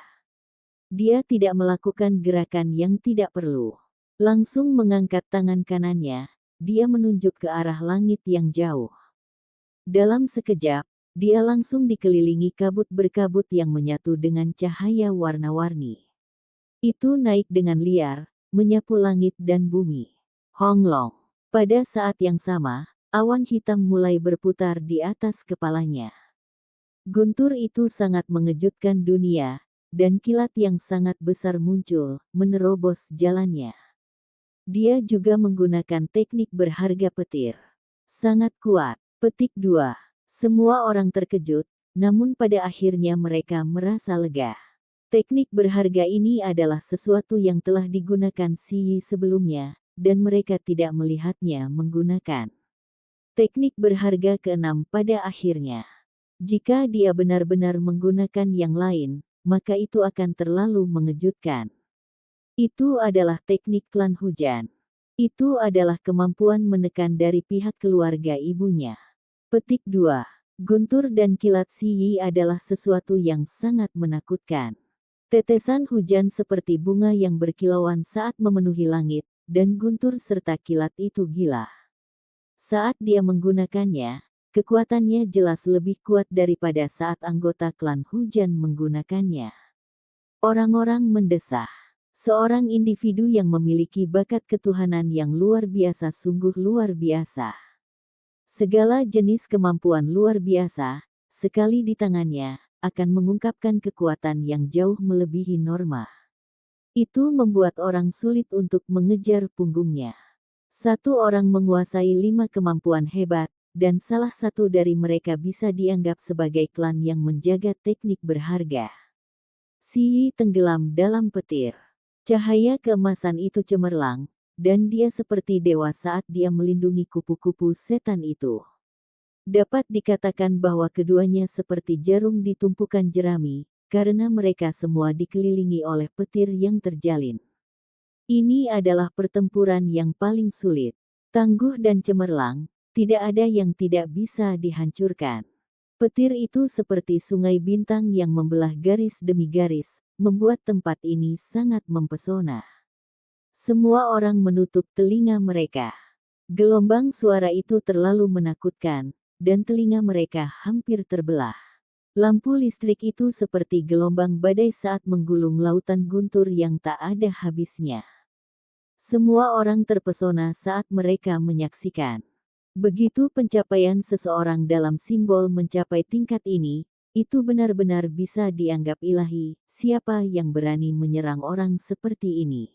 Dia tidak melakukan gerakan yang tidak perlu. Langsung mengangkat tangan kanannya, dia menunjuk ke arah langit yang jauh. Dalam sekejap, dia langsung dikelilingi kabut berkabut yang menyatu dengan cahaya warna-warni. Itu naik dengan liar, menyapu langit dan bumi. Honglong. Pada saat yang sama, awan hitam mulai berputar di atas kepalanya. Guntur itu sangat mengejutkan dunia, dan kilat yang sangat besar muncul, menerobos jalannya. Dia juga menggunakan teknik berharga petir. Sangat kuat. Petik 2. Semua orang terkejut, namun pada akhirnya mereka merasa lega. Teknik berharga ini adalah sesuatu yang telah digunakan Yi sebelumnya, dan mereka tidak melihatnya menggunakan teknik berharga ke-6 pada akhirnya. Jika dia benar-benar menggunakan yang lain, maka itu akan terlalu mengejutkan. Itu adalah teknik klan hujan. Itu adalah kemampuan menekan dari pihak keluarga ibunya. Petik 2. Guntur dan kilat Yi adalah sesuatu yang sangat menakutkan. Tetesan hujan seperti bunga yang berkilauan saat memenuhi langit, dan guntur serta kilat itu gila. Saat dia menggunakannya, kekuatannya jelas lebih kuat daripada saat anggota klan hujan menggunakannya. Orang-orang mendesah. Seorang individu yang memiliki bakat ketuhanan yang luar biasa sungguh luar biasa. Segala jenis kemampuan luar biasa, sekali di tangannya, akan mengungkapkan kekuatan yang jauh melebihi norma. Itu membuat orang sulit untuk mengejar punggungnya. Satu orang menguasai 5 kemampuan hebat, dan salah satu dari mereka bisa dianggap sebagai klan yang menjaga teknik berharga. Yi tenggelam dalam petir. Cahaya keemasan itu cemerlang, dan dia seperti dewa saat dia melindungi kupu-kupu setan itu. Dapat dikatakan bahwa keduanya seperti jarum di tumpukan jerami, karena mereka semua dikelilingi oleh petir yang terjalin. Ini adalah pertempuran yang paling sulit. Tangguh dan cemerlang, tidak ada yang tidak bisa dihancurkan. Petir itu seperti sungai bintang yang membelah garis demi garis, membuat tempat ini sangat mempesona. Semua orang menutup telinga mereka. Gelombang suara itu terlalu menakutkan, dan telinga mereka hampir terbelah. Lampu listrik itu seperti gelombang badai saat menggulung lautan guntur yang tak ada habisnya. Semua orang terpesona saat mereka menyaksikan. Begitu pencapaian seseorang dalam simbol mencapai tingkat ini, itu benar-benar bisa dianggap ilahi. Siapa yang berani menyerang orang seperti ini?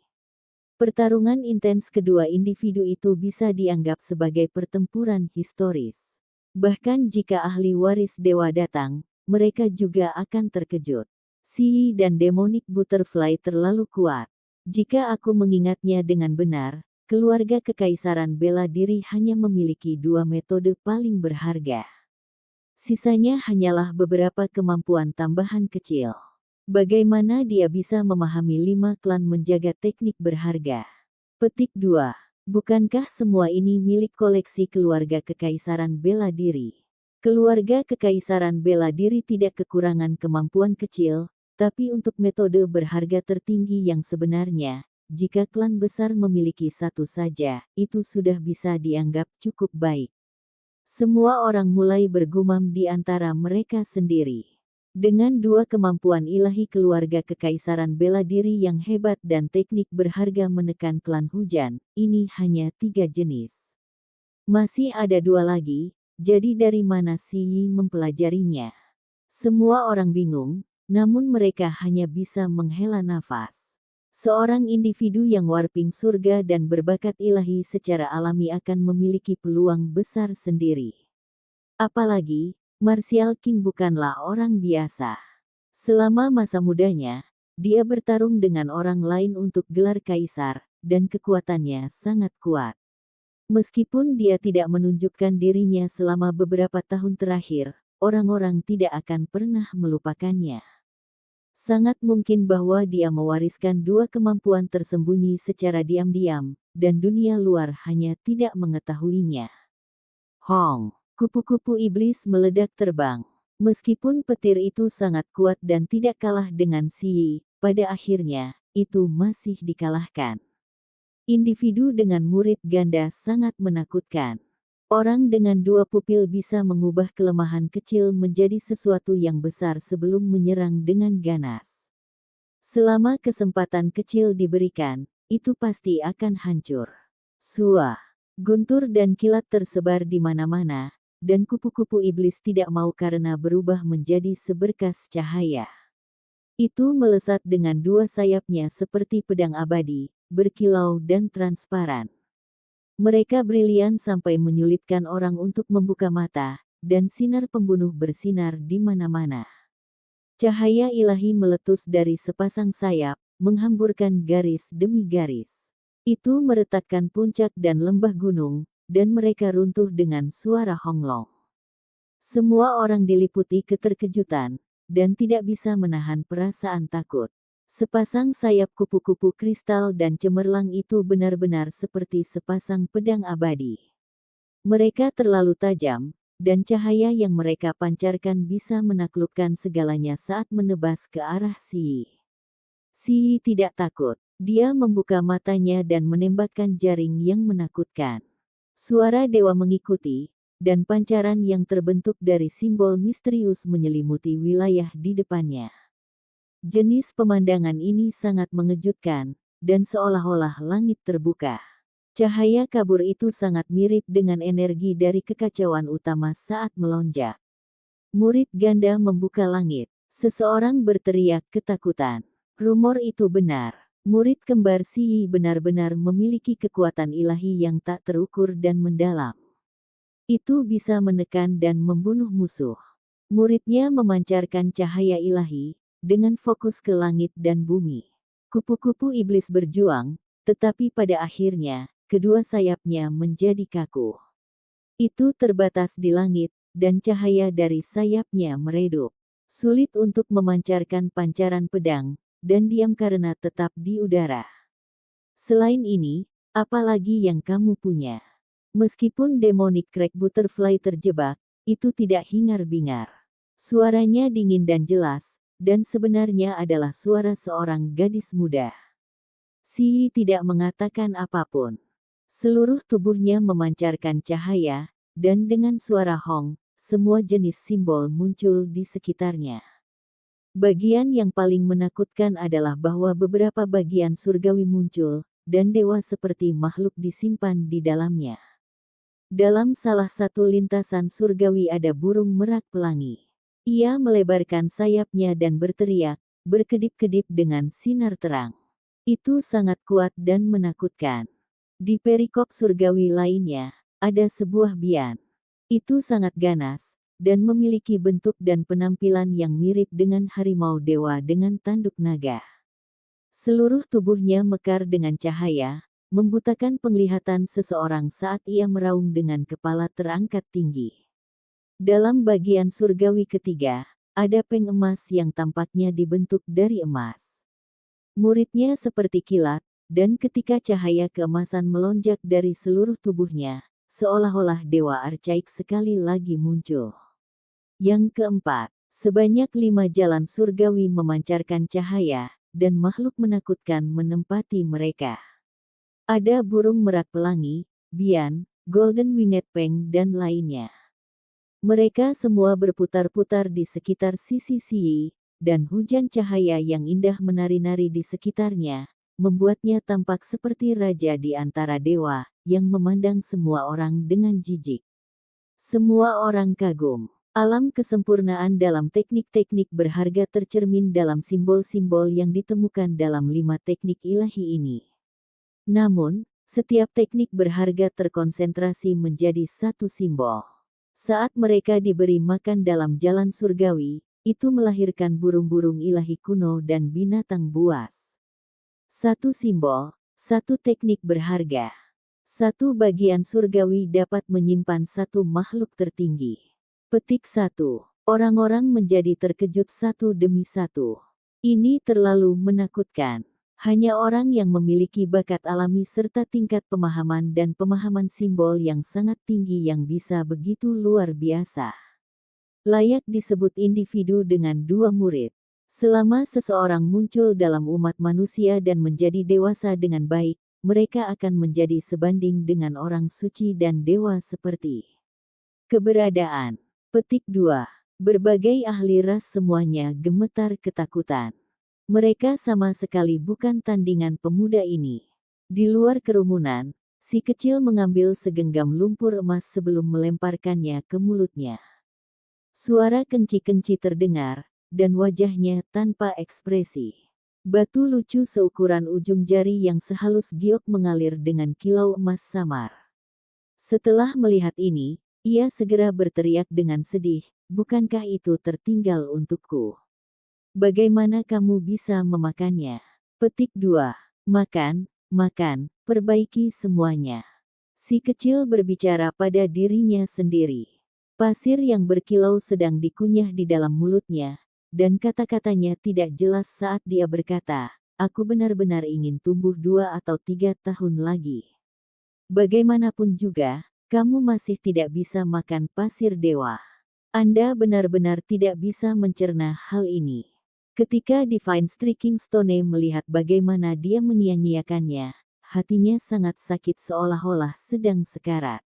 Pertarungan intens kedua individu itu bisa dianggap sebagai pertempuran historis. Bahkan jika ahli waris dewa datang, mereka juga akan terkejut. Xi dan Demonic Butterfly terlalu kuat. Jika aku mengingatnya dengan benar, keluarga kekaisaran bela diri hanya memiliki dua metode paling berharga. Sisanya hanyalah beberapa kemampuan tambahan kecil. Bagaimana dia bisa memahami 5 klan menjaga teknik berharga? Petik 2. Bukankah semua ini milik koleksi keluarga kekaisaran bela diri? Keluarga kekaisaran bela diri tidak kekurangan kemampuan kecil, tapi untuk metode berharga tertinggi yang sebenarnya, jika klan besar memiliki satu saja, itu sudah bisa dianggap cukup baik. Semua orang mulai bergumam di antara mereka sendiri. Dengan dua kemampuan ilahi keluarga kekaisaran bela diri yang hebat dan teknik berharga menekan klan hujan, ini hanya 3 jenis. Masih ada 2 lagi, jadi dari mana Xi mempelajarinya? Semua orang bingung. Namun mereka hanya bisa menghela nafas. Seorang individu yang warping surga dan berbakat ilahi secara alami akan memiliki peluang besar sendiri. Apalagi, Martial King bukanlah orang biasa. Selama masa mudanya, dia bertarung dengan orang lain untuk gelar kaisar, dan kekuatannya sangat kuat. Meskipun dia tidak menunjukkan dirinya selama beberapa tahun terakhir, orang-orang tidak akan pernah melupakannya. Sangat mungkin bahwa dia mewariskan dua kemampuan tersembunyi secara diam-diam, dan dunia luar hanya tidak mengetahuinya. Hong, kupu-kupu iblis meledak terbang. Meskipun petir itu sangat kuat dan tidak kalah dengan Xi, pada akhirnya, itu masih dikalahkan. Individu dengan murid ganda sangat menakutkan. Orang dengan dua pupil bisa mengubah kelemahan kecil menjadi sesuatu yang besar sebelum menyerang dengan ganas. Selama kesempatan kecil diberikan, itu pasti akan hancur. Sua, guntur dan kilat tersebar di mana-mana, dan kupu-kupu iblis tidak mau karena berubah menjadi seberkas cahaya. Itu melesat dengan dua sayapnya seperti pedang abadi, berkilau dan transparan. Mereka brilian sampai menyulitkan orang untuk membuka mata, dan sinar pembunuh bersinar di mana-mana. Cahaya ilahi meletus dari sepasang sayap, menghamburkan garis demi garis. Itu meretakkan puncak dan lembah gunung, dan mereka runtuh dengan suara honglong. Semua orang diliputi keterkejutan, dan tidak bisa menahan perasaan takut. Sepasang sayap kupu-kupu kristal dan cemerlang itu benar-benar seperti sepasang pedang abadi. Mereka terlalu tajam, dan cahaya yang mereka pancarkan bisa menaklukkan segalanya saat menebas ke arah Xi. Xi tidak takut. Dia membuka matanya dan menembakkan jaring yang menakutkan. Suara dewa mengikuti, dan pancaran yang terbentuk dari simbol misterius menyelimuti wilayah di depannya. Jenis pemandangan ini sangat mengejutkan, dan seolah-olah langit terbuka. Cahaya kabur itu sangat mirip dengan energi dari kekacauan utama saat melonjak. Murid ganda membuka langit. Seseorang berteriak ketakutan. Rumor itu benar. Murid kembar Xi benar-benar memiliki kekuatan ilahi yang tak terukur dan mendalam. Itu bisa menekan dan membunuh musuh. Muridnya memancarkan cahaya ilahi, dengan fokus ke langit dan bumi. Kupu-kupu iblis berjuang, tetapi pada akhirnya, kedua sayapnya menjadi kaku. Itu terbatas di langit, dan cahaya dari sayapnya meredup. Sulit untuk memancarkan pancaran pedang, dan diam karena tetap di udara. Selain ini, apa lagi yang kamu punya? Meskipun Demonic Crack Butterfly terjebak, itu tidak hingar-bingar. Suaranya dingin dan jelas, dan sebenarnya adalah suara seorang gadis muda. Xi tidak mengatakan apapun. Seluruh tubuhnya memancarkan cahaya, dan dengan suara Hong, semua jenis simbol muncul di sekitarnya. Bagian yang paling menakutkan adalah bahwa beberapa bagian surgawi muncul, dan dewa seperti makhluk disimpan di dalamnya. Dalam salah satu lintasan surgawi ada burung merak pelangi. Ia melebarkan sayapnya dan berteriak, berkedip-kedip dengan sinar terang. Itu sangat kuat dan menakutkan. Di perikop surgawi lainnya, ada sebuah bian. Itu sangat ganas, dan memiliki bentuk dan penampilan yang mirip dengan harimau dewa dengan tanduk naga. Seluruh tubuhnya mekar dengan cahaya, membutakan penglihatan seseorang saat ia meraung dengan kepala terangkat tinggi. Dalam bagian surgawi ketiga, ada peng emas yang tampaknya dibentuk dari emas. Muridnya seperti kilat, dan ketika cahaya keemasan melonjak dari seluruh tubuhnya, seolah-olah dewa arcaik sekali lagi muncul. Yang keempat, sebanyak 5 jalan surgawi memancarkan cahaya, dan makhluk menakutkan menempati mereka. Ada burung merak pelangi, bian, golden winged peng dan lainnya. Mereka semua berputar-putar di sekitar sisi Siyi, dan hujan cahaya yang indah menari-nari di sekitarnya, membuatnya tampak seperti raja di antara dewa, yang memandang semua orang dengan jijik. Semua orang kagum. Alam kesempurnaan dalam teknik-teknik berharga tercermin dalam simbol-simbol yang ditemukan dalam 5 teknik ilahi ini. Namun, setiap teknik berharga terkonsentrasi menjadi satu simbol. Saat mereka diberi makan dalam jalan surgawi, itu melahirkan burung-burung ilahi kuno dan binatang buas. Satu simbol, satu teknik berharga. Satu bagian surgawi dapat menyimpan satu makhluk tertinggi. Petik 1. Orang-orang menjadi terkejut satu demi satu. Ini terlalu menakutkan. Hanya orang yang memiliki bakat alami serta tingkat pemahaman dan pemahaman simbol yang sangat tinggi yang bisa begitu luar biasa. Layak disebut individu dengan 2 murid. Selama seseorang muncul dalam umat manusia dan menjadi dewasa dengan baik, mereka akan menjadi sebanding dengan orang suci dan dewa seperti. Keberadaan. Petik 2. Berbagai ahli ras semuanya gemetar ketakutan. Mereka sama sekali bukan tandingan pemuda ini. Di luar kerumunan, si kecil mengambil segenggam lumpur emas sebelum melemparkannya ke mulutnya. Suara kenci-kenci terdengar, dan wajahnya tanpa ekspresi. Batu lucu seukuran ujung jari yang sehalus giok mengalir dengan kilau emas samar. Setelah melihat ini, ia segera berteriak dengan sedih, "Bukankah itu tertinggal untukku? Bagaimana kamu bisa memakannya?" Petik 2. Makan, makan, perbaiki semuanya. Si kecil berbicara pada dirinya sendiri. Pasir yang berkilau sedang dikunyah di dalam mulutnya, dan kata-katanya tidak jelas saat dia berkata, "Aku benar-benar ingin tumbuh 2 atau 3 tahun lagi. Bagaimanapun juga, kamu masih tidak bisa makan pasir dewa. Anda benar-benar tidak bisa mencerna hal ini." Ketika Divine Striking Stone melihat bagaimana dia menyia-nyiakannya, hatinya sangat sakit seolah-olah sedang sekarat.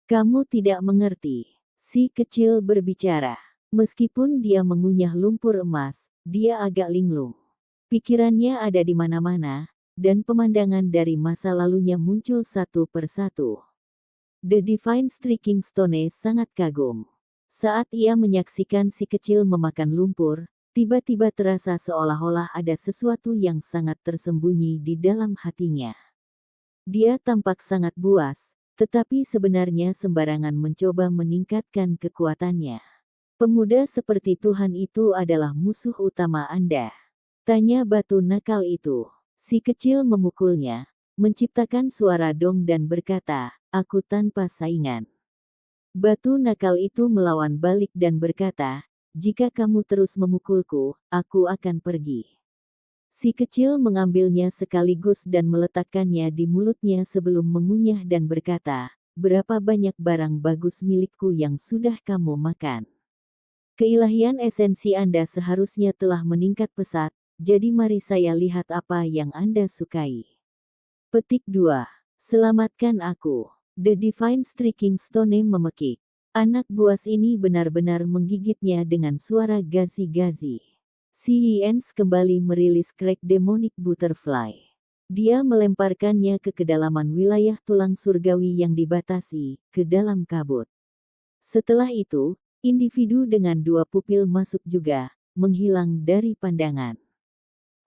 "Kamu tidak mengerti," si kecil berbicara. Meskipun dia mengunyah lumpur emas, dia agak linglung. Pikirannya ada di mana-mana, dan pemandangan dari masa lalunya muncul satu persatu. The Divine Striking Stone sangat kagum. Saat ia menyaksikan si kecil memakan lumpur, tiba-tiba terasa seolah-olah ada sesuatu yang sangat tersembunyi di dalam hatinya. Dia tampak sangat buas, tetapi sebenarnya sembarangan mencoba meningkatkan kekuatannya. "Pemuda seperti Tuhan itu adalah musuh utama Anda?" tanya batu nakal itu. Si kecil memukulnya, menciptakan suara dong dan berkata, "Aku tanpa saingan." Batu nakal itu melawan balik dan berkata, "Jika kamu terus memukulku, aku akan pergi." Si kecil mengambilnya sekaligus dan meletakkannya di mulutnya sebelum mengunyah dan berkata, "Berapa banyak barang bagus milikku yang sudah kamu makan? Keilahian esensi Anda seharusnya telah meningkat pesat, jadi mari saya lihat apa yang Anda sukai." Petik 2. Selamatkan aku. The Divine Striking Stone memekik. Anak buas ini benar-benar menggigitnya dengan suara gazi-gazi. Si Yens kembali merilis Crack Demonic Butterfly. Dia melemparkannya ke kedalaman wilayah tulang surgawi yang dibatasi, ke dalam kabut. Setelah itu, individu dengan dua pupil masuk juga, menghilang dari pandangan.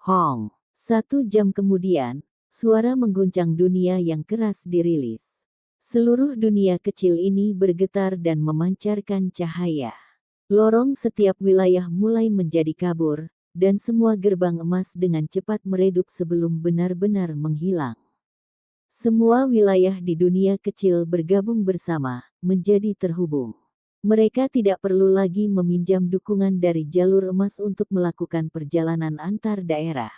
Hong. 1 jam kemudian, suara mengguncang dunia yang keras dirilis. Seluruh dunia kecil ini bergetar dan memancarkan cahaya. Lorong setiap wilayah mulai menjadi kabur, dan semua gerbang emas dengan cepat meredup sebelum benar-benar menghilang. Semua wilayah di dunia kecil bergabung bersama, menjadi terhubung. Mereka tidak perlu lagi meminjam dukungan dari jalur emas untuk melakukan perjalanan antar daerah.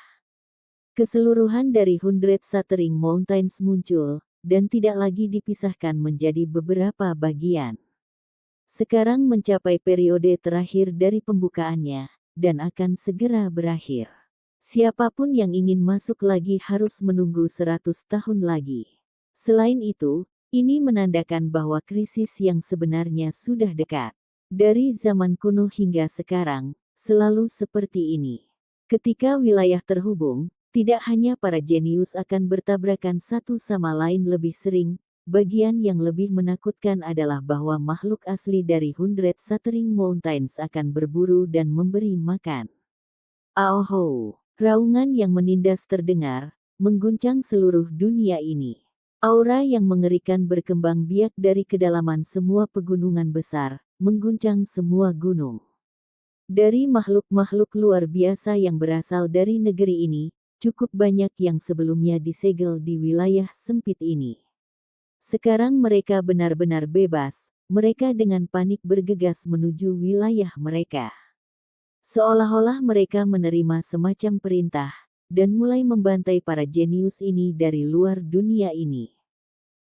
Keseluruhan dari 100 Shattering Mountains muncul, dan tidak lagi dipisahkan menjadi beberapa bagian. Sekarang mencapai periode terakhir dari pembukaannya, dan akan segera berakhir. Siapapun yang ingin masuk lagi harus menunggu 100 tahun lagi. Selain itu, ini menandakan bahwa krisis yang sebenarnya sudah dekat. Dari zaman kuno hingga sekarang, selalu seperti ini. Ketika wilayah terhubung, tidak hanya para jenius akan bertabrakan satu sama lain lebih sering, bagian yang lebih menakutkan adalah bahwa makhluk asli dari 100 Shattering Mountains akan berburu dan memberi makan. Aoho, raungan yang menindas terdengar, mengguncang seluruh dunia ini. Aura yang mengerikan berkembang biak dari kedalaman semua pegunungan besar, mengguncang semua gunung. Dari makhluk-makhluk luar biasa yang berasal dari negeri ini, cukup banyak yang sebelumnya disegel di wilayah sempit ini. Sekarang mereka benar-benar bebas, mereka dengan panik bergegas menuju wilayah mereka. Seolah-olah mereka menerima semacam perintah, dan mulai membantai para jenius ini dari luar dunia ini.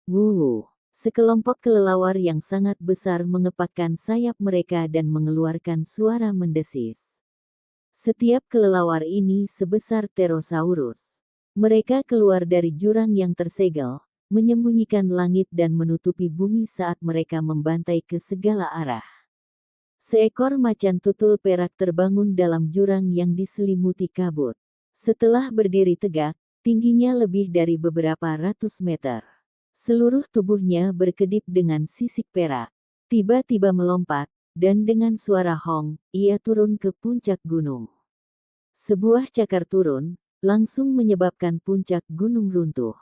Wuh, sekelompok kelelawar yang sangat besar mengepakkan sayap mereka dan mengeluarkan suara mendesis. Setiap kelelawar ini sebesar Pterosaurus. Mereka keluar dari jurang yang tersegel, menyembunyikan langit dan menutupi bumi saat mereka membantai ke segala arah. Seekor macan tutul perak terbangun dalam jurang yang diselimuti kabut. Setelah berdiri tegak, tingginya lebih dari beberapa ratus meter. Seluruh tubuhnya berkedip dengan sisik perak. Tiba-tiba melompat, dan dengan suara hong, ia turun ke puncak gunung. Sebuah cakar turun, langsung menyebabkan puncak gunung runtuh.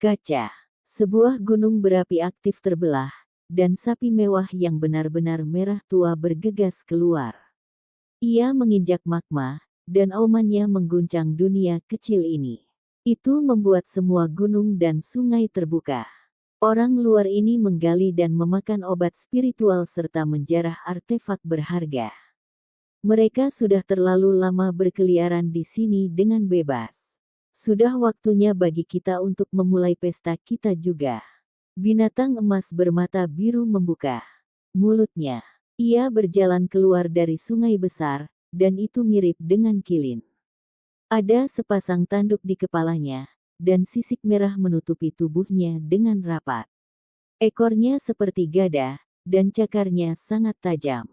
Kaca. Sebuah gunung berapi aktif terbelah, dan sapi mewah yang benar-benar merah tua bergegas keluar. Ia menginjak magma, dan aumannya mengguncang dunia kecil ini. Itu membuat semua gunung dan sungai terbuka. Orang luar ini menggali dan memakan obat spiritual serta menjarah artefak berharga. Mereka sudah terlalu lama berkeliaran di sini dengan bebas. Sudah waktunya bagi kita untuk memulai pesta kita juga. Binatang emas bermata biru membuka mulutnya. Ia berjalan keluar dari sungai besar, dan itu mirip dengan kilin. Ada sepasang tanduk di kepalanya, dan sisik merah menutupi tubuhnya dengan rapat. Ekornya seperti gada, dan cakarnya sangat tajam.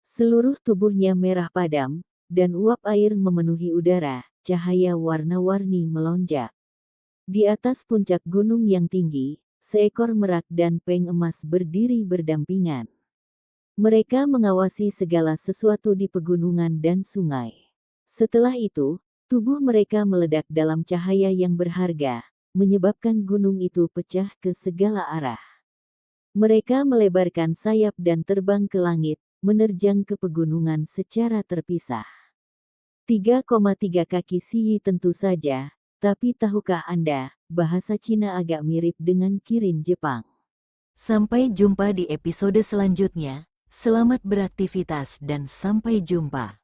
Seluruh tubuhnya merah padam, dan uap air memenuhi udara, cahaya warna-warni melonjak. Di atas puncak gunung yang tinggi, seekor merak dan peng emas berdiri berdampingan. Mereka mengawasi segala sesuatu di pegunungan dan sungai. Setelah itu, tubuh mereka meledak dalam cahaya yang berharga, menyebabkan gunung itu pecah ke segala arah. Mereka melebarkan sayap dan terbang ke langit, menerjang ke pegunungan secara terpisah. 3,3 kaki Siyi tentu saja, tapi tahukah Anda, bahasa Cina agak mirip dengan kirin Jepang. Sampai jumpa di episode selanjutnya, selamat beraktivitas dan sampai jumpa.